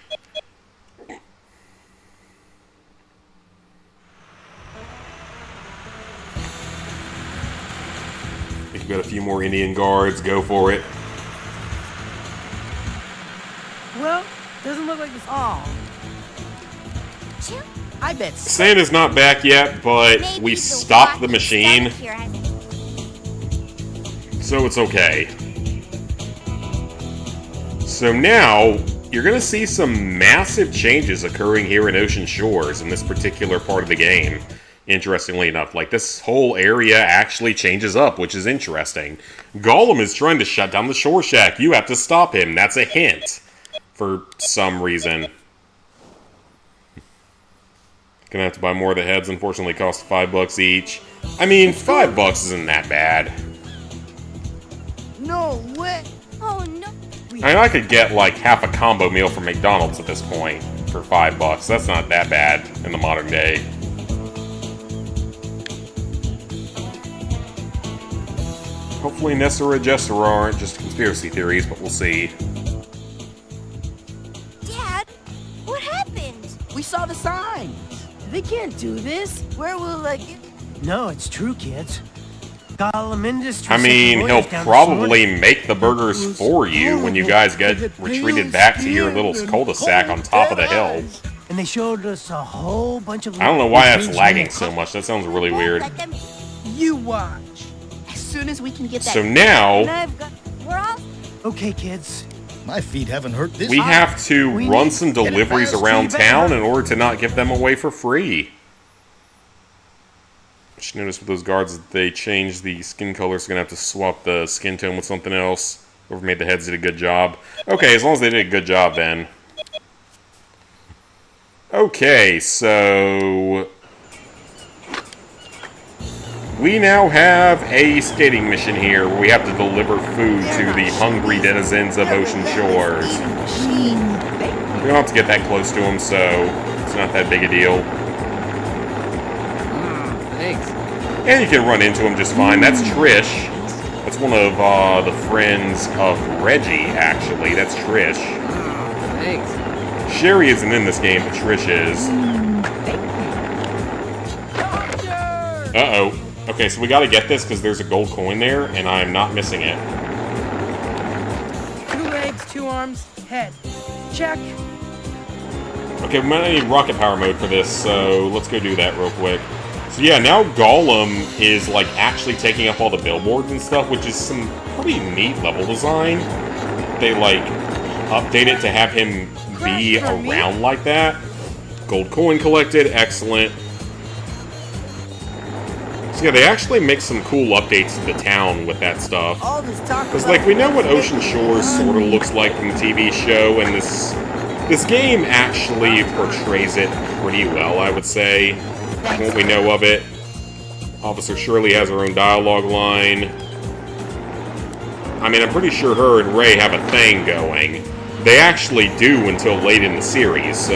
You've got a few more Indian guards, go for it. Well, doesn't look like this. Oh, Chip, I bet Santa's not back yet, but maybe we the stopped the watch machine, stuck here has- so it's okay. So now, you're going to see some massive changes occurring here in Ocean Shores in this particular part of the game. Interestingly enough, like this whole area actually changes up, which is interesting. Gollum is trying to shut down the Shore Shack. You have to stop him. That's a hint. For some reason. Gonna have to buy more of the heads. Unfortunately, cost $5 each. I mean, $5 isn't that bad. no way. Oh no. I mean, I could get like half a combo meal from McDonald's at this point for $5. That's not that bad in the modern day. Hopefully Nessa or Jester aren't just conspiracy theories, but we'll see. Dad, what happened? we saw the signs. They can't do this. Where will I get? No, it's true, kids. Gollum Industries. I mean, sent he'll boys down to probably Sword. make the burgers for you when you guys get retreated back to your little cul-de-sac on top of the hill. And they showed us a whole bunch of. I don't know why that's things lagging in so the- much. That sounds really weird. Let them. You watch. As soon as we can get that. So And now, I've got. We're all. Okay, kids. My feet haven't hurt this we have to We run need some to get it deliveries fast, around Steve. town in order to not give them away for free. Just noticed with those guards that they changed the skin color, so gonna have to swap the skin tone with something else. Whoever made the heads did a good job. Okay, as long as they did a good job then. Okay, so we now have a skating mission here where we have to deliver food to the hungry denizens of Ocean Shores. We don't have to get that close to them, so it's not that big a deal. Thanks. And you can run into him just fine. That's Trish. That's one of the friends of Reggie, actually. That's Trish. Thanks. Sherry isn't in this game, but Trish is. Uh-oh. Okay, so we gotta get this because there's a gold coin there, and I'm not missing it. 2 legs, 2 arms, head. Check. Okay, we might need rocket power mode for this, so let's go do that real quick. So yeah, now Gollum is like actually taking up all the billboards and stuff, which is some pretty neat level design. They like update it to have him be around like that. Gold coin collected, excellent. So yeah, they actually make some cool updates to the town with that stuff. All this talk. Because like we know what Ocean Shores sort of looks like from the TV show, and this game actually portrays it pretty well, I would say. From what we know of it. Officer Shirley has her own dialogue line. I mean, I'm pretty sure her and Ray have a thing going. They actually do until late in the series, so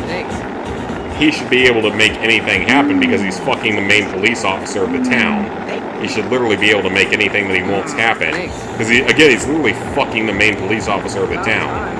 Thanks. he should be able to make anything happen because he's fucking the main police officer of the town. He should literally be able to make anything that he wants happen. Because, again, he's literally fucking the main police officer of the town.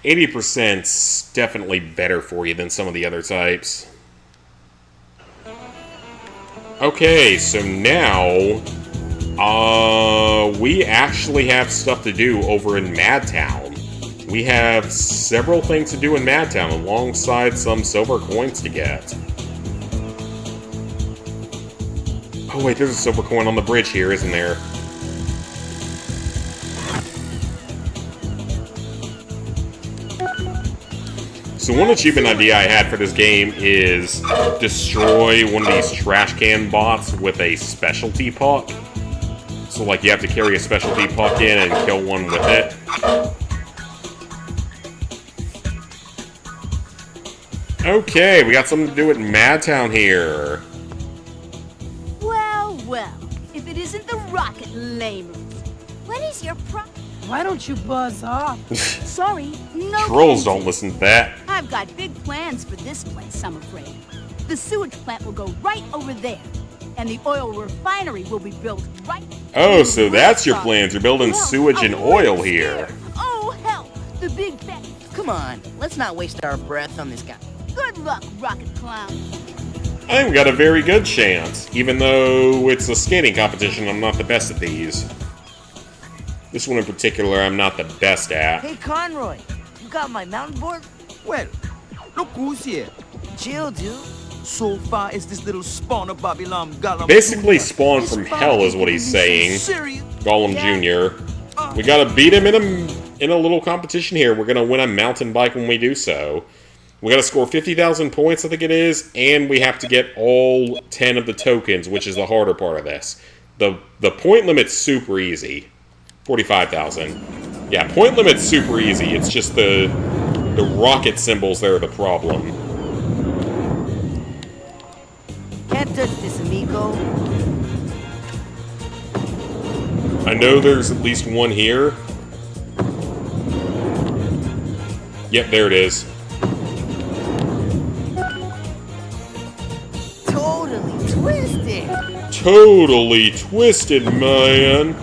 80%'s definitely better for you than some of the other types. Okay, so now, we actually have stuff to do over in Madtown. We have several things to do in Madtown alongside some silver coins to get. Oh wait, there's a silver coin on the bridge here, isn't there? So one achievement idea I had for this game is destroy one of these trash can bots with a specialty puck. So like you have to carry a specialty puck in and kill one with it. Okay, we got something to do with Madtown here. Well, well, if it isn't the rocket lamers. What is your Why don't you buzz off? Sorry, no. Trolls don't listen to that. I've got big plans for this place, I'm afraid. The sewage plant will go right over there, and the oil refinery will be built right. Oh, so that's your plans. You're building sewage and oil here. Oh, help! The big fat. Come on, let's not waste our breath on this guy. Good luck, rocket clown. I think we got a very good chance. Even though it's a skating competition, I'm not the best at these. This one in particular, I'm not the best at. Hey, Conroy, you got my mountain board? Well, look who's here. Chill, dude. So far, it's this little spawn of Babylon Gollum. Basically, spawn from hell is what he's saying. Gollum Jr. We gotta beat him in a little competition here. We're gonna win a mountain bike when we do so. We gotta score 50,000 points, I think it is, and we have to get all 10 of the tokens, which is the harder part of this. The point limit's super easy. 45,000. Yeah, point limit's super easy. It's just the rocket symbols that are the problem. Can't touch this, amigo. I know there's at least one here. Yep, there it is. Totally twisted. Totally twisted, man.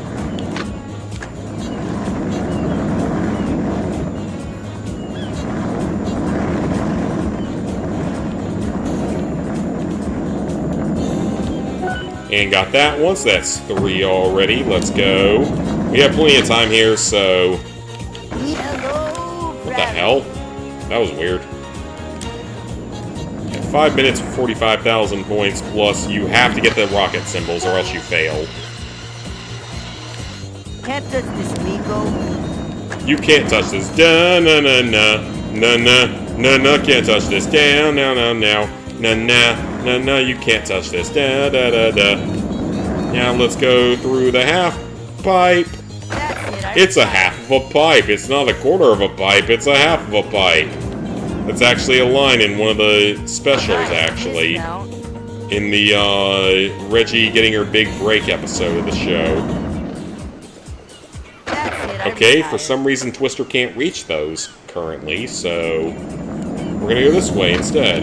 And got that one, so that's 3 already. Let's go. We have plenty of time here, so... What the hell? That was weird. 5 minutes for 45,000 points, plus you have to get the rocket symbols or else you fail. Can't touch this, amigo. You can't touch this. Da-na-na-na. Na-na. Can't touch this. Down, now, now, now. Na-na. No, you can't touch this. Da-da-da-da. Now let's go through the half pipe. It's a half of a pipe. It's not a quarter of a pipe. It's a half of a pipe. That's actually a line in one of the specials, actually. In the, Reggie getting her big break episode of the show. Okay, for some reason Twister can't reach those currently, so... we're gonna go this way instead.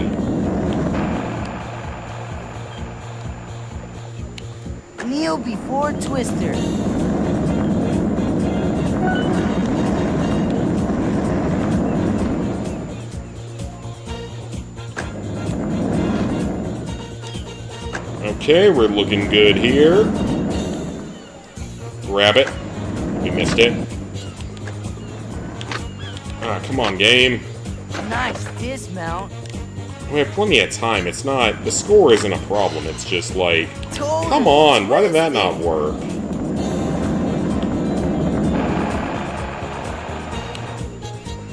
Kneel before Twister. Okay, we're looking good here. Grab it. We missed it. Ah, come on, game. Nice dismount. We have plenty of time. It's not... the score isn't a problem. It's just like... come on, why did that not work?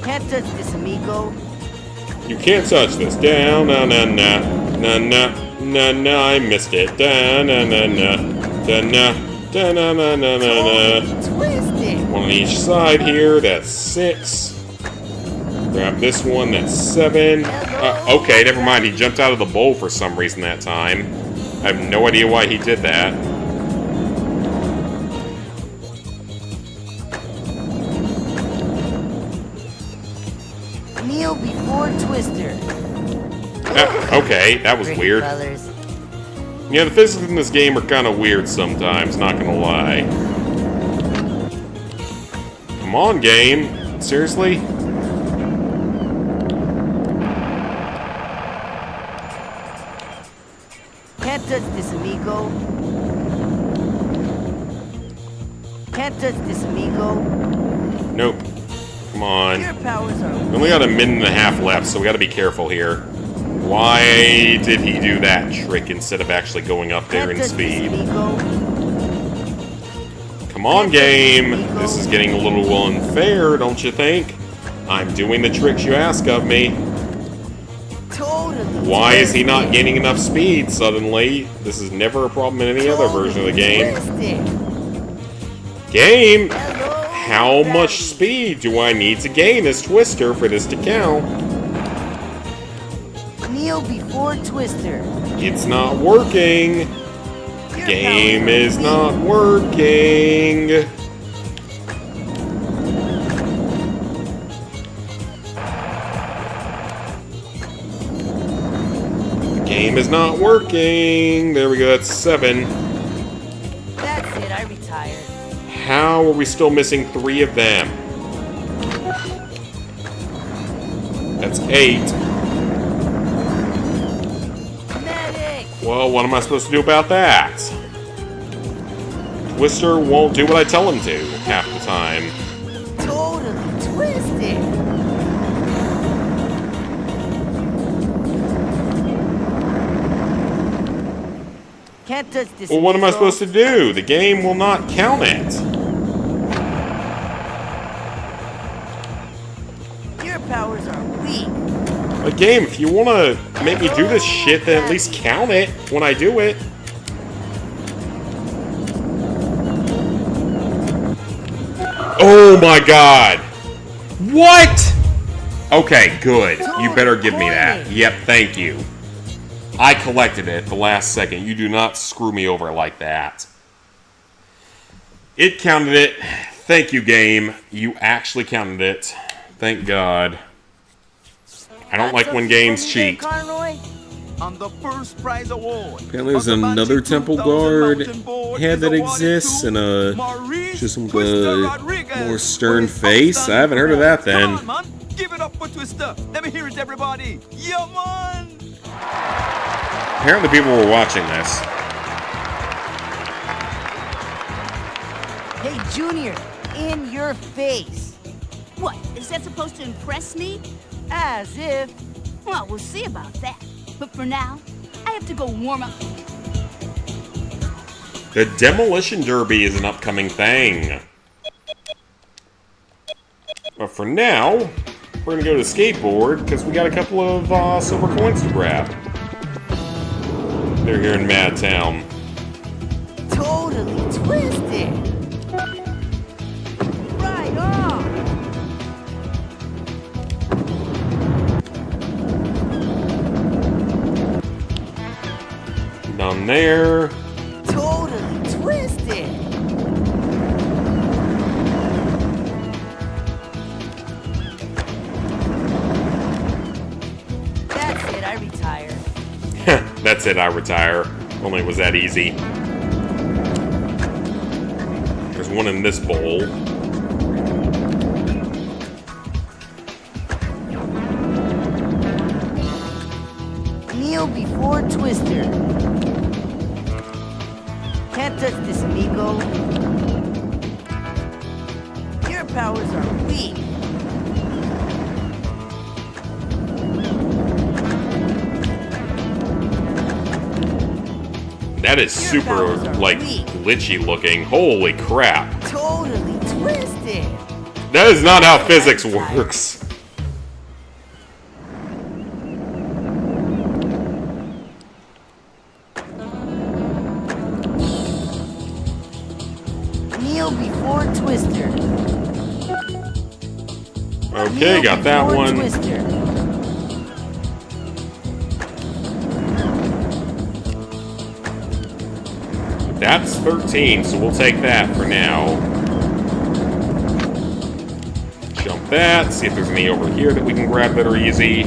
Can't touch this, amigo. You can't touch this. Down, na na na. Na na. Na na, I missed it. Da na na na. Da na. Da na na na na na. One on each side here. That's 6. Grab this one. That's 7. Okay, never mind. He jumped out of the bowl for some reason that time. I have no idea why he did that. Kneel before Twister. Okay, that was weird. Colors. Yeah, the physics in this game are kind of weird sometimes, not gonna lie. Come on, game. Seriously? Can't touch this, amigo. Can't touch this, amigo. Nope. Come on. Your powers are We only got a minute and a half left, so we gotta be careful here. Why did he do that trick instead of actually going up there in speed? Come on, game. This is getting a little unfair, don't you think? I'm doing the tricks you ask of me. Why is he not gaining enough speed suddenly? This is never a problem in any other version of the game. Game! How much speed do I need to gain as Twister for this to count? Kneel before Twister. It's not working. Game is not working. Game is not working. There we go, that's 7. That's it, I retired. How are we still missing 3 of them? That's 8. Medic. Well, what am I supposed to do about that? Twister won't do what I tell him to half the time. Totally twisted. Can't touch this. Well, what am I supposed to do? The game will not count it. Your powers are weak. But game, if you want to make me do this shit, then at least count it when I do it. Oh my god! What? Okay, good. You better give me that. Yep, thank you. I collected it at the last second. You do not screw me over like that. It counted it. Thank you, game. You actually counted it. Thank God. I don't like when games cheat. On the first prize award. Apparently there's another temple guard head that exists and just some more stern face. I haven't heard of that then. Come on, man. Give it up for Twister. Let me hear it, everybody. Yeah, man. Apparently people were watching this. Hey, Junior, in your face. What, is that supposed to impress me? As if. Well, we'll see about that. But for now, I have to go warm up. The Demolition Derby is an upcoming thing. But for now, we're gonna go to skateboard because we got a couple of silver coins to grab. They're here in Madtown. Totally twisted. Right on. Down there. Totally twisted. That's it, I retire. That's it, I retire. Only it was that easy. There's one in this bowl. Kneel before Twister. Can't touch this, amigo. Your powers are weak. That is super, like, glitchy looking. Holy crap. Totally twisted. That is not how physics works. Kneel before Twister. Okay, got that one. Twister. That's 13, so we'll take that for now. Jump that, see if there's any over here that we can grab that are easy.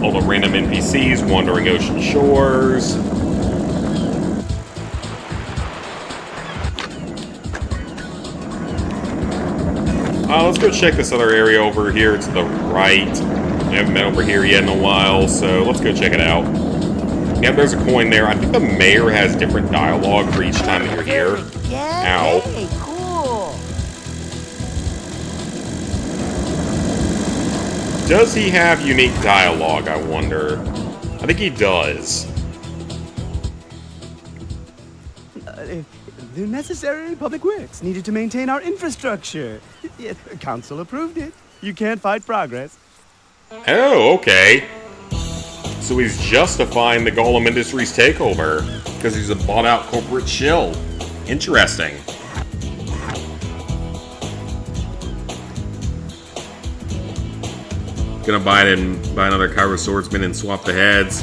All the random NPCs wandering ocean shores. Let's go check this other area over here to the right. I haven't been over here yet in a while, so let's go check it out. Yep, there's a coin there. I think the mayor has different dialogue for each time that you're here. Yeah. Ow. Hey, cool. Does he have unique dialogue, I wonder? I think he does. The necessary public works needed to maintain our infrastructure. Council approved it. You can't fight progress. Oh, okay. So he's justifying the Golem Industries takeover because he's a bought-out corporate shill. Interesting. Gonna buy another Cairo Swordsman and swap the heads.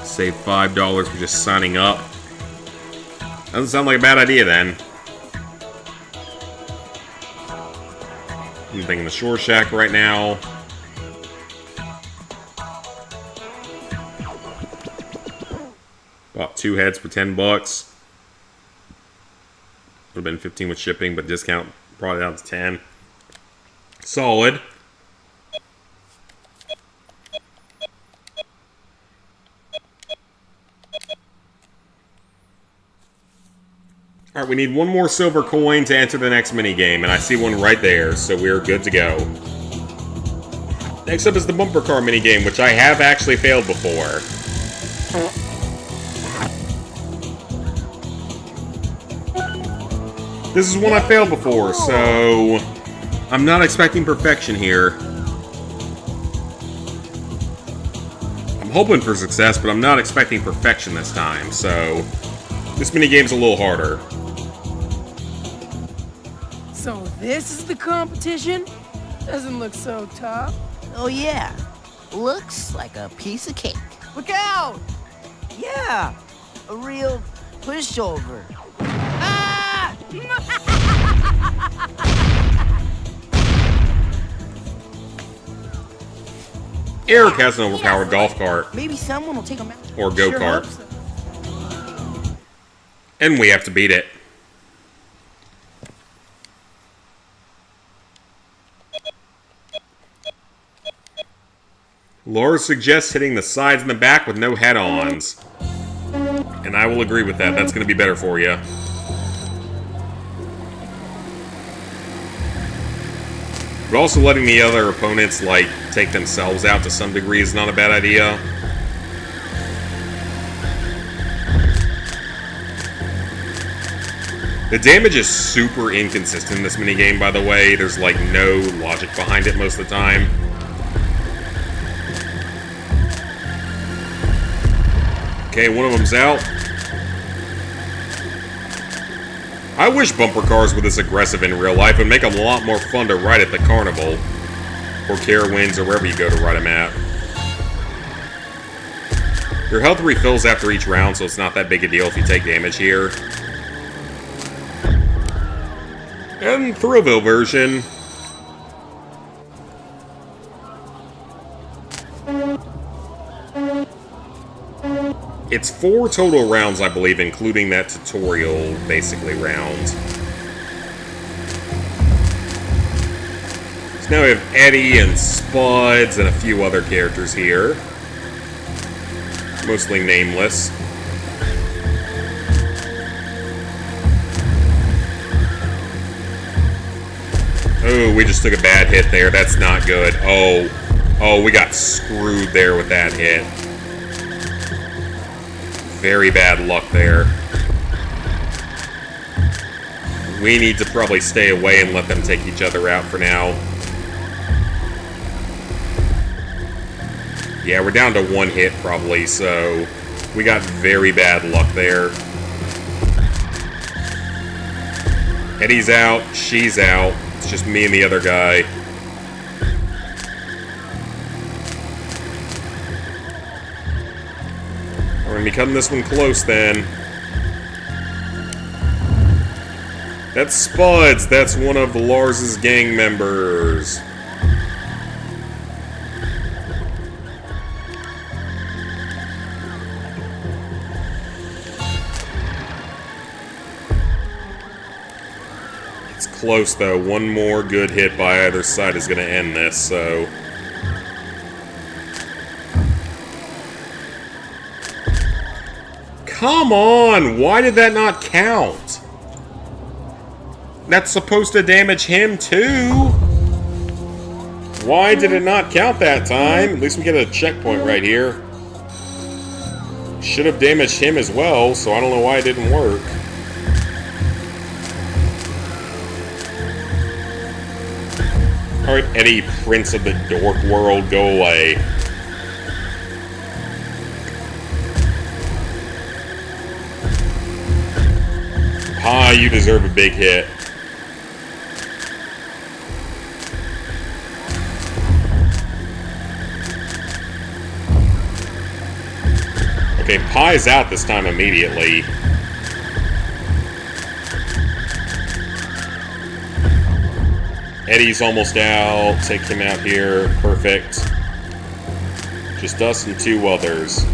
Save $5 for just signing up. Doesn't sound like a bad idea then. I'm thinking the Shore Shack right now. Bought 2 heads for $10. Would have been 15 with shipping, but discount brought it down to 10. Solid. Alright, we need one more silver coin to enter the next minigame, and I see one right there, so we're good to go. Next up is the bumper car minigame, which I have actually failed before. This is one I failed before, so I'm not expecting perfection here. I'm hoping for success, but I'm not expecting perfection this time, so this minigame's a little harder. So this is the competition? Doesn't look so tough. Oh yeah, looks like a piece of cake. Look out! Yeah, a real pushover. Ah! Eric has an overpowered golf cart. Maybe someone will take him out. Or go-kart. And we have to beat it. Laura suggests hitting the sides and the back with no head-ons. And I will agree with that. That's going to be better for you. But also letting the other opponents, like, take themselves out to some degree is not a bad idea. The damage is super inconsistent in this minigame, by the way. There's, like, no logic behind it most of the time. Okay, one of them's out. I wish bumper cars were this aggressive in real life. It would make them a lot more fun to ride at the carnival. Or Carowinds, or wherever you go to ride them at. Your health refills after each round, so it's not that big a deal if you take damage here. And Thrillville version. It's 4 total rounds, I believe, including that tutorial, basically, round. So now we have Eddie and Spuds and a few other characters here. Mostly nameless. Oh, we just took a bad hit there. That's not good. Oh, we got screwed there with that hit. Very bad luck there. We need to probably stay away and let them take each other out for now. Yeah, we're down to 1 hit probably, so we got very bad luck there. Eddie's out, she's out. It's just me and the other guy. We're gonna be cutting this one close then. That's Spuds. That's one of Lars's gang members. It's close, though. One more good hit by either side is going to end this, so... Come on! Why did that not count? That's supposed to damage him, too! Why did it not count that time? At least we get a checkpoint right here. Should have damaged him as well, so I don't know why it didn't work. Alright, Eddie, Prince of the Dork World, go away. Pie, you deserve a big hit. Okay, Pie's out this time immediately. Eddie's almost out. Take him out here. Perfect. Just us and two others.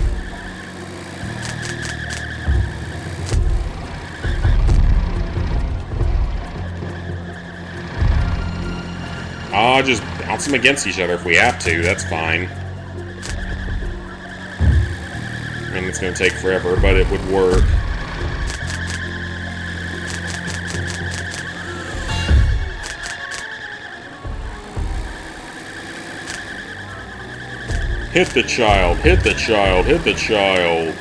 Just bounce them against each other if we have to. That's fine. And it's going to take forever, but it would work. Hit the child, hit the child, hit the child.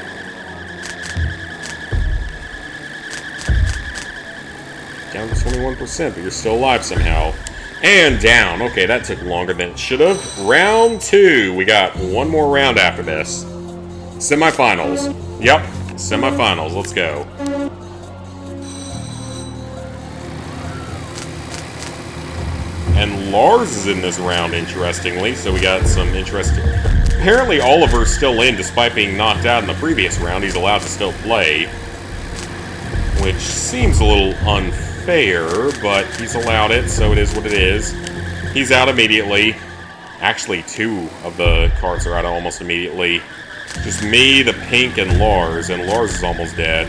Down to 21%, but you're still alive somehow. And down. Okay, that took longer than it should have. Round 2. We got one more round after this. Semifinals. Yep, semifinals. Let's go. And Lars is in this round, interestingly, so we got some interesting... Apparently Oliver's still in, despite being knocked out in the previous round. He's allowed to still play. Which seems a little unfair, but he's allowed it, so it is what it is. He's out immediately. Actually, 2 of the cards are out almost immediately. Just me, the pink, and Lars is almost dead.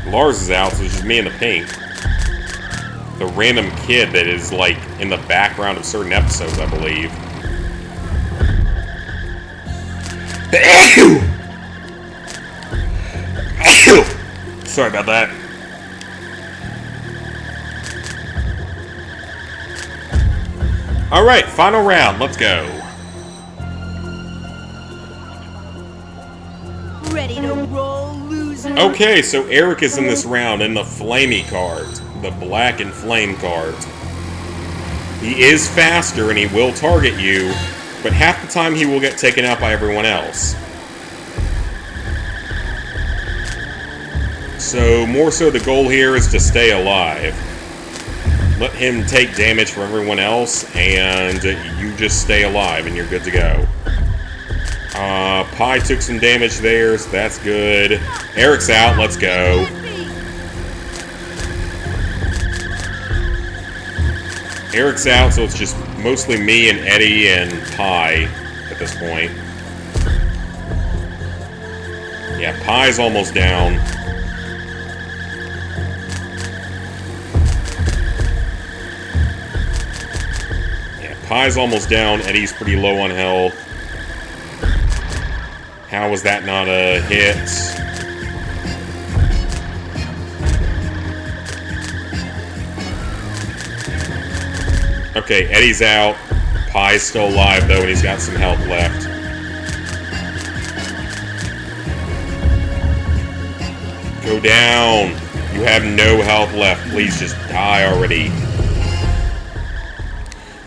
Lars is out, so it's just me and the pink. The random kid that is, like, in the background of certain episodes, I believe. Sorry about that. Alright, final round. Let's go. Ready to roll, loser? Okay, so Eric is in this round in the Flamey card. The black and flame card. He is faster and he will target you, but half the time he will get taken out by everyone else. So, more so the goal here is to stay alive. Let him take damage from everyone else, and you just stay alive, and you're good to go. Pie took some damage there, so that's good. Eric's out, let's go. Eric's out, so it's just mostly me and Eddie and Pie at this point. Yeah, Pie's almost down. Pie's almost down. Eddie's pretty low on health. How was that not a hit? Okay, Eddie's out. Pie's still alive, though, and he's got some health left. Go down. You have no health left. Please just die already.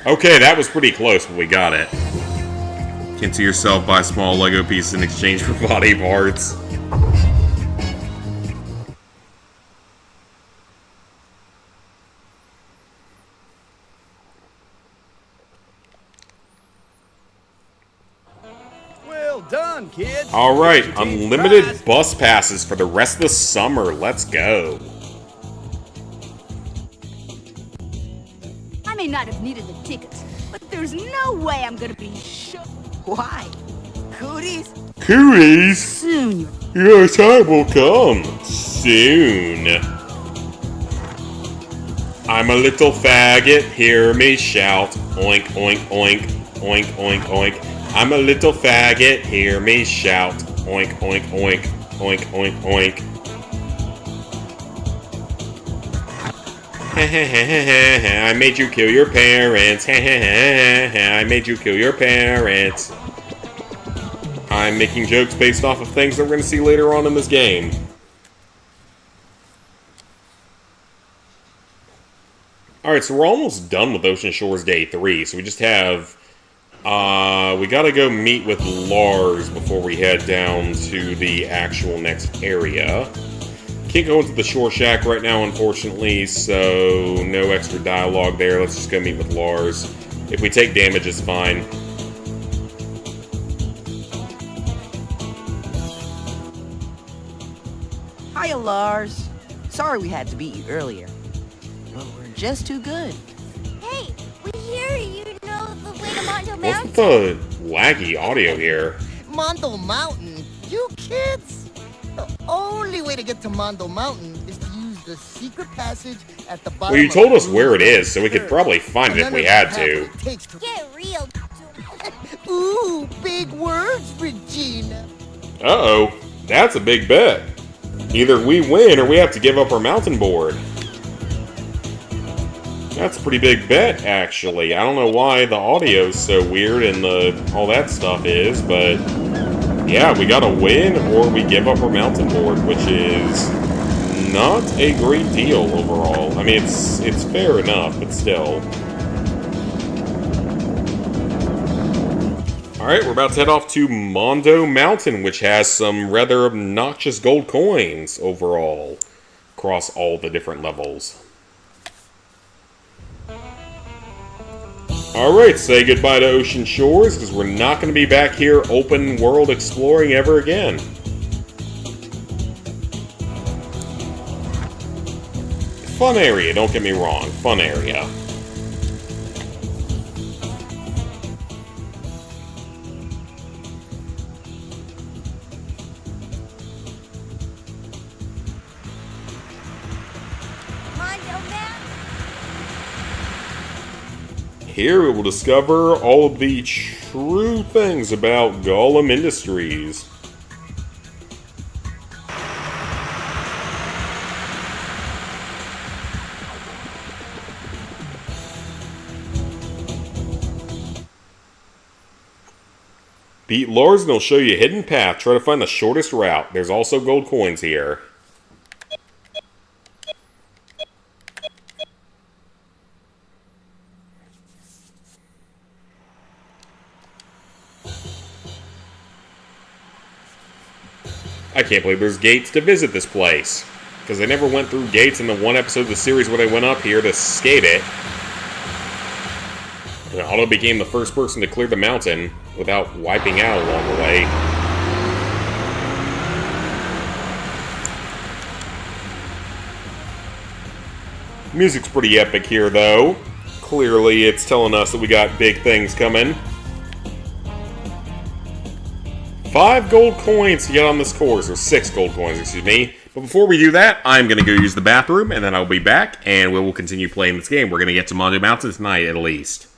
Okay, that was pretty close, but we got it. Can to yourself buy small Lego pieces in exchange for body parts. Well done, kid. All right, unlimited bus passes for the rest of the summer. Let's go. I may not have needed the tickets, but there's no way I'm gonna be sure. Why? Cooties? Cooties? Soon. Your time will come. Soon. I'm a little faggot, hear me shout. Oink, oink, oink, oink, oink, oink. I'm a little faggot, hear me shout. Oink, oink, oink, oink, oink, oink. I made you kill your parents. I made you kill your parents. I'm making jokes based off of things that we're going to see later on in this game. Alright, so we're almost done with Ocean Shores Day 3, so we just have... we gotta go meet with Lars before we head down to the actual next area. Can't go into the Shore Shack right now, unfortunately, so no extra dialogue there. Let's just go meet with Lars. If we take damage, it's fine. Hiya, Lars. Sorry we had to beat you earlier, but we're just too good. Hey, we hear you know the way to Mondo What's Mountain. with the laggy audio here? Mondo Mountain? You kids? The only way to get to Mondo Mountain is to use the secret passage at the bottom. Well, you told us where it is, so we could probably find it if we had to. Get real. Ooh, big words, Regina. Uh-oh, that's a big bet. Either we win or we have to give up our mountain board. That's a pretty big bet, actually. I don't know why the audio's so weird and all that stuff is, but yeah, we gotta win or we give up our mountain board, which is not a great deal overall. I mean, it's fair enough, but still. Alright, we're about to head off to Mondo Mountain, which has some rather obnoxious gold coins overall across all the different levels. Alright, say goodbye to Ocean Shores, because we're not going to be back here open world exploring ever again. Fun area, don't get me wrong, fun area. Here we will discover all of the true things about Gollum Industries. Beat Lars and he'll show you a hidden path. Try to find the shortest route. There's also gold coins here. I can't believe there's gates to visit this place. Because they never went through gates in the one episode of the series where they went up here to skate it. And Otto became the first person to clear the mountain without wiping out along the way. Music's pretty epic here, though. Clearly, it's telling us that we got big things coming. 5 gold coins to get on this course, or 6 gold coins, excuse me. But before we do that, I'm going to go use the bathroom, and then I'll be back, and we will continue playing this game. We're going to get to Mondo Mountain tonight, at least.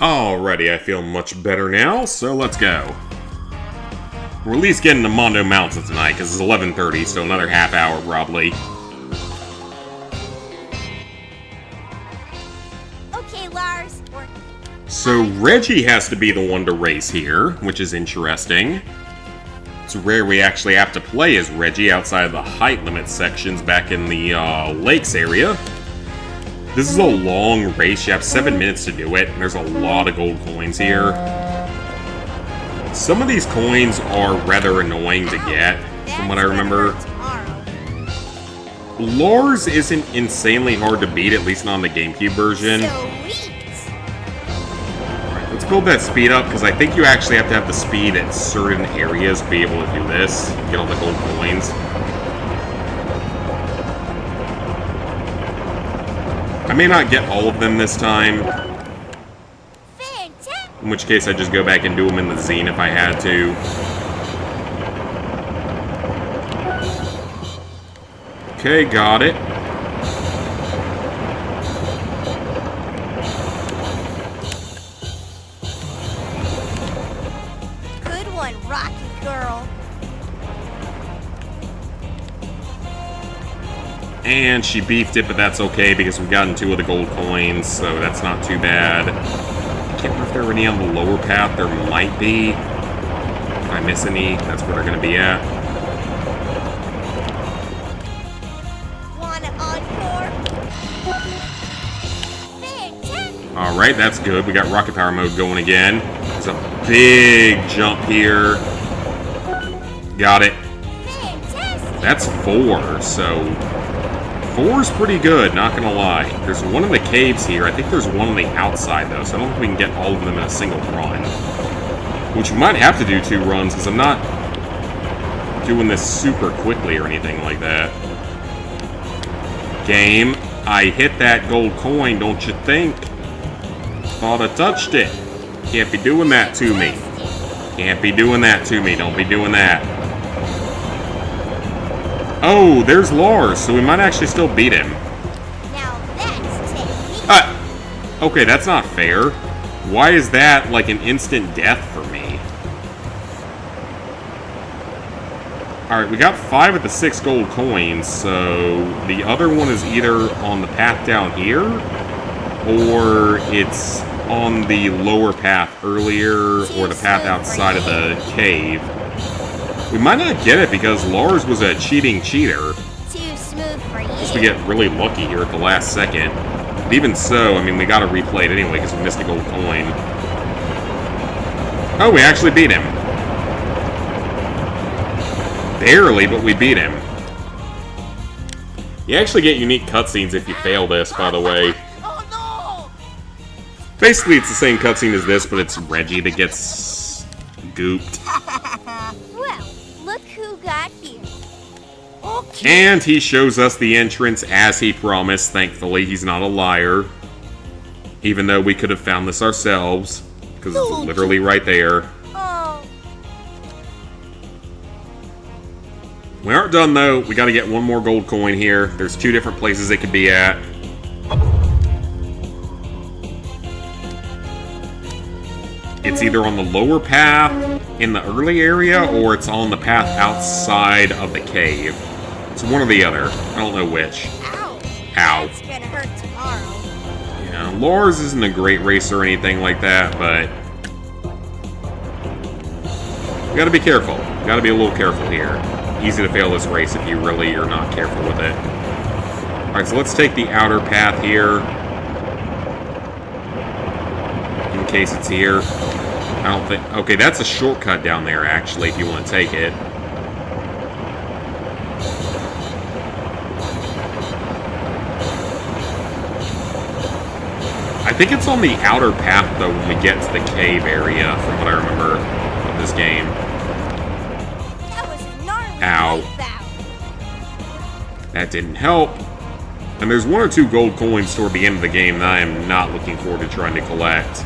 Alrighty, I feel much better now, so let's go. We're at least getting to Mondo Mountain tonight, because it's 11:30, so another half hour probably. Okay, Lars. So Reggie has to be the one to race here, which is interesting. It's rare we actually have to play as Reggie outside of the height limit sections back in the lakes area. This is a long race. You have 7 minutes to do it, and there's a lot of gold coins here. Some of these coins are rather annoying to get, from what I remember. Lars isn't insanely hard to beat, at least not on the GameCube version. Alright, let's build that speed up, because I think you actually have to have the speed at certain areas to be able to do this. Get all the gold coins. I may not get all of them this time. In which case, I'd just go back and do them in the zine if I had to. Okay, got it. Good one, Rocky girl. And she beefed it, but that's okay because we've gotten 2 of the gold coins, so that's not too bad. I can't remember if there are any on the lower path. There might be. If I miss any, that's where they're going to be at. Want an encore? Alright, that's good. We got rocket power mode going again. There's a big jump here. Got it. That's 4, so 4's pretty good, not gonna lie. There's one in the caves here. I think there's one on the outside, though, so I don't think we can get all of them in a single run. Which we might have to do 2 runs, because I'm not doing this super quickly or anything like that. Game, I hit that gold coin, don't you think? Thought I touched it. Can't be doing that to me. Can't be doing that to me. Don't be doing that. Oh, there's Lars, so we might actually still beat him. Now that's technique. Okay, that's not fair. Why is that like an instant death for me? Alright, we got 5 of the 6 gold coins, so the other one is either on the path down here, or it's on the lower path earlier, or the path outside of the cave. We might not get it because Lars was a cheating cheater. Too smooth for you. Just we get really lucky here at the last second. But even so, I mean, we gotta replay it anyway because we missed a gold coin. Oh, we actually beat him. Barely, but we beat him. You actually get unique cutscenes if you fail this, by the way. Basically, it's the same cutscene as this, but it's Reggie that gets gooped. Well, look who got here. And he shows us the entrance as he promised. Thankfully, he's not a liar. Even though we could have found this ourselves. Because it's literally right there. Oh. We aren't done, though. We got to get one more gold coin here. There's 2 different places it could be at. It's either on the lower path in the early area, or it's on the path outside of the cave. It's one or the other. I don't know which. Ow. Ow. It's gonna hurt tomorrow. Yeah, Lars isn't a great racer or anything like that, but you gotta be careful. You gotta be a little careful here. Easy to fail this race if you really are not careful with it. Alright, so let's take the outer path here. In case it's here. I don't think... Okay, that's a shortcut down there, actually, if you want to take it. I think it's on the outer path, though, when we get to the cave area, from what I remember of this game. That was a gnarly Ow. wipeout. That didn't help. And there's 1 or 2 gold coins toward the end of the game that I am not looking forward to trying to collect.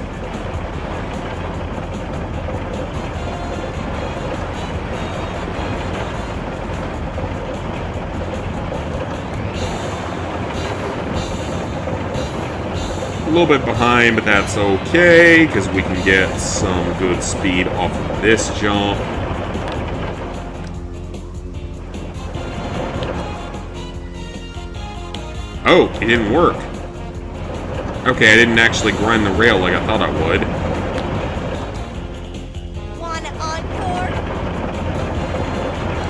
A little bit behind, but that's okay, because we can get some good speed off of this jump. Oh, it didn't work. Okay, I didn't actually grind the rail like I thought I would.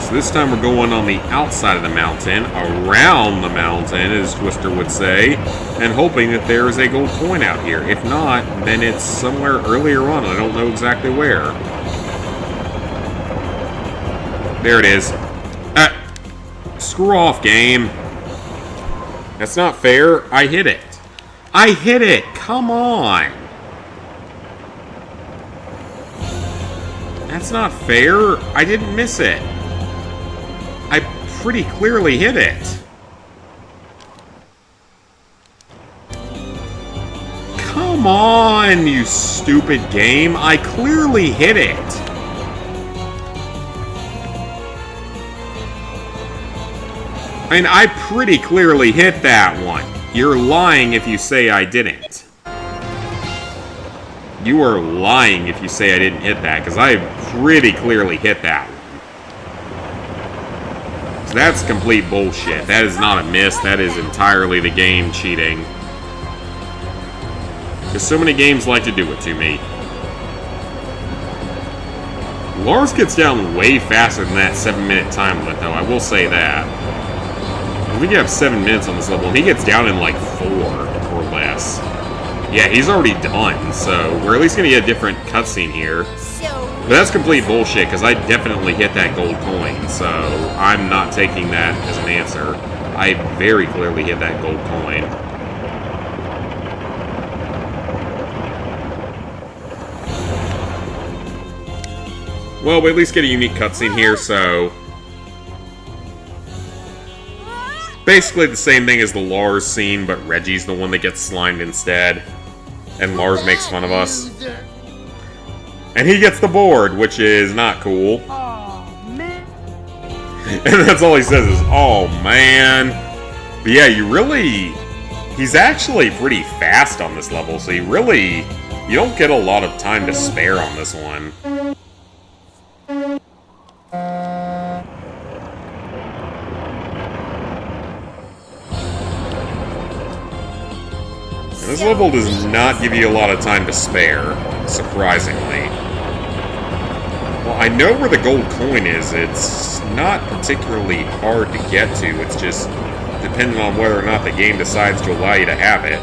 So this time we're going on the outside of the mountain, around the mountain, as Twister would say, and hoping that there is a gold coin out here. If not, then it's somewhere earlier on, I don't know exactly where. There it is. Screw off, game. That's not fair. I hit it. I hit it! Come on! That's not fair. I didn't miss it. I pretty clearly hit it. Come on, you stupid game. I clearly hit it. I mean, I pretty clearly hit that one. You're lying if you say I didn't. You are lying if you say I didn't hit that, because I pretty clearly hit that one. So that's complete bullshit. That is not a miss. That is entirely the game cheating. Because so many games like to do it to me. Lars gets down way faster than that 7-minute time limit, though. I will say that. We can have 7 minutes on this level, and he gets down in like 4 or less. Yeah, he's already done, so we're at least going to get a different cutscene here. But that's complete bullshit, because I definitely hit that gold coin, so I'm not taking that as an answer. I very clearly hit that gold coin. Well, we at least get a unique cutscene here, so... Basically the same thing as the Lars scene, but Reggie's the one that gets slimed instead. And Lars makes fun of us. And he gets the board, which is not cool. And that's all he says is, "Oh, man." But yeah, he's actually pretty fast on this level, so you don't get a lot of time to spare on this one. This level does not give you a lot of time to spare, surprisingly. Well, I know where the gold coin is. It's not particularly hard to get to. It's just dependent on whether or not the game decides to allow you to have it.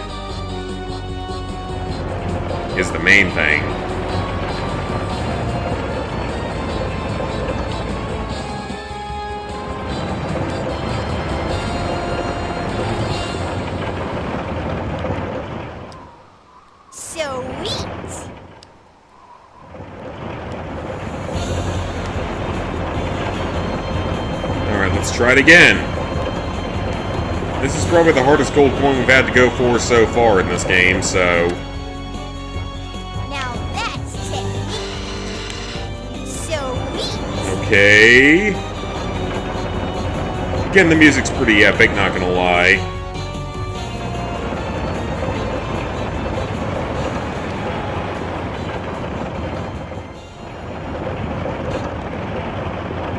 Is the main thing. Try it again. This is probably the hardest gold coin we've had to go for so far in this game, so... Now that's technique. Sweet. Okay. Again, the music's pretty epic, not gonna lie.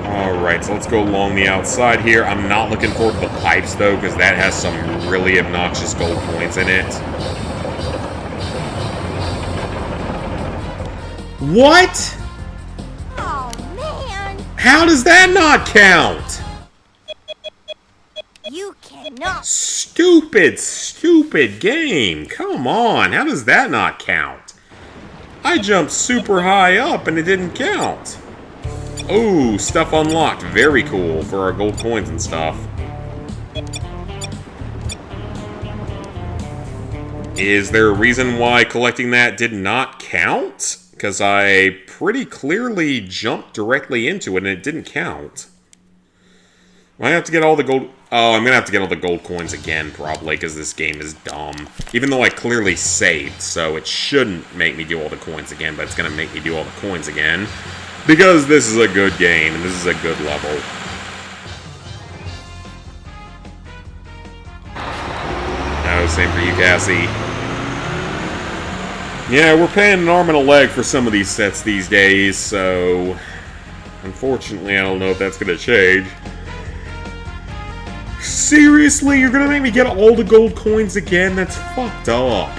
Alright, so let's go along the outside here. I'm not looking forward to the pipes, though, because that has some really obnoxious gold coins in it. What? Oh, man. How does that not count? You cannot. Stupid, stupid game. Come on, how does that not count? I jumped super high up and it didn't count. Ooh, stuff unlocked. Very cool for our gold coins and stuff. Is there a reason why collecting that did not count? Because I pretty clearly jumped directly into it and it didn't count. I have to get all the gold... Oh, I'm going to have to get all the gold coins again, probably, because this game is dumb. Even though I clearly saved, so it shouldn't make me do all the coins again, but it's going to make me do all the coins again. Because this is a good game, and this is a good level. Oh, same for you, Cassie. Yeah, we're paying an arm and a leg for some of these sets these days, so unfortunately I don't know if that's gonna change. Seriously, you're gonna make me get all the gold coins again? That's fucked up.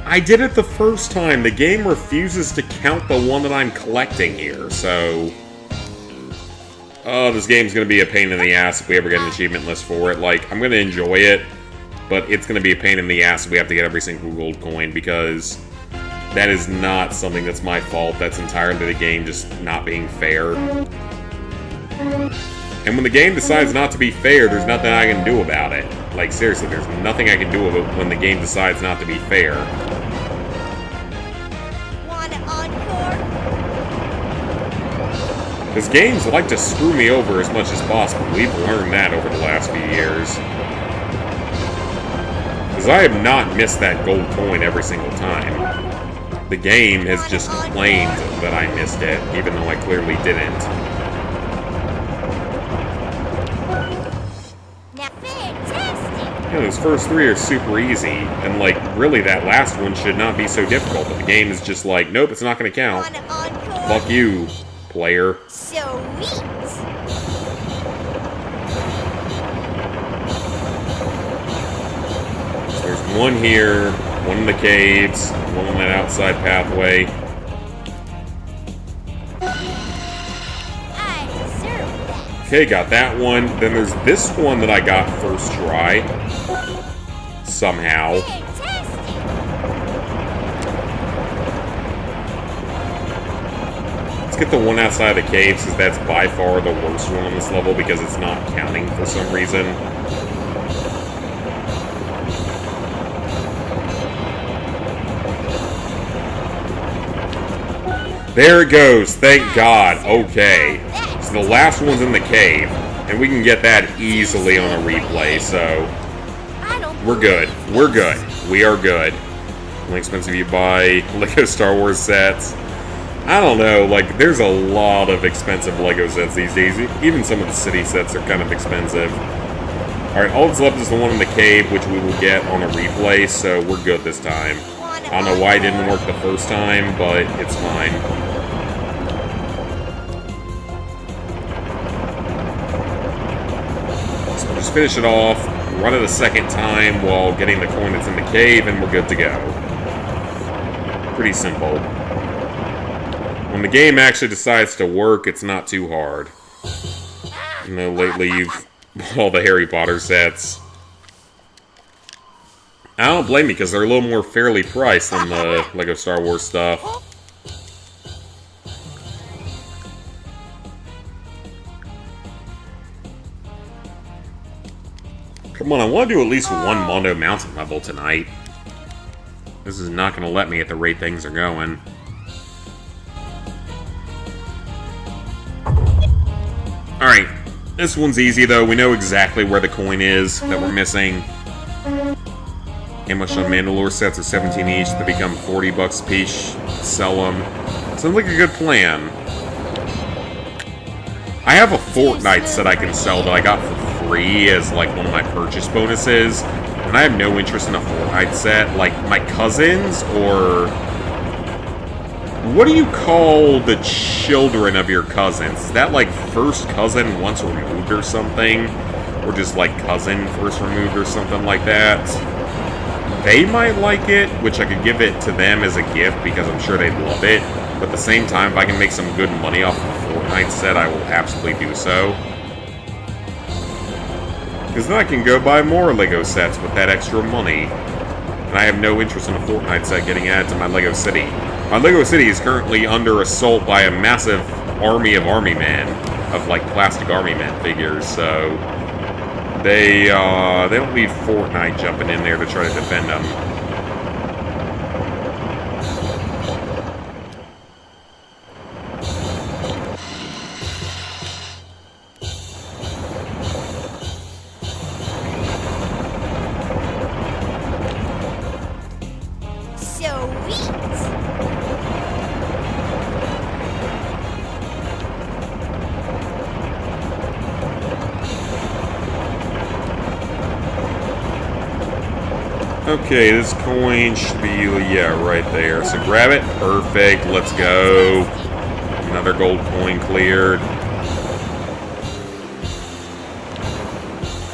I did it the first time. The game refuses to count the one that I'm collecting here, so... Oh, this game's gonna be a pain in the ass if we ever get an achievement list for it. Like, I'm gonna enjoy it, but it's gonna be a pain in the ass if we have to get every single gold coin, because that is not something that's my fault. That's entirely the game just not being fair. And when the game decides not to be fair, there's nothing I can do about it. Like, seriously, there's nothing I can do about it when the game decides not to be fair. Want an encore? Because games like to screw me over as much as possible. We've learned that over the last few years. Because I have not missed that gold coin every single time. The game has just claimed that I missed it, even though I clearly didn't. Yeah, those first three are super easy, and like, really that last one should not be so difficult, but the game is just like, nope, it's not gonna count. Fuck you, player. Sweet. So there's one here, one in the caves, one on that outside pathway. Okay, got that one. Then there's this one that I got first try. Somehow. Let's get the one outside of the caves, because that's by far the worst one on this level, because it's not counting for some reason. There it goes. Thank God. Okay. So the last one's in the cave, and we can get that easily on a replay, so we're good. We're good. We are good. Only expensive you buy Lego Star Wars sets. I don't know, like, there's a lot of expensive Lego sets these days. Even some of the city sets are kind of expensive. Alright, all that's left is the one in the cave, which we will get on a replay, so we're good this time. I don't know why it didn't work the first time, but it's fine. Just finish it off, run it a second time while getting the coin that's in the cave, and we're good to go. Pretty simple. When the game actually decides to work, it's not too hard. You know, lately you've all the Harry Potter sets. I don't blame you, because they're a little more fairly priced than the Lego Star Wars stuff. Come on, I want to do at least one Mondo Mountain level tonight. This is not going to let me at the rate things are going. Alright, this one's easy though. We know exactly where the coin is that we're missing. Ambush on Mandalore sets are 17 each. They become 40 bucks a piece. Sell them. Sounds like a good plan. I have a Fortnite set I can sell that I got for free as like one of my purchase bonuses, and I have no interest in a Fortnite set. Like my cousins, or what do you call the children of your cousins? Is that like first cousin once removed or something? Or just like cousin first removed or something like that? They might like it, which I could give it to them as a gift because I'm sure they'd love it. But at the same time, if I can make some good money off of a Fortnite set, I will absolutely do so. Because then I can go buy more Lego sets with that extra money. And I have no interest in a Fortnite set getting added to my Lego City. My Lego City is currently under assault by a massive army of army men, of like plastic army men figures, so they don't need Fortnite jumping in there to try to defend them. Okay, this coin should be, yeah, right there. So grab it. Perfect. Let's go. Another gold coin cleared.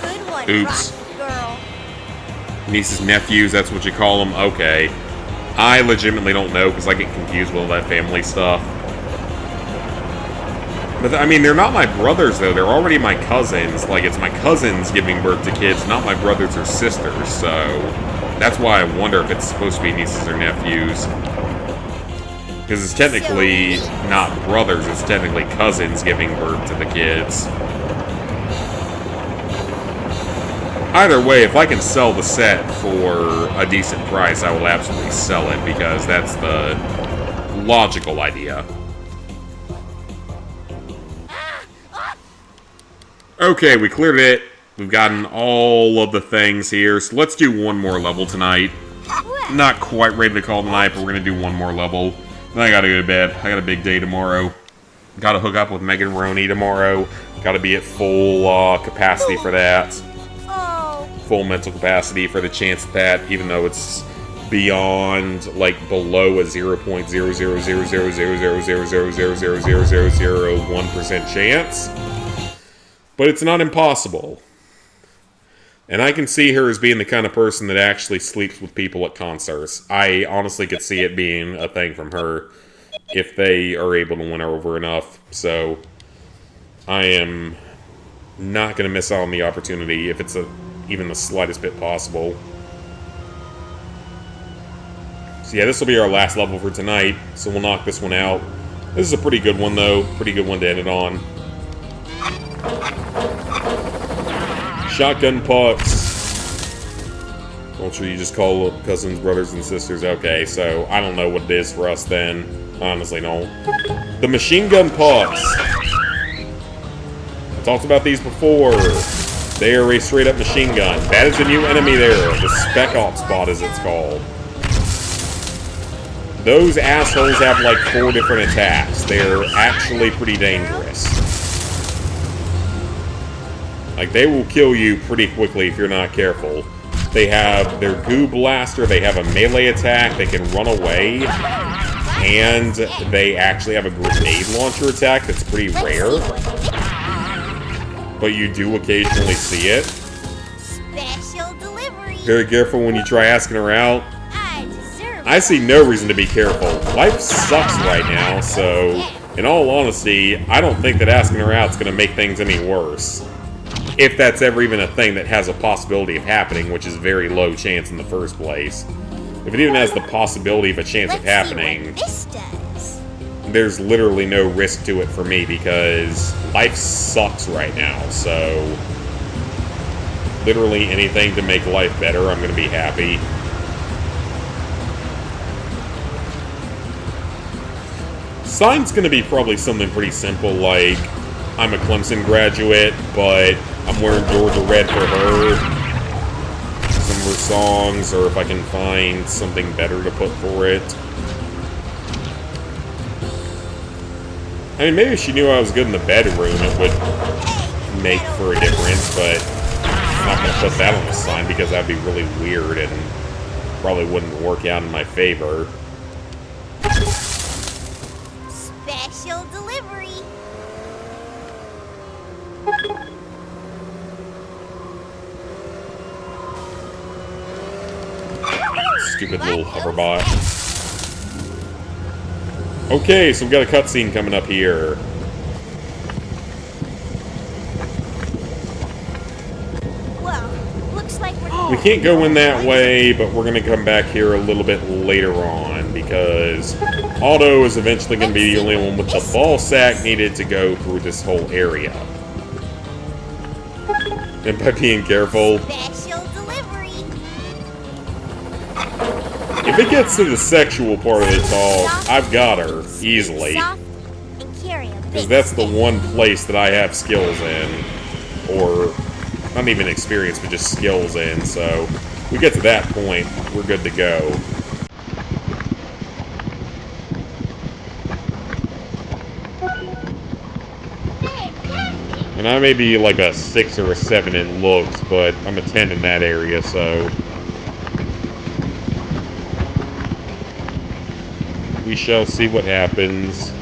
Good one, Oops. Rocky girl. Nieces, nephews, that's what you call them? Okay. I legitimately don't know because I get confused with all that family stuff. But, I mean, they're not my brothers, though. They're already my cousins. Like, it's my cousins giving birth to kids, not my brothers or sisters. So, that's why I wonder if it's supposed to be nieces or nephews. Because it's technically not brothers, it's technically cousins giving birth to the kids. Either way, if I can sell the set for a decent price, I will absolutely sell it, because that's the logical idea. Okay, we cleared it. We've gotten all of the things here, so let's do one more level tonight. Not quite ready to call tonight, but we're going to do one more level. Then I got to go to bed. I got a big day tomorrow. Got to hook up with Megan Roney tomorrow. Got to be at full capacity for that. Full mental capacity for the chance that, even though it's beyond, like, below a 0.000000000000001% chance. But it's not impossible. And I can see her as being the kind of person that actually sleeps with people at concerts. I honestly could see it being a thing from her if they are able to win her over enough. So I am not going to miss out on the opportunity if it's even the slightest bit possible. So yeah, this will be our last level for tonight. So we'll knock this one out. This is a pretty good one, though. Pretty good one to end it on. Shotgun pucks. Don't you just call cousins, brothers, and sisters? Okay, so I don't know what it is for us then. Honestly, no. The machine gun pucks. I talked about these before. They are a straight-up machine gun. That is a new enemy there. The Spec Ops bot, as it's called. Those assholes have like 4 different attacks. They're actually pretty dangerous. Like, they will kill you pretty quickly if you're not careful. They have their goo blaster, they have a melee attack, they can run away, and they actually have a grenade launcher attack that's pretty rare. But you do occasionally see it. Special delivery. Very careful when you try asking her out. I see no reason to be careful. Life sucks right now, so in all honesty, I don't think that asking her out is going to make things any worse. If that's ever even a thing that has a possibility of happening, which is very low chance in the first place. If it even has the possibility of a chance of happening, there's literally no risk to it for me because life sucks right now, so literally anything to make life better, I'm going to be happy. Sign's going to be probably something pretty simple like, I'm a Clemson graduate, but I'm wearing Georgia red for her. Some of her songs, or if I can find something better to put for it. I mean, maybe if she knew I was good in the bedroom, it would make for a difference, but I'm not going to put that on the sign because that'd be really weird and probably wouldn't work out in my favor. Special delivery. Stupid little hoverbot. Okay, so we've got a cutscene coming up here. Well, looks like we're... We can't go in that way, but we're going to come back here a little bit later on, because Otto is eventually going to be the only one with the ball sack needed to go through this whole area. And by being careful... Special delivery. If it gets to the sexual part of the talk, I've got her, easily. Because that's the one place that I have skills in. Or, not even experience, but just skills in, so... we get to that point, we're good to go. And I may be like a 6 or a 7 in looks, but I'm a 10 in that area, so... We shall see what happens.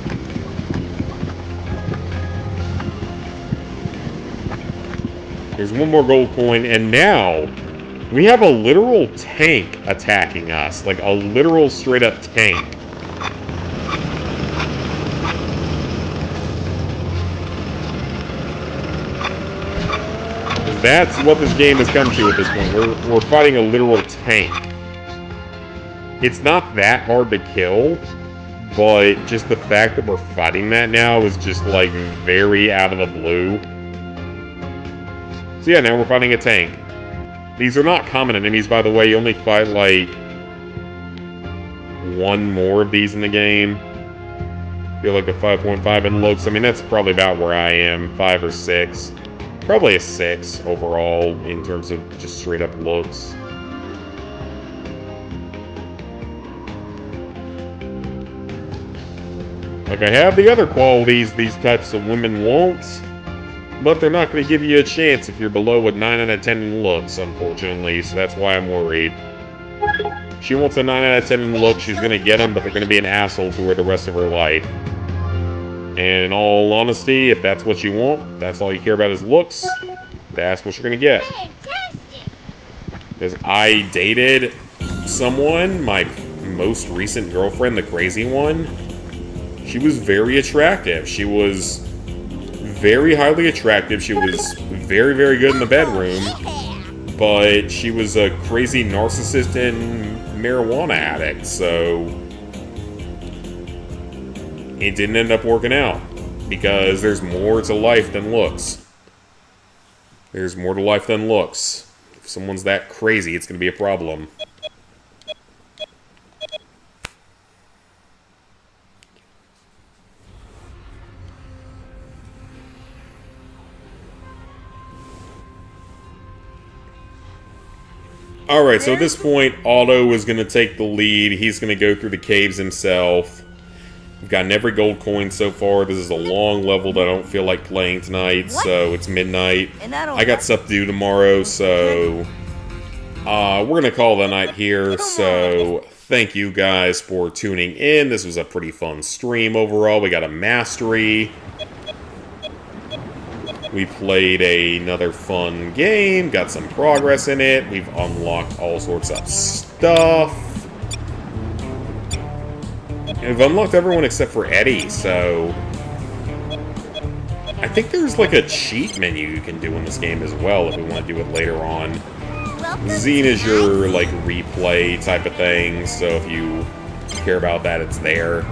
There's one more gold coin, and now we have a literal tank attacking us. Like a literal straight-up tank. That's what this game has come to at this point. We're fighting a literal tank. It's not that hard to kill, but just the fact that we're fighting that now is just like very out of the blue. So yeah, now we're fighting a tank. These are not common enemies, by the way. You only fight like one more of these in the game. I feel like a 5.5 in looks. I mean, that's probably about where I am, 5 or 6. Probably a 6 overall in terms of just straight up looks. Like, I have the other qualities these types of women won't, but they're not going to give you a chance if you're below a 9 out of 10 in looks, unfortunately, so that's why I'm worried. She wants a 9 out of 10 in looks, she's going to get them, but they're going to be an asshole to her the rest of her life. And in all honesty, if that's what you want, that's all you care about is looks, that's what you're going to get. Because I dated someone, my most recent girlfriend, the crazy one. She was very attractive. She was very highly attractive. She was very, very good in the bedroom. But she was a crazy narcissist and marijuana addict, so it didn't end up working out. Because there's more to life than looks. There's more to life than looks. If someone's that crazy, it's going to be a problem. Alright, so at this point, Otto is going to take the lead. He's going to go through the caves himself. We've gotten every gold coin so far. This is a long level that I don't feel like playing tonight, so it's midnight. I got stuff to do tomorrow, so we're going to call the night here. So thank you guys for tuning in. This was a pretty fun stream overall. We got a mastery. We played another fun game, got some progress in it. We've unlocked all sorts of stuff. We've unlocked everyone except for Eddie, so I think there's like a cheat menu you can do in this game as well if we want to do it later on. Zine is your like replay type of thing, so if you care about that, it's there.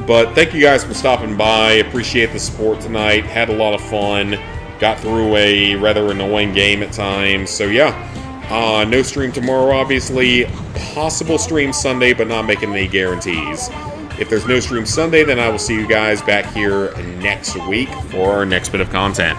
But thank you guys for stopping by. Appreciate the support tonight. Had a lot of fun. Got through a rather annoying game at times. So yeah, no stream tomorrow, obviously. Possible stream Sunday, but not making any guarantees. If there's no stream Sunday, then I will see you guys back here next week for our next bit of content.